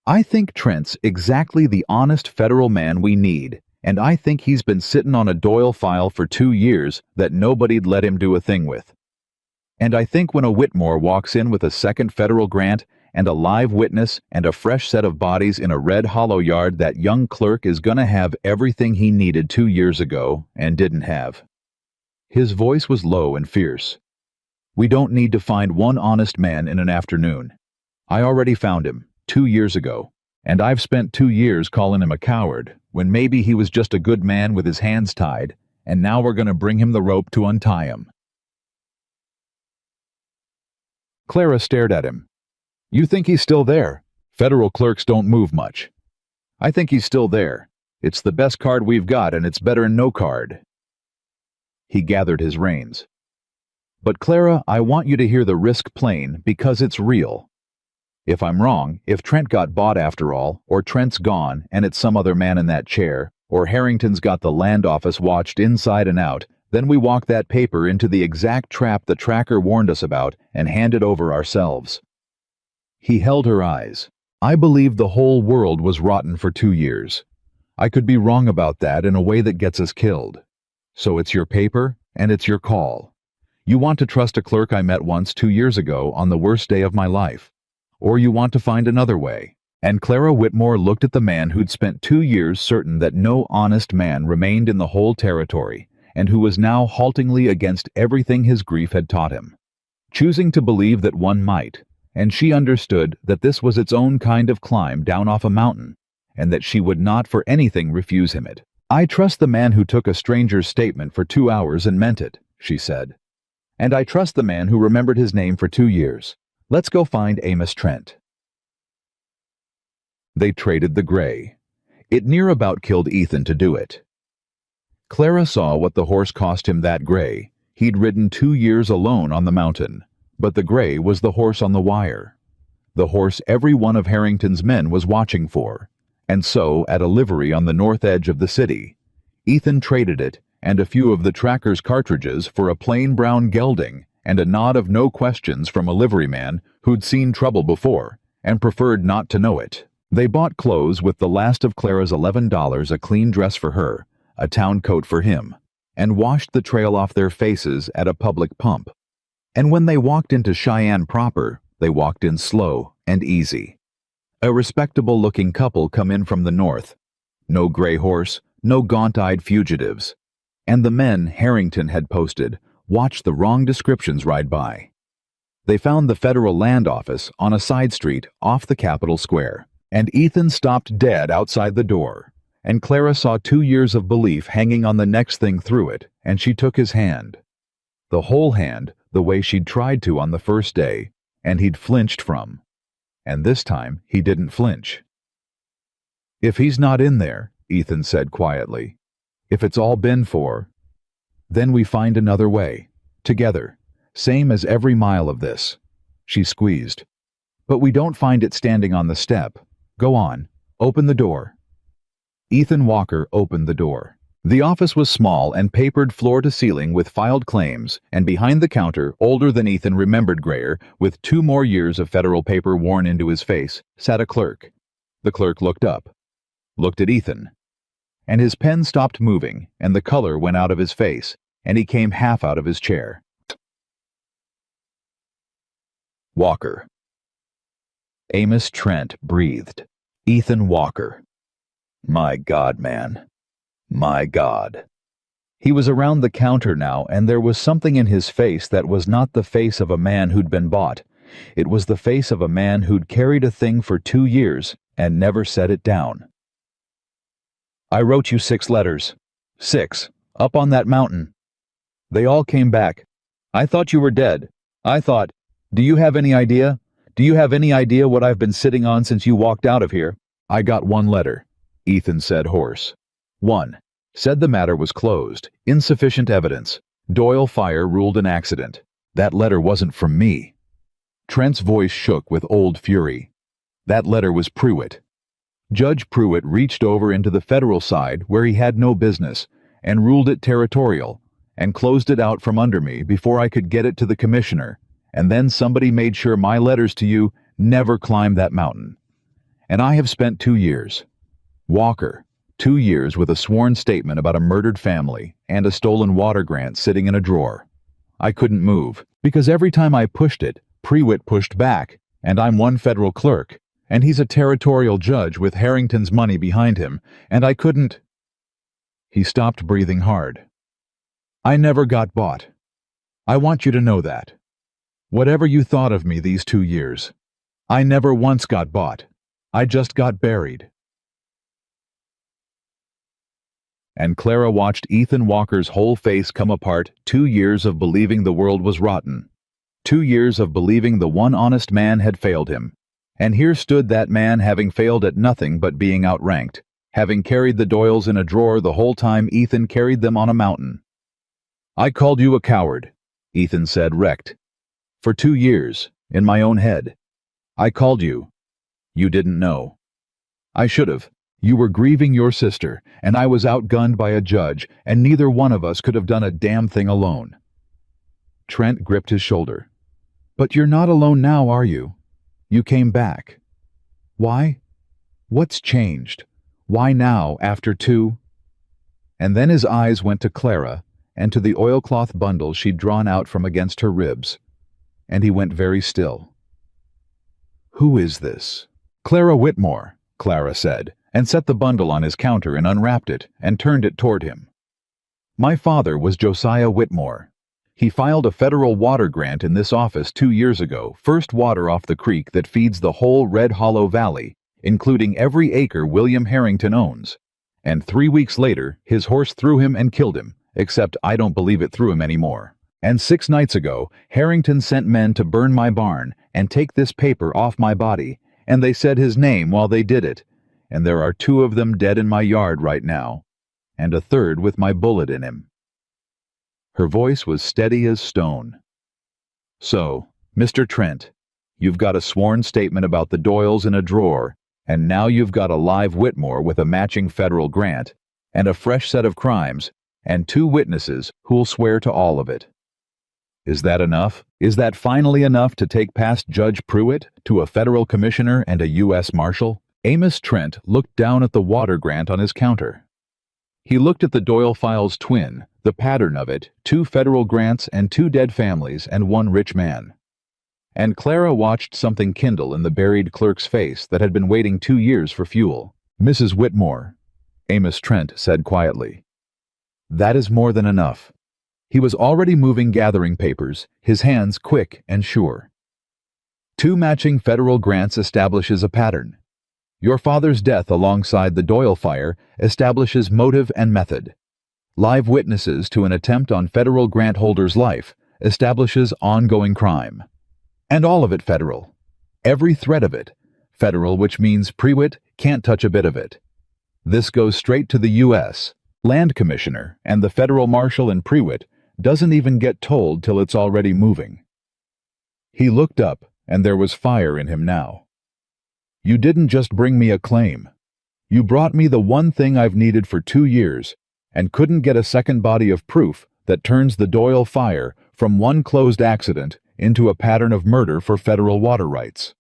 I think Trent's exactly the honest federal man we need, and I think he's been sitting on a Doyle file for 2 years that nobody'd let him do a thing with. And I think when a Whitmore walks in with a second federal grant and a live witness and a fresh set of bodies in a Red Hollow yard, that young clerk is gonna have everything he needed 2 years ago and didn't have. His voice was low and fierce. We don't need to find one honest man in an afternoon. I already found him 2 years ago, and I've spent 2 years calling him a coward when maybe he was just a good man with his hands tied, and now we're gonna bring him the rope to untie him. Clara stared at him. You think he's still there? Federal clerks don't move much. I think he's still there. It's the best card we've got, and it's better than no card. He gathered his reins. But Clara, I want you to hear the risk plain, because it's real. If I'm wrong, if Trent got bought after all, or Trent's gone and it's some other man in that chair, or Harrington's got the land office watched inside and out, then we walk that paper into the exact trap the tracker warned us about and hand it over ourselves. He held her eyes. I believed the whole world was rotten for 2 years. I could be wrong about that in a way that gets us killed. So it's your paper, and it's your call. You want to trust a clerk I met once 2 years ago on the worst day of my life. Or you want to find another way. And Clara Whitmore looked at the man who'd spent 2 years certain that no honest man remained in the whole territory, and who was now haltingly against everything his grief had taught him, choosing to believe that one might, and she understood that this was its own kind of climb down off a mountain, and that she would not for anything refuse him it. I trust the man who took a stranger's statement for 2 hours and meant it, she said. And I trust the man who remembered his name for 2 years. Let's go find Amos Trent. They traded the gray. It near about killed Ethan to do it. Clara saw what the horse cost him that gray. He'd ridden 2 years alone on the mountain, but the gray was the horse on the wire. The horse every one of Harrington's men was watching for, and so, at a livery on the north edge of the city, Ethan traded it and a few of the tracker's cartridges for a plain brown gelding and a nod of no questions from a liveryman who'd seen trouble before and preferred not to know it. They bought clothes with the last of Clara's $11, a clean dress for her, a town coat for him, and washed the trail off their faces at a public pump. And when they walked into Cheyenne proper, they walked in slow and easy. A respectable-looking couple come in from the north. No gray horse, no gaunt-eyed fugitives. And the men Harrington had posted watched the wrong descriptions ride by. They found the federal land office on a side street off the Capitol Square, and Ethan stopped dead outside the door, and Clara saw 2 years of belief hanging on the next thing through it, and she took his hand. The whole hand, the way she'd tried to on the first day, and he'd flinched from. And this time, he didn't flinch. If he's not in there, Ethan said quietly, if it's all been for, then we find another way, together, same as every mile of this. She squeezed. But we don't find it standing on the step. Go on, open the door. Ethan Walker opened the door. The office was small and papered floor to ceiling with filed claims, and behind the counter, older than Ethan remembered Grayer, with 2 more years of federal paper worn into his face, sat a clerk. The clerk looked up, looked at Ethan, and his pen stopped moving, and the color went out of his face, and he came half out of his chair. Walker. Amos Trent breathed. Ethan Walker. My God, man. My God. He was around the counter now, and there was something in his face that was not the face of a man who'd been bought. It was the face of a man who'd carried a thing for 2 years and never set it down. I wrote you 6 letters. 6. Up on that mountain. They all came back. I thought you were dead. I thought, do you have any idea? Do you have any idea what I've been sitting on since you walked out of here? I got 1 letter, Ethan said hoarse. 1. Said the matter was closed. Insufficient evidence. Doyle fire ruled an accident. That letter wasn't from me. Trent's voice shook with old fury. That letter was Pruitt. Judge Pruitt reached over into the federal side where he had no business and ruled it territorial and closed it out from under me before I could get it to the commissioner, and then somebody made sure my letters to you never climbed that mountain. And I have spent 2 years. Walker, 2 years with a sworn statement about a murdered family and a stolen water grant sitting in a drawer. I couldn't move because every time I pushed it, Pruitt pushed back, and I'm one federal clerk, and he's a territorial judge with Harrington's money behind him, and I couldn't. He stopped breathing hard. I never got bought. I want you to know that. Whatever you thought of me these 2 years, I never once got bought. I just got buried. And Clara watched Ethan Walker's whole face come apart. 2 years of believing the world was rotten. 2 years of believing the one honest man had failed him. And here stood that man having failed at nothing but being outranked, having carried the Doyles in a drawer the whole time Ethan carried them on a mountain. "I called you a coward," Ethan said, wrecked. "For 2 years, in my own head. I called you. You didn't know. I should have. You were grieving your sister, and I was outgunned by a judge, and neither one of us could have done a damn thing alone." Trent gripped his shoulder. "But you're not alone now, are you? You came back. Why? What's changed? Why now, after 2? And then his eyes went to Clara, and to the oilcloth bundle she'd drawn out from against her ribs, and he went very still. "Who is this?" "Clara Whitmore," Clara said, and set the bundle on his counter and unwrapped it and turned it toward him. "My father was Josiah Whitmore. He filed a federal water grant in this office 2 years ago, first water off the creek that feeds the whole Red Hollow Valley, including every acre William Harrington owns. And 3 weeks later, his horse threw him and killed him, except I don't believe it threw him anymore. And 6 nights ago, Harrington sent men to burn my barn and take this paper off my body, and they said his name while they did it, and there are 2 of them dead in my yard right now, and a third with my bullet in him." Her voice was steady as stone. "So, Mr. Trent, you've got a sworn statement about the Doyles in a drawer, and now you've got a live Whitmore with a matching federal grant, and a fresh set of crimes, and 2 witnesses who'll swear to all of it. Is that enough? Is that finally enough to take past Judge Pruitt to a federal commissioner and a U.S. Marshal?" Amos Trent looked down at the water grant on his counter. He looked at the Doyle file's twin, the pattern of it, 2 federal grants and 2 dead families and 1 rich man. And Clara watched something kindle in the buried clerk's face that had been waiting 2 years for fuel. "Mrs. Whitmore," Amos Trent said quietly, "that is more than enough." He was already moving gathering papers, his hands quick and sure. 2 matching federal grants establishes a pattern. Your father's death alongside the Doyle fire establishes motive and method. Live witnesses to an attempt on federal grant holder's life establishes ongoing crime. And all of it federal. Every thread of it. Federal, which means Pruitt can't touch a bit of it. This goes straight to the U.S. Land Commissioner, and the federal marshal in Pruitt doesn't even get told till it's already moving. He looked up, and there was fire in him now. "You didn't just bring me a claim. You brought me the one thing I've needed for 2 years, and couldn't get a second body of proof that turns the Doyle fire from one closed accident into a pattern of murder for federal water rights.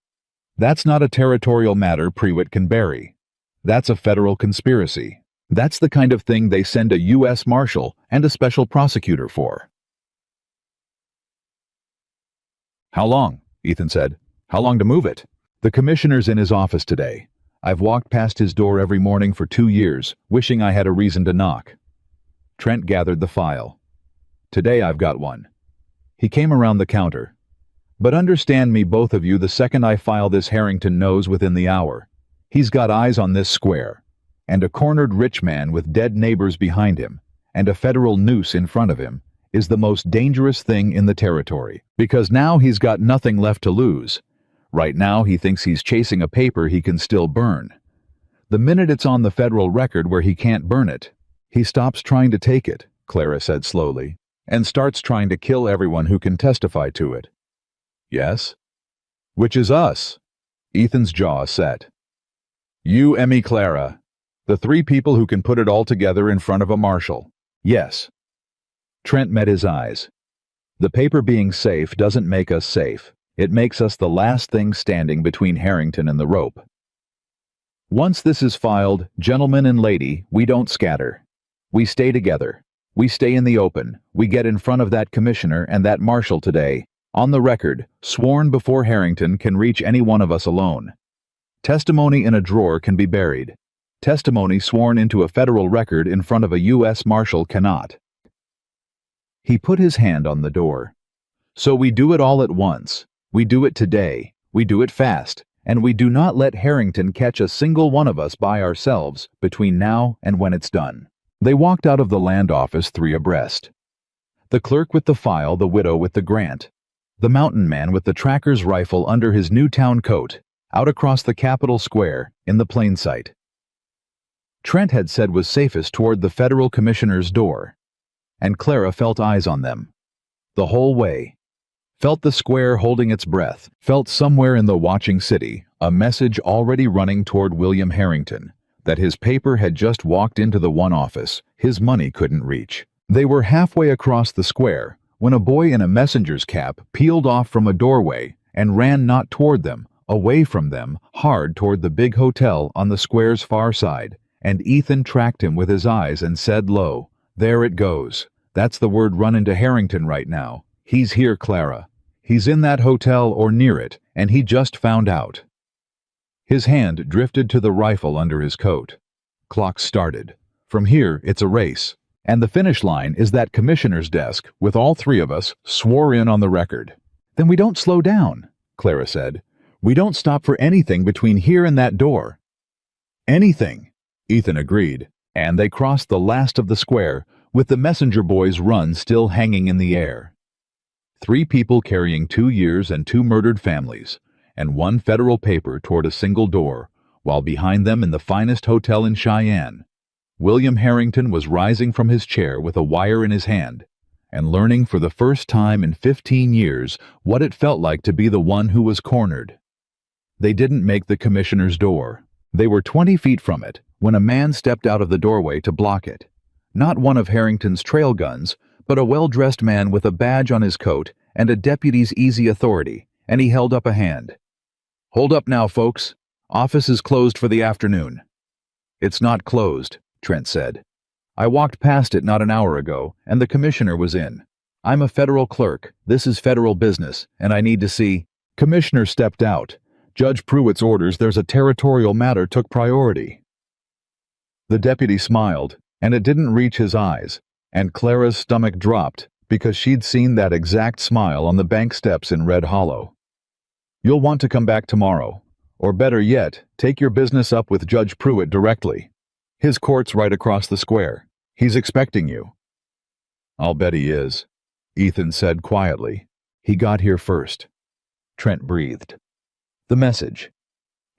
That's not a territorial matter Pruitt can bury. That's a federal conspiracy. That's the kind of thing they send a U.S. Marshal and a special prosecutor for." "How long?" Ethan said. "How long to move it?" "The commissioner's in his office today. I've walked past his door every morning for 2 years, wishing I had a reason to knock." Trent gathered the file. "Today I've got one." He came around the counter. "But understand me, both of you, the second I file this, Harrington knows within the hour. He's got eyes on this square, and a cornered rich man with dead neighbors behind him, and a federal noose in front of him, is the most dangerous thing in the territory, because now he's got nothing left to lose. Right now he thinks he's chasing a paper he can still burn. The minute it's on the federal record where he can't burn it, he stops trying to take it," Clara said slowly, "and starts trying to kill everyone who can testify to it." "Yes?" "Which is us." Ethan's jaw set. "You, Emmy, Clara. The 3 people who can put it all together in front of a marshal. Yes." Trent met his eyes. "The paper being safe doesn't make us safe. It makes us the last thing standing between Harrington and the rope. Once this is filed, gentlemen and lady, we don't scatter. We stay together. We stay in the open. We get in front of that commissioner and that marshal today, on the record, sworn before Harrington can reach any one of us alone. Testimony in a drawer can be buried. Testimony sworn into a federal record in front of a U.S. Marshal cannot." He put his hand on the door. "So we do it all at once. We do it today. We do it fast. And we do not let Harrington catch a single one of us by ourselves between now and when it's done." They walked out of the land office 3 abreast. The clerk with the file, the widow with the grant. The mountain man with the tracker's rifle under his Newtown coat, out across the Capitol Square, in the plain sight. Trent had said was safest toward the federal commissioner's door, and Clara felt eyes on them. The whole way. Felt the square holding its breath, felt somewhere in the watching city a message already running toward William Harrington, that his paper had just walked into the one office his money couldn't reach. They were halfway across the square when a boy in a messenger's cap peeled off from a doorway and ran not toward them, away from them, hard toward the big hotel on the square's far side, and Ethan tracked him with his eyes and said low, "There it goes. That's the word running to Harrington right now. He's here, Clara. He's in that hotel or near it, and he just found out." His hand drifted to the rifle under his coat. Clock started. From here, it's a race. And the finish line is that commissioner's desk, with all three of us, swore in on the record. "Then we don't slow down," Clara said. "We don't stop for anything between here and that door." "Anything," Ethan agreed, and they crossed the last of the square, with the messenger boy's run still hanging in the air. 3 people carrying 2 years and 2 murdered families, and 1 federal paper toward a single door, while behind them in the finest hotel in Cheyenne, William Harrington was rising from his chair with a wire in his hand, and learning for the first time in 15 years what it felt like to be the one who was cornered. They didn't make the commissioner's door. They were 20 feet from it when a man stepped out of the doorway to block it. Not one of Harrington's trail guns, but a well-dressed man with a badge on his coat and a deputy's easy authority, and he held up a hand. "Hold up now, folks. Office is closed for the afternoon." "It's not closed," Trent said. "I walked past it not an hour ago, and the commissioner was in. I'm a federal clerk. This is federal business, and I need to see—" Commissioner stepped out. "Judge Pruitt's orders there's a territorial matter took priority." The deputy smiled, and it didn't reach his eyes, and Clara's stomach dropped because she'd seen that exact smile on the bank steps in Red Hollow. "You'll want to come back tomorrow, or better yet, take your business up with Judge Pruitt directly. His court's right across the square. He's expecting you." "I'll bet he is," Ethan said quietly. "He got here first." Trent breathed. The message.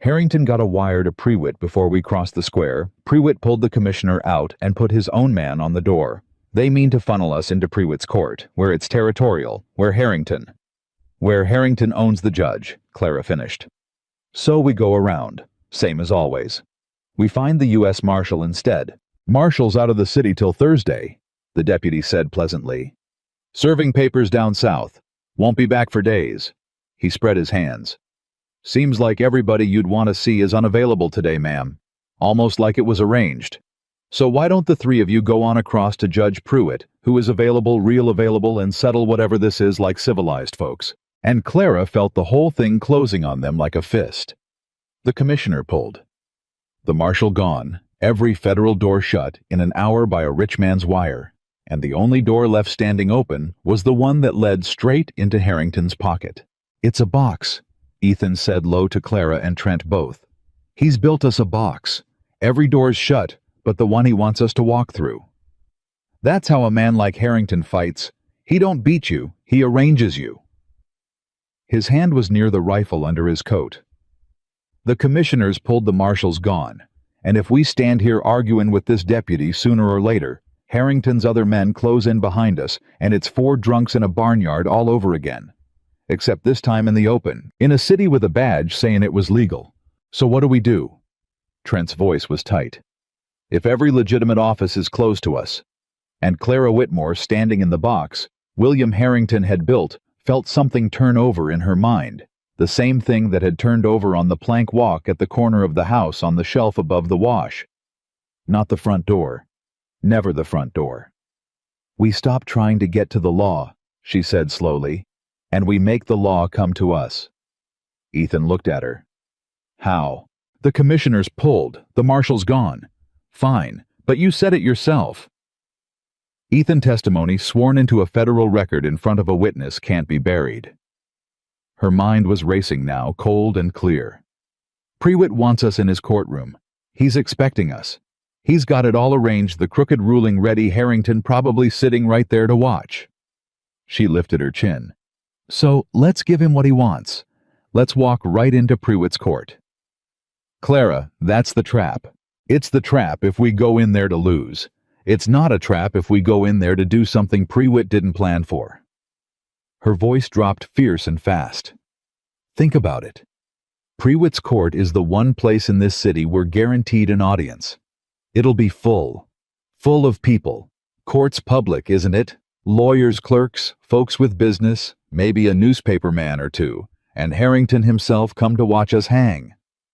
"Harrington got a wire to Pruitt before we crossed the square. Pruitt pulled the commissioner out and put his own man on the door. They mean to funnel us into Pruitt's court, where it's territorial, where Harrington owns the judge," Clara finished. "So we go around, same as always. We find the U.S. Marshal instead. Marshal's out of the city till Thursday," the deputy said pleasantly. "Serving papers down south. Won't be back for days." He spread his hands. "Seems like everybody you'd want to see is unavailable today, ma'am. Almost like it was arranged. So why don't the 3 of you go on across to Judge Pruitt, who is available, real available, and settle whatever this is like civilized folks?" And Clara felt the whole thing closing on them like a fist. The commissioner pulled. The marshal gone, every federal door shut in an hour by a rich man's wire, and the only door left standing open was the one that led straight into Harrington's pocket. "It's a box," Ethan said low to Clara and Trent both. "He's built us a box. Every door's shut, but the one he wants us to walk through. That's how a man like Harrington fights. He don't beat you, he arranges you." His hand was near the rifle under his coat. "The commissioner's pulled the marshal's gone, and if we stand here arguing with this deputy sooner or later, Harrington's other men close in behind us, and it's 4 drunks in a barnyard all over again. Except this time in the open, in a city with a badge saying it was legal. So what do we do?" Trent's voice was tight. "If every legitimate office is closed to us, and Clara Whitmore standing in the box William Harrington had built felt something turn over in her mind, the same thing that had turned over on the plank walk at the corner of the house on the shelf above the wash. Not the front door. Never the front door. We stop trying to get to the law," she said slowly, "and we make the law come to us." Ethan looked at her. "How?" "The commissioner's pulled. The marshal's gone." "Fine, but you said it yourself." Ethan testimony sworn into a federal record in front of a witness can't be buried. Her mind was racing now, cold and clear. "Pruitt wants us in his courtroom. He's expecting us. He's got it all arranged, the crooked ruling ready, Harrington probably sitting right there to watch." She lifted her chin. So let's give him what he wants. Let's walk right into Prewitt's court. Clara, that's the trap. It's the trap if we go in there to lose. It's not a trap if we go in there to do something Prewitt didn't plan for. Her voice dropped fierce and fast. Think about it. Prewitt's court is the one place in this city we're guaranteed an audience. It'll be full. Full of people. Court's public, isn't it? Lawyers, clerks, folks with business, maybe a newspaper man or two, and Harrington himself come to watch us hang.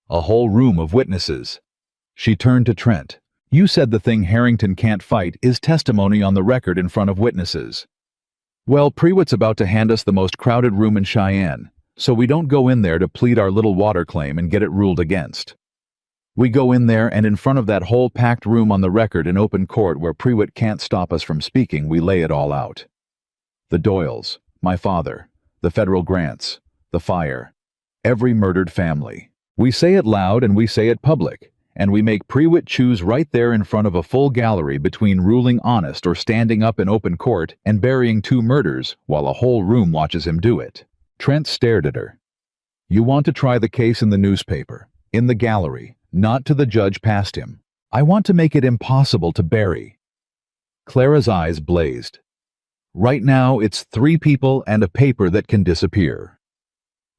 A whole room of witnesses. She turned to Trent. You said the thing Harrington can't fight is testimony on the record in front of witnesses. Well, Prewitt's about to hand us the most crowded room in Cheyenne, so we don't go in there to plead our little water claim and get it ruled against. We go in there and in front of that whole packed room on the record in open court where Prewitt can't stop us from speaking, we lay it all out. The Doyles, my father, the federal grants, the fire, every murdered family. We say it loud and we say it public, and we make Prewitt choose right there in front of a full gallery between ruling honest or standing up in open court and burying 2 murders while a whole room watches him do it. Trent stared at her. You want to try the case in the newspaper, in the gallery, not to the judge past him. I want to make it impossible to bury. Clara's eyes blazed. Right now, it's 3 people and a paper that can disappear.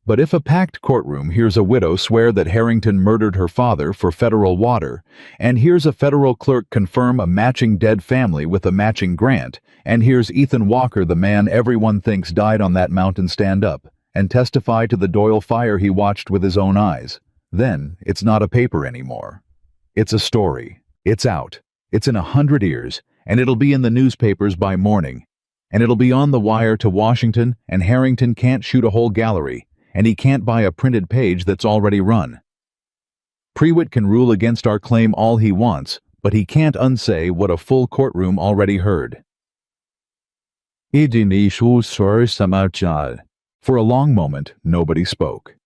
But if a packed courtroom hears a widow swear that Harrington murdered her father for federal water, and hears a federal clerk confirm a matching dead family with a matching grant, and hears Ethan Walker, the man everyone thinks died on that mountain, stand up and testify to the Doyle fire he watched with his own eyes, then it's not a paper anymore. It's a story. It's out. It's in 100 ears, and it'll be in the newspapers by morning. And it'll be on the wire to Washington, and Harrington can't shoot a whole gallery, and he can't buy a printed page that's already run. Prewitt can rule against our claim all he wants, but he can't unsay what a full courtroom already heard. For a long moment, nobody spoke.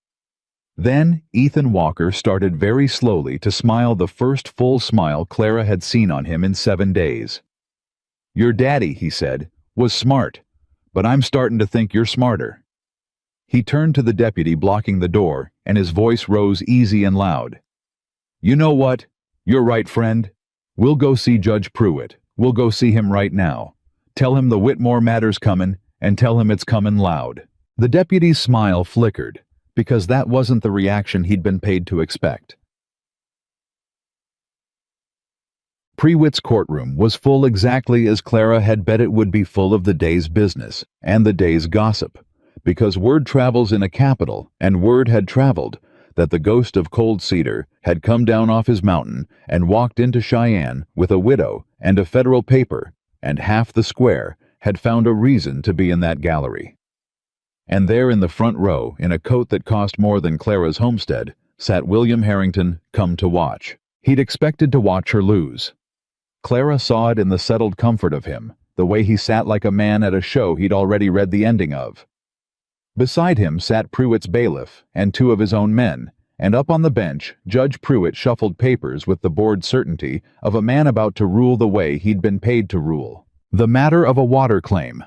Then Ethan Walker started very slowly to smile, the first full smile Clara had seen on him in 7 days. Your daddy, he said, was smart, but I'm starting to think you're smarter. He turned to the deputy blocking the door, and his voice rose easy and loud. You know what? You're right, friend. We'll go see Judge Prewitt. We'll go see him right now. Tell him the Whitmore matter's comin', and tell him it's comin' loud. The deputy's smile flickered, because that wasn't the reaction he'd been paid to expect. Prewitt's courtroom was full exactly as Clara had bet it would be, full of the day's business and the day's gossip, because word travels in a capital, and word had traveled that the ghost of Cold Cedar had come down off his mountain and walked into Cheyenne with a widow and a federal paper, and half the square had found a reason to be in that gallery. And there in the front row, in a coat that cost more than Clara's homestead, sat William Harrington, come to watch. He'd expected to watch her lose. Clara saw it in the settled comfort of him, the way he sat like a man at a show he'd already read the ending of. Beside him sat Prewitt's bailiff and 2 of his own men, and up on the bench, Judge Prewitt shuffled papers with the bored certainty of a man about to rule the way he'd been paid to rule. The matter of a water claim,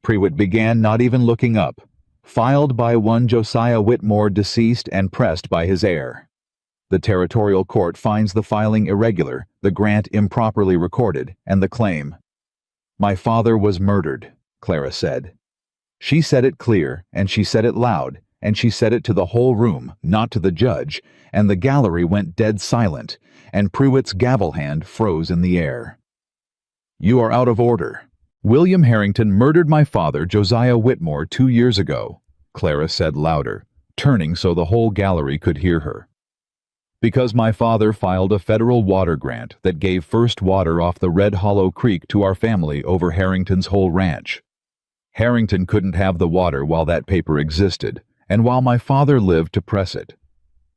Prewitt began, not even looking up, filed by one Josiah Whitmore, deceased, and pressed by his heir. The territorial court finds the filing irregular, the grant improperly recorded, and the claim. My father was murdered, Clara said. She said it clear, and she said it loud, and she said it to the whole room, not to the judge, and the gallery went dead silent, and Prewitt's gavel hand froze in the air. You are out of order. William Harrington murdered my father, Josiah Whitmore, 2 years ago, Clara said louder, turning so the whole gallery could hear her. Because my father filed a federal water grant that gave first water off the Red Hollow Creek to our family over Harrington's whole ranch. Harrington couldn't have the water while that paper existed, and while my father lived to press it.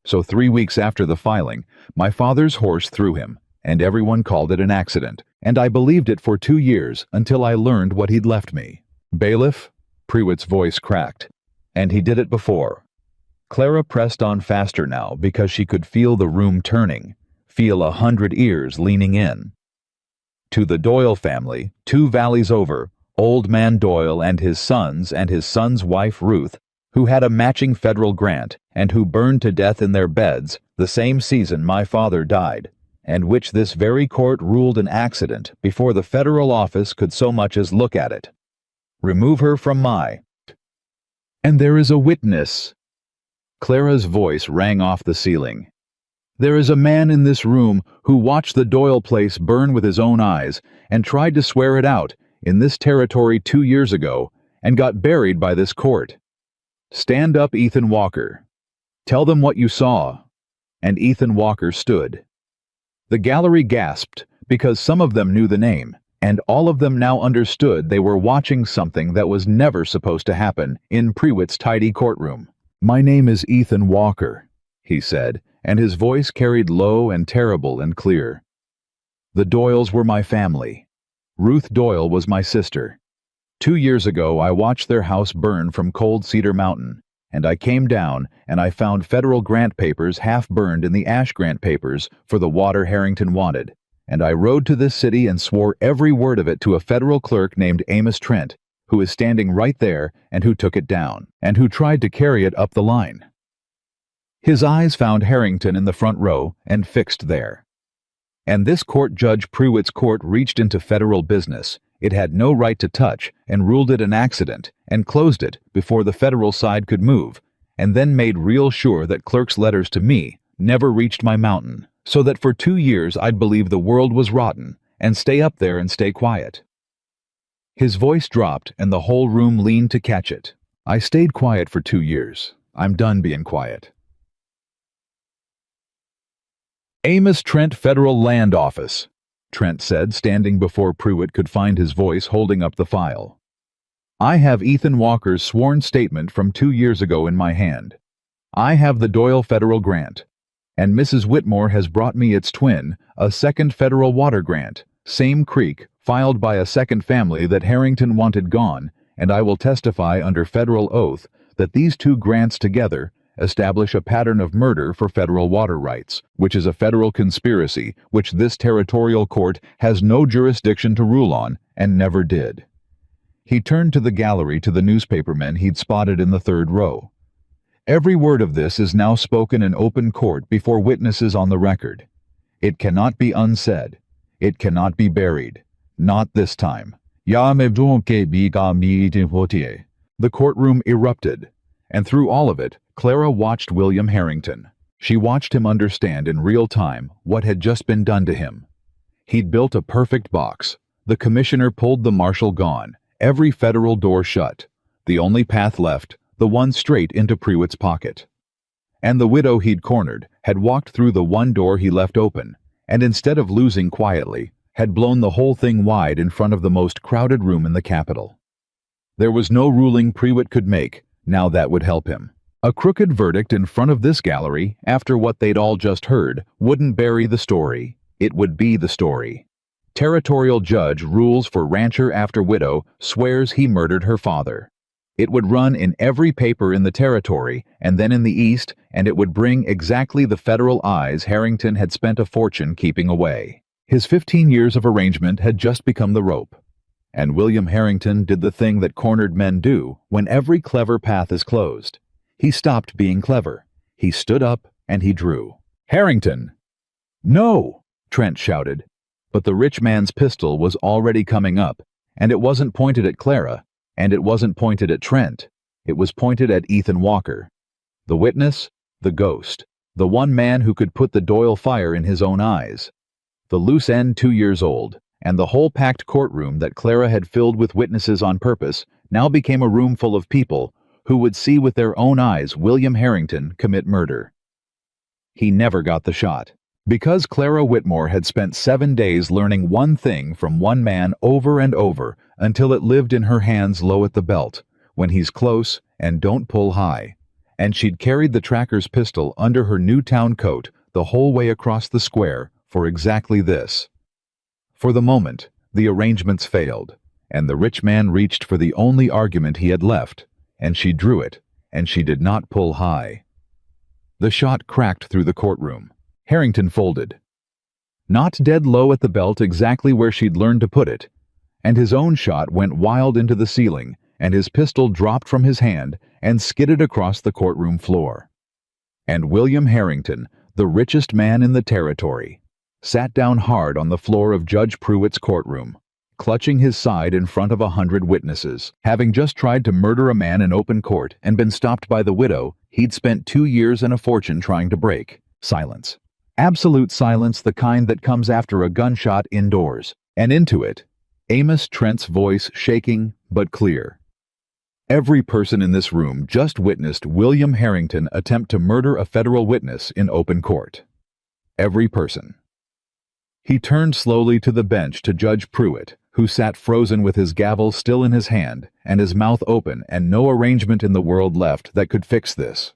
So 3 weeks after the filing, my father's horse threw him, and everyone called it an accident, and I believed it for 2 years until I learned what he'd left me. Bailiff? Prewitt's voice cracked. And he did it before. Clara pressed on faster now because she could feel the room turning, feel 100 ears leaning in. To the Doyle family, 2 valleys over, Old Man Doyle and his son's wife Ruth, who had a matching federal grant and who burned to death in their beds the same season my father died, and which this very court ruled an accident before the federal office could so much as look at it. Remove her from my... And there is a witness. Clara's voice rang off the ceiling. There is a man in this room who watched the Doyle place burn with his own eyes and tried to swear it out in this territory 2 years ago and got buried by this court. Stand up, Ethan Walker. Tell them what you saw. And Ethan Walker stood. The gallery gasped because some of them knew the name, and all of them now understood they were watching something that was never supposed to happen in Prewitt's tidy courtroom. My name is Ethan Walker, he said, and his voice carried low and terrible and clear. The Doyles were my family. Ruth Doyle was my sister. 2 years ago I watched their house burn from Cold Cedar Mountain, and I came down and I found federal grant papers half burned in the ash grant papers for the water Harrington wanted, and I rode to this city and swore every word of it to a federal clerk named Amos Trent, who is standing right there and who took it down, and who tried to carry it up the line. His eyes found Harrington in the front row and fixed there. And this court Judge Prewitt's court reached into federal business. It had no right to touch and ruled it an accident and closed it before the federal side could move, and then made real sure that clerks' letters to me never reached my mountain, so that for 2 years I'd believe the world was rotten and stay up there and stay quiet. His voice dropped and the whole room leaned to catch it. I stayed quiet for 2 years. I'm done being quiet. Amos Trent Federal Land Office, Trent said, standing before Prewitt could find his voice holding up the file. I have Ethan Walker's sworn statement from 2 years ago in my hand. I have the Doyle federal grant, and Mrs. Whitmore has brought me its twin, a second federal water grant, same creek, filed by a second family that Harrington wanted gone, and I will testify under federal oath that these 2 grants together establish a pattern of murder for federal water rights, which is a federal conspiracy which this territorial court has no jurisdiction to rule on and never did. He turned to the gallery to the newspapermen he'd spotted in the 3rd row. Every word of this is now spoken in open court before witnesses on the record. It cannot be unsaid. It cannot be buried. Not this time. The courtroom erupted, and through all of it, Clara watched William Harrington. She watched him understand in real time what had just been done to him. He'd built a perfect box. The commissioner pulled the marshal gone, every federal door shut. The only path left, the one straight into Prewitt's pocket. And the widow he'd cornered had walked through the one door he left open, and instead of losing quietly, had blown the whole thing wide in front of the most crowded room in the Capitol. There was no ruling Prewitt could make, now that would help him. A crooked verdict in front of this gallery, after what they'd all just heard, wouldn't bury the story. It would be the story. Territorial judge rules for rancher after widow swears he murdered her father. It would run in every paper in the territory and then in the East, and it would bring exactly the federal eyes Harrington had spent a fortune keeping away. His 15 years of arrangement had just become the rope. And William Harrington did the thing that cornered men do when every clever path is closed. He stopped being clever. He stood up and he drew. Harrington! No! Trent shouted. But the rich man's pistol was already coming up, and it wasn't pointed at Clara, and it wasn't pointed at Trent. It was pointed at Ethan Walker. The witness, the ghost, the one man who could put the Doyle fire in his own eyes. The loose end 2 years old, and the whole packed courtroom that Clara had filled with witnesses on purpose now became a room full of people who would see with their own eyes William Harrington commit murder. He never got the shot. Because Clara Whitmore had spent 7 days learning one thing from one man over and over until it lived in her hands low at the belt, when he's close and don't pull high, and she'd carried the tracker's pistol under her Newtown coat the whole way across the square for exactly this. For the moment, the arrangements failed, and the rich man reached for the only argument he had left, and she drew it, and she did not pull high. The shot cracked through the courtroom. Harrington folded. Not dead low at the belt exactly where she'd learned to put it, and his own shot went wild into the ceiling, and his pistol dropped from his hand and skidded across the courtroom floor. And William Harrington, the richest man in the territory, sat down hard on the floor of Judge Pruitt's courtroom, clutching his side in front of 100 witnesses. Having just tried to murder a man in open court and been stopped by the widow he'd spent 2 years and a fortune trying to break. Silence. Absolute silence, the kind that comes after a gunshot indoors. And into it, Amos Trent's voice shaking but clear. Every person in this room just witnessed William Harrington attempt to murder a federal witness in open court. Every person. He turned slowly to the bench to Judge Pruitt, who sat frozen with his gavel still in his hand and his mouth open and no arrangement in the world left that could fix this.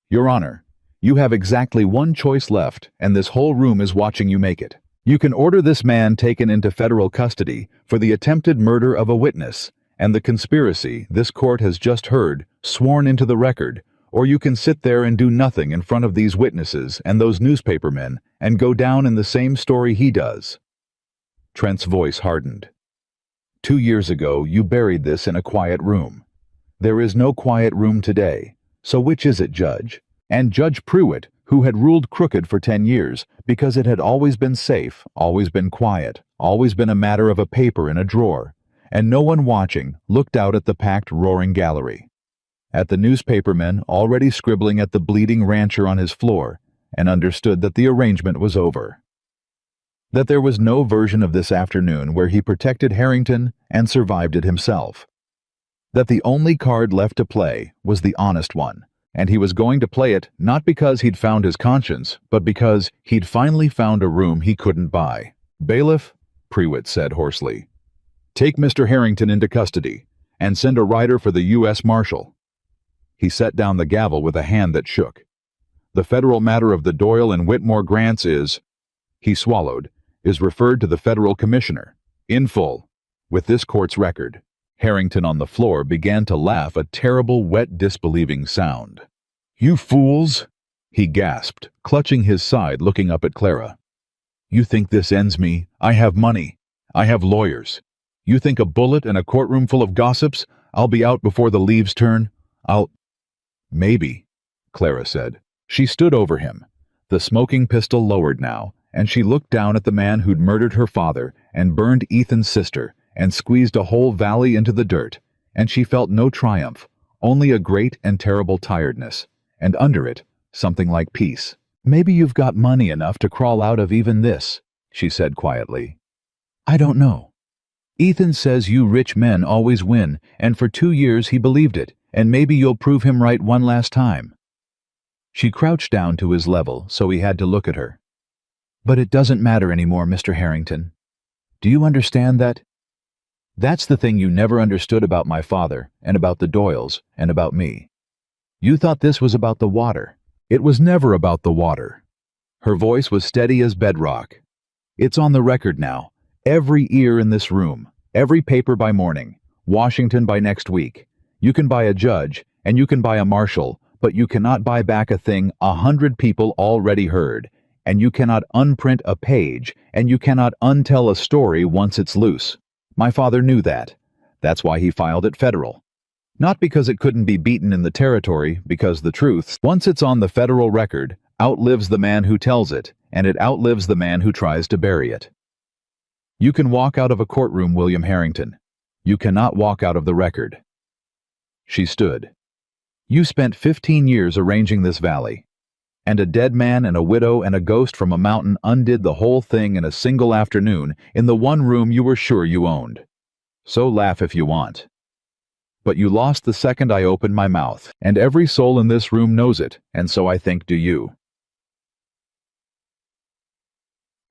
Your Honor, you have exactly one choice left, and this whole room is watching you make it. You can order this man taken into federal custody for the attempted murder of a witness and the conspiracy this court has just heard sworn into the record, or you can sit there and do nothing in front of these witnesses and those newspapermen and go down in the same story he does. Trent's voice hardened. 2 years ago, you buried this in a quiet room. There is no quiet room today. So which is it, Judge? And Judge Pruitt, who had ruled crooked for 10 years because it had always been safe, always been quiet, always been a matter of a paper in a drawer, and no one watching, looked out at the packed, roaring gallery, at the newspapermen already scribbling at the bleeding rancher on his floor, and understood that the arrangement was over. That there was no version of this afternoon where he protected Harrington and survived it himself. That the only card left to play was the honest one, and he was going to play it not because he'd found his conscience, but because he'd finally found a room he couldn't buy. Bailiff, Pruitt said hoarsely, take Mr. Harrington into custody and send a rider for the U.S. Marshal. He set down the gavel with a hand that shook. The federal matter of the Doyle and Whitmore grants is, he swallowed, is referred to the federal commissioner, in full, with this court's record. Harrington on the floor began to laugh a terrible, wet, disbelieving sound. You fools, he gasped, clutching his side, looking up at Clara. You think this ends me? I have money. I have lawyers. You think a bullet and a courtroom full of gossips, I'll be out before the leaves turn? Maybe, Clara said. She stood over him, the smoking pistol lowered now, and she looked down at the man who'd murdered her father and burned Ethan's sister and squeezed a whole valley into the dirt, and she felt no triumph, only a great and terrible tiredness, and under it, something like peace. Maybe you've got money enough to crawl out of even this, she said quietly. I don't know. Ethan says you rich men always win, and for 2 years he believed it, and maybe you'll prove him right one last time. She crouched down to his level, so he had to look at her. But it doesn't matter anymore, Mr. Harrington. Do you understand that? That's the thing you never understood about my father, and about the Doyles, and about me. You thought this was about the water. It was never about the water. Her voice was steady as bedrock. It's on the record now. Every ear in this room, every paper by morning, Washington by next week. You can buy a judge, and you can buy a marshal, but you cannot buy back a thing 100 people already heard, and you cannot unprint a page, and you cannot untell a story once it's loose. My father knew that. That's why he filed it federal. Not because it couldn't be beaten in the territory, because the truth, once it's on the federal record, outlives the man who tells it, and it outlives the man who tries to bury it. You can walk out of a courtroom, William Harrington. You cannot walk out of the record. She stood. You spent 15 years arranging this valley, and a dead man and a widow and a ghost from a mountain undid the whole thing in a single afternoon in the one room you were sure you owned. So laugh if you want. But you lost the second I opened my mouth, and every soul in this room knows it, and so I think do you.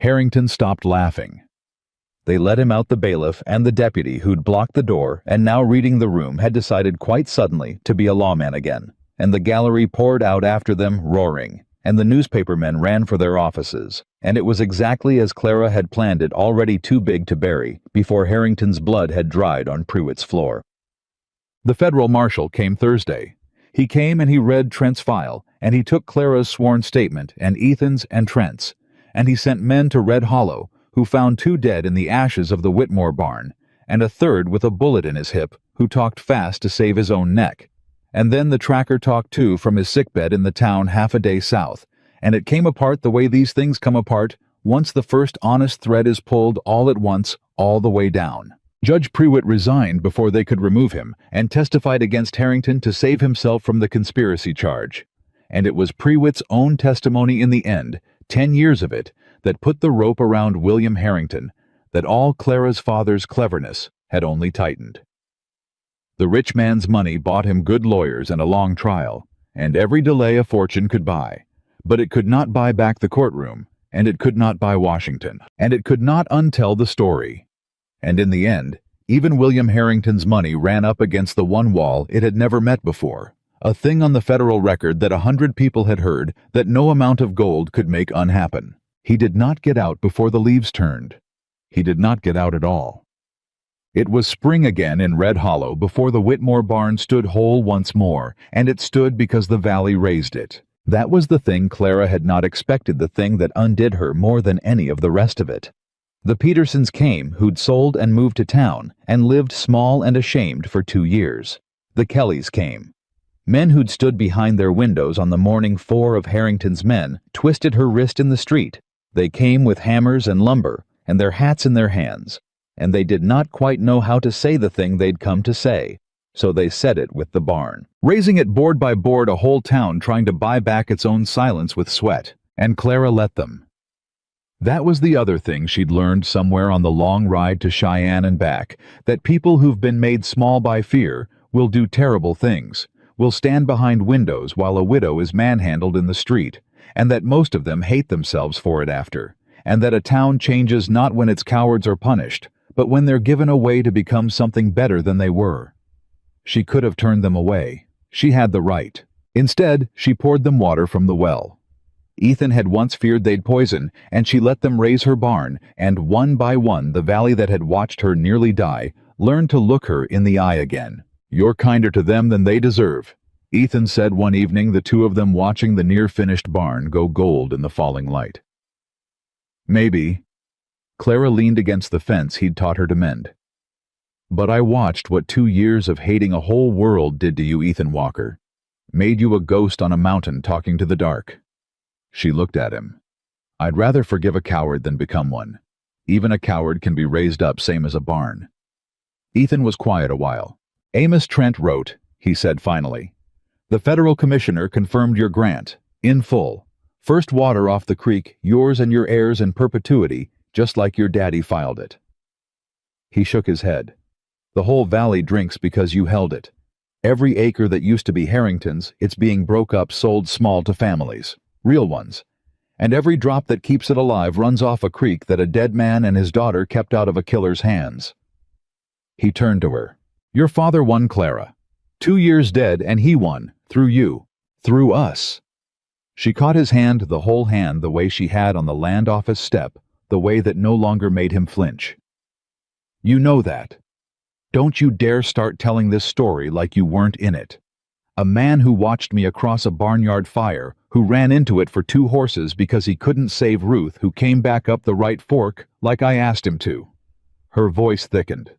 Harrington stopped laughing. They let him out. The bailiff and the deputy who'd blocked the door and now reading the room had decided quite suddenly to be a lawman again, and the gallery poured out after them roaring, and the newspapermen ran for their offices, and it was exactly as Clara had planned it, already too big to bury before Harrington's blood had dried on Pruitt's floor. The federal marshal came Thursday. He came and he read Trent's file, and he took Clara's sworn statement and Ethan's and Trent's, and he sent men to Red Hollow, who found 2 dead in the ashes of the Whitmore barn, and a third with a bullet in his hip who talked fast to save his own neck. And then the tracker talked too from his sickbed in the town half a day south, and it came apart the way these things come apart once the first honest thread is pulled all at once, all the way down. Judge Prewitt resigned before they could remove him and testified against Harrington to save himself from the conspiracy charge. And it was Prewitt's own testimony in the end, 10 years of it, that put the rope around William Harrington, that all Clara's father's cleverness had only tightened. The rich man's money bought him good lawyers and a long trial, and every delay a fortune could buy. But it could not buy back the courtroom, and it could not buy Washington, and it could not untell the story. And in the end, even William Harrington's money ran up against the one wall it had never met before, a thing on the federal record that 100 people had heard that no amount of gold could make unhappen. He did not get out before the leaves turned. He did not get out at all. It was spring again in Red Hollow before the Whitmore barn stood whole once more, and it stood because the valley raised it. That was the thing Clara had not expected, the thing that undid her more than any of the rest of it. The Petersons came, who'd sold and moved to town, and lived small and ashamed for 2 years. The Kellys came. Men who'd stood behind their windows on the morning 4 of Harrington's men twisted her wrist in the street. They came with hammers and lumber, and their hats in their hands, and they did not quite know how to say the thing they'd come to say, so they said it with the barn, raising it board by board, a whole town trying to buy back its own silence with sweat, and Clara let them. That was the other thing she'd learned somewhere on the long ride to Cheyenne and back, that people who've been made small by fear will do terrible things, will stand behind windows while a widow is manhandled in the street, and that most of them hate themselves for it after, and that a town changes not when its cowards are punished, but when they're given a way to become something better than they were. She could have turned them away. She had the right. Instead, she poured them water from the well. Ethan had once feared they'd poison, and she let them raise her barn, and one by one the valley that had watched her nearly die learned to look her in the eye again. "You're kinder to them than they deserve," Ethan said one evening, the two of them watching the near-finished barn go gold in the falling light. "Maybe." Clara leaned against the fence he'd taught her to mend. "But I watched what 2 years of hating a whole world did to you, Ethan Walker. Made you a ghost on a mountain talking to the dark." She looked at him. "I'd rather forgive a coward than become one. Even a coward can be raised up same as a barn." Ethan was quiet a while. "Amos Trent wrote," he said finally. "The federal commissioner confirmed your grant, in full. First water off the creek, yours and your heirs in perpetuity, just like your daddy filed it." He shook his head. "The whole valley drinks because you held it. Every acre that used to be Harrington's, it's being broke up, sold small to families. Real ones. And every drop that keeps it alive runs off a creek that a dead man and his daughter kept out of a killer's hands." He turned to her. "Your father won, Clara. 2 years dead, and he won, through you. Through us." She caught his hand, the whole hand, the way she had on the land office step, the way that no longer made him flinch. "You know that. Don't you dare start telling this story like you weren't in it. A man who watched me across a barnyard fire, who ran into it for 2 horses because he couldn't save Ruth, who came back up the right fork like I asked him to." Her voice thickened.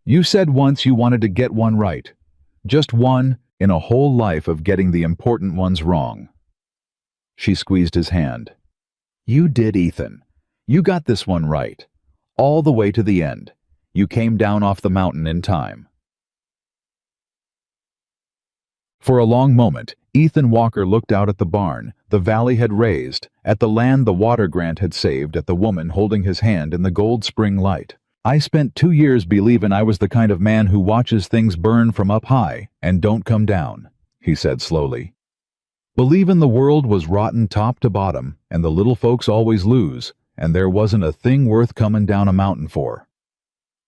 "You said once you wanted to get one right. Just one in a whole life of getting the important ones wrong." She squeezed his hand. "You did, Ethan. You got this one right. All the way to the end. You came down off the mountain in time." For a long moment, Ethan Walker looked out at the barn the valley had raised, at the land the water grant had saved, at the woman holding his hand in the gold spring light. "I spent 2 years believing I was the kind of man who watches things burn from up high and don't come down," he said slowly. "Believin' the world was rotten top to bottom, and the little folks always lose, and there wasn't a thing worth comin' down a mountain for."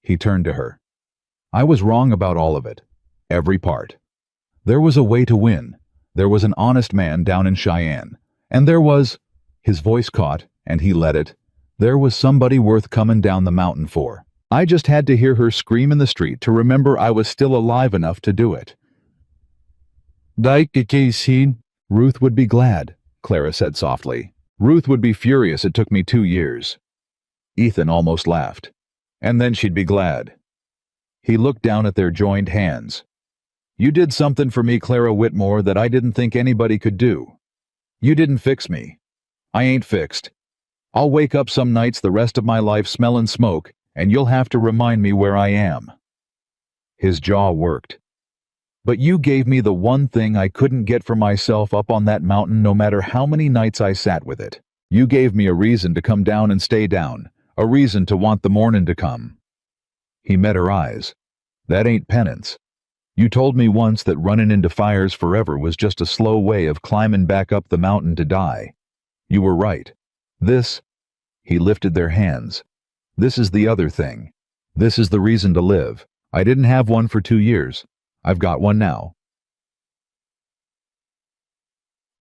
He turned to her. "I was wrong about all of it. Every part. There was a way to win. There was an honest man down in Cheyenne. And there was—" his voice caught, and he let it— "there was somebody worth comin' down the mountain for. I just had to hear her scream in the street to remember I was still alive enough to do it." "Ruth would be glad," Clara said softly. "Ruth would be furious it took me 2 years." Ethan almost laughed. And then she'd be glad. He looked down at their joined hands. You did something for me, Clara Whitmore, that I didn't think anybody could do. You didn't fix me. I ain't fixed. I'll wake up some nights the rest of my life smelling smoke, and you'll have to remind me where I am. His jaw worked. But you gave me the one thing I couldn't get for myself up on that mountain, no matter how many nights I sat with it. You gave me a reason to come down and stay down, a reason to want the morning to come. He met her eyes. That ain't penance. You told me once that running into fires forever was just a slow way of climbing back up the mountain to die. You were right. This, he lifted their hands. This is the other thing. This is the reason to live. I didn't have one for 2 years. I've got one now.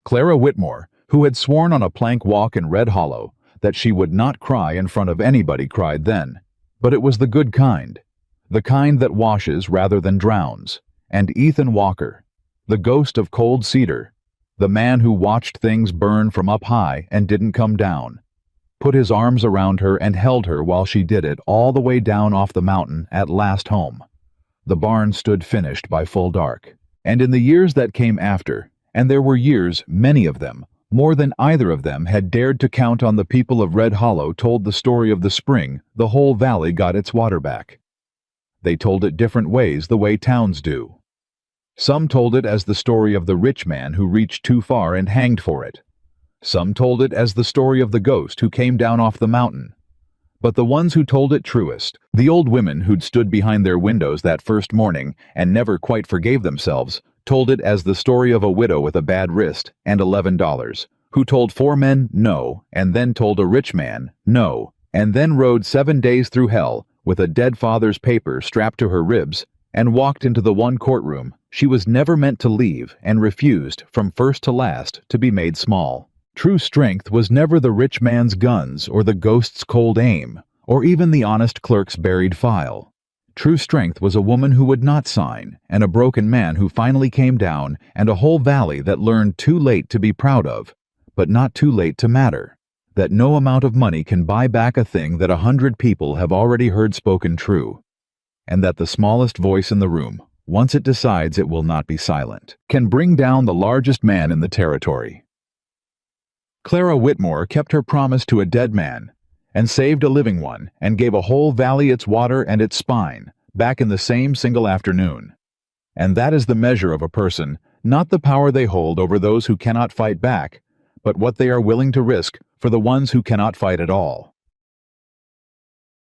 Clara Whitmore, who had sworn on a plank walk in Red Hollow that she would not cry in front of anybody, cried then. But it was the good kind. The kind that washes rather than drowns. And Ethan Walker, the ghost of Cold Cedar, the man who watched things burn from up high and didn't come down, put his arms around her and held her while she did it all the way down off the mountain at last home. The barn stood finished by full dark. And in the years that came after, and there were years, many of them, more than either of them had dared to count on, the people of Red Hollow told the story of the spring the whole valley got its water back. They told it different ways, the way towns do. Some told it as the story of the rich man who reached too far and hanged for it. Some told it as the story of the ghost who came down off the mountain. But the ones who told it truest, the old women who'd stood behind their windows that first morning and never quite forgave themselves, told it as the story of a widow with a bad wrist and $11, who told 4 men no, and then told a rich man no, and then rode 7 days through hell with a dead father's paper strapped to her ribs, and walked into the one courtroom she was never meant to leave and refused, from first to last, to be made small. True strength was never the rich man's guns or the ghost's cold aim, or even the honest clerk's buried file. True strength was a woman who would not sign, and a broken man who finally came down, and a whole valley that learned too late to be proud of, but not too late to matter. That no amount of money can buy back a thing that 100 people have already heard spoken true. And that the smallest voice in the room, once it decides it will not be silent, can bring down the largest man in the territory. Clara Whitmore kept her promise to a dead man, and saved a living one, and gave a whole valley its water and its spine, back in the same single afternoon. And that is the measure of a person, not the power they hold over those who cannot fight back, but what they are willing to risk for the ones who cannot fight at all.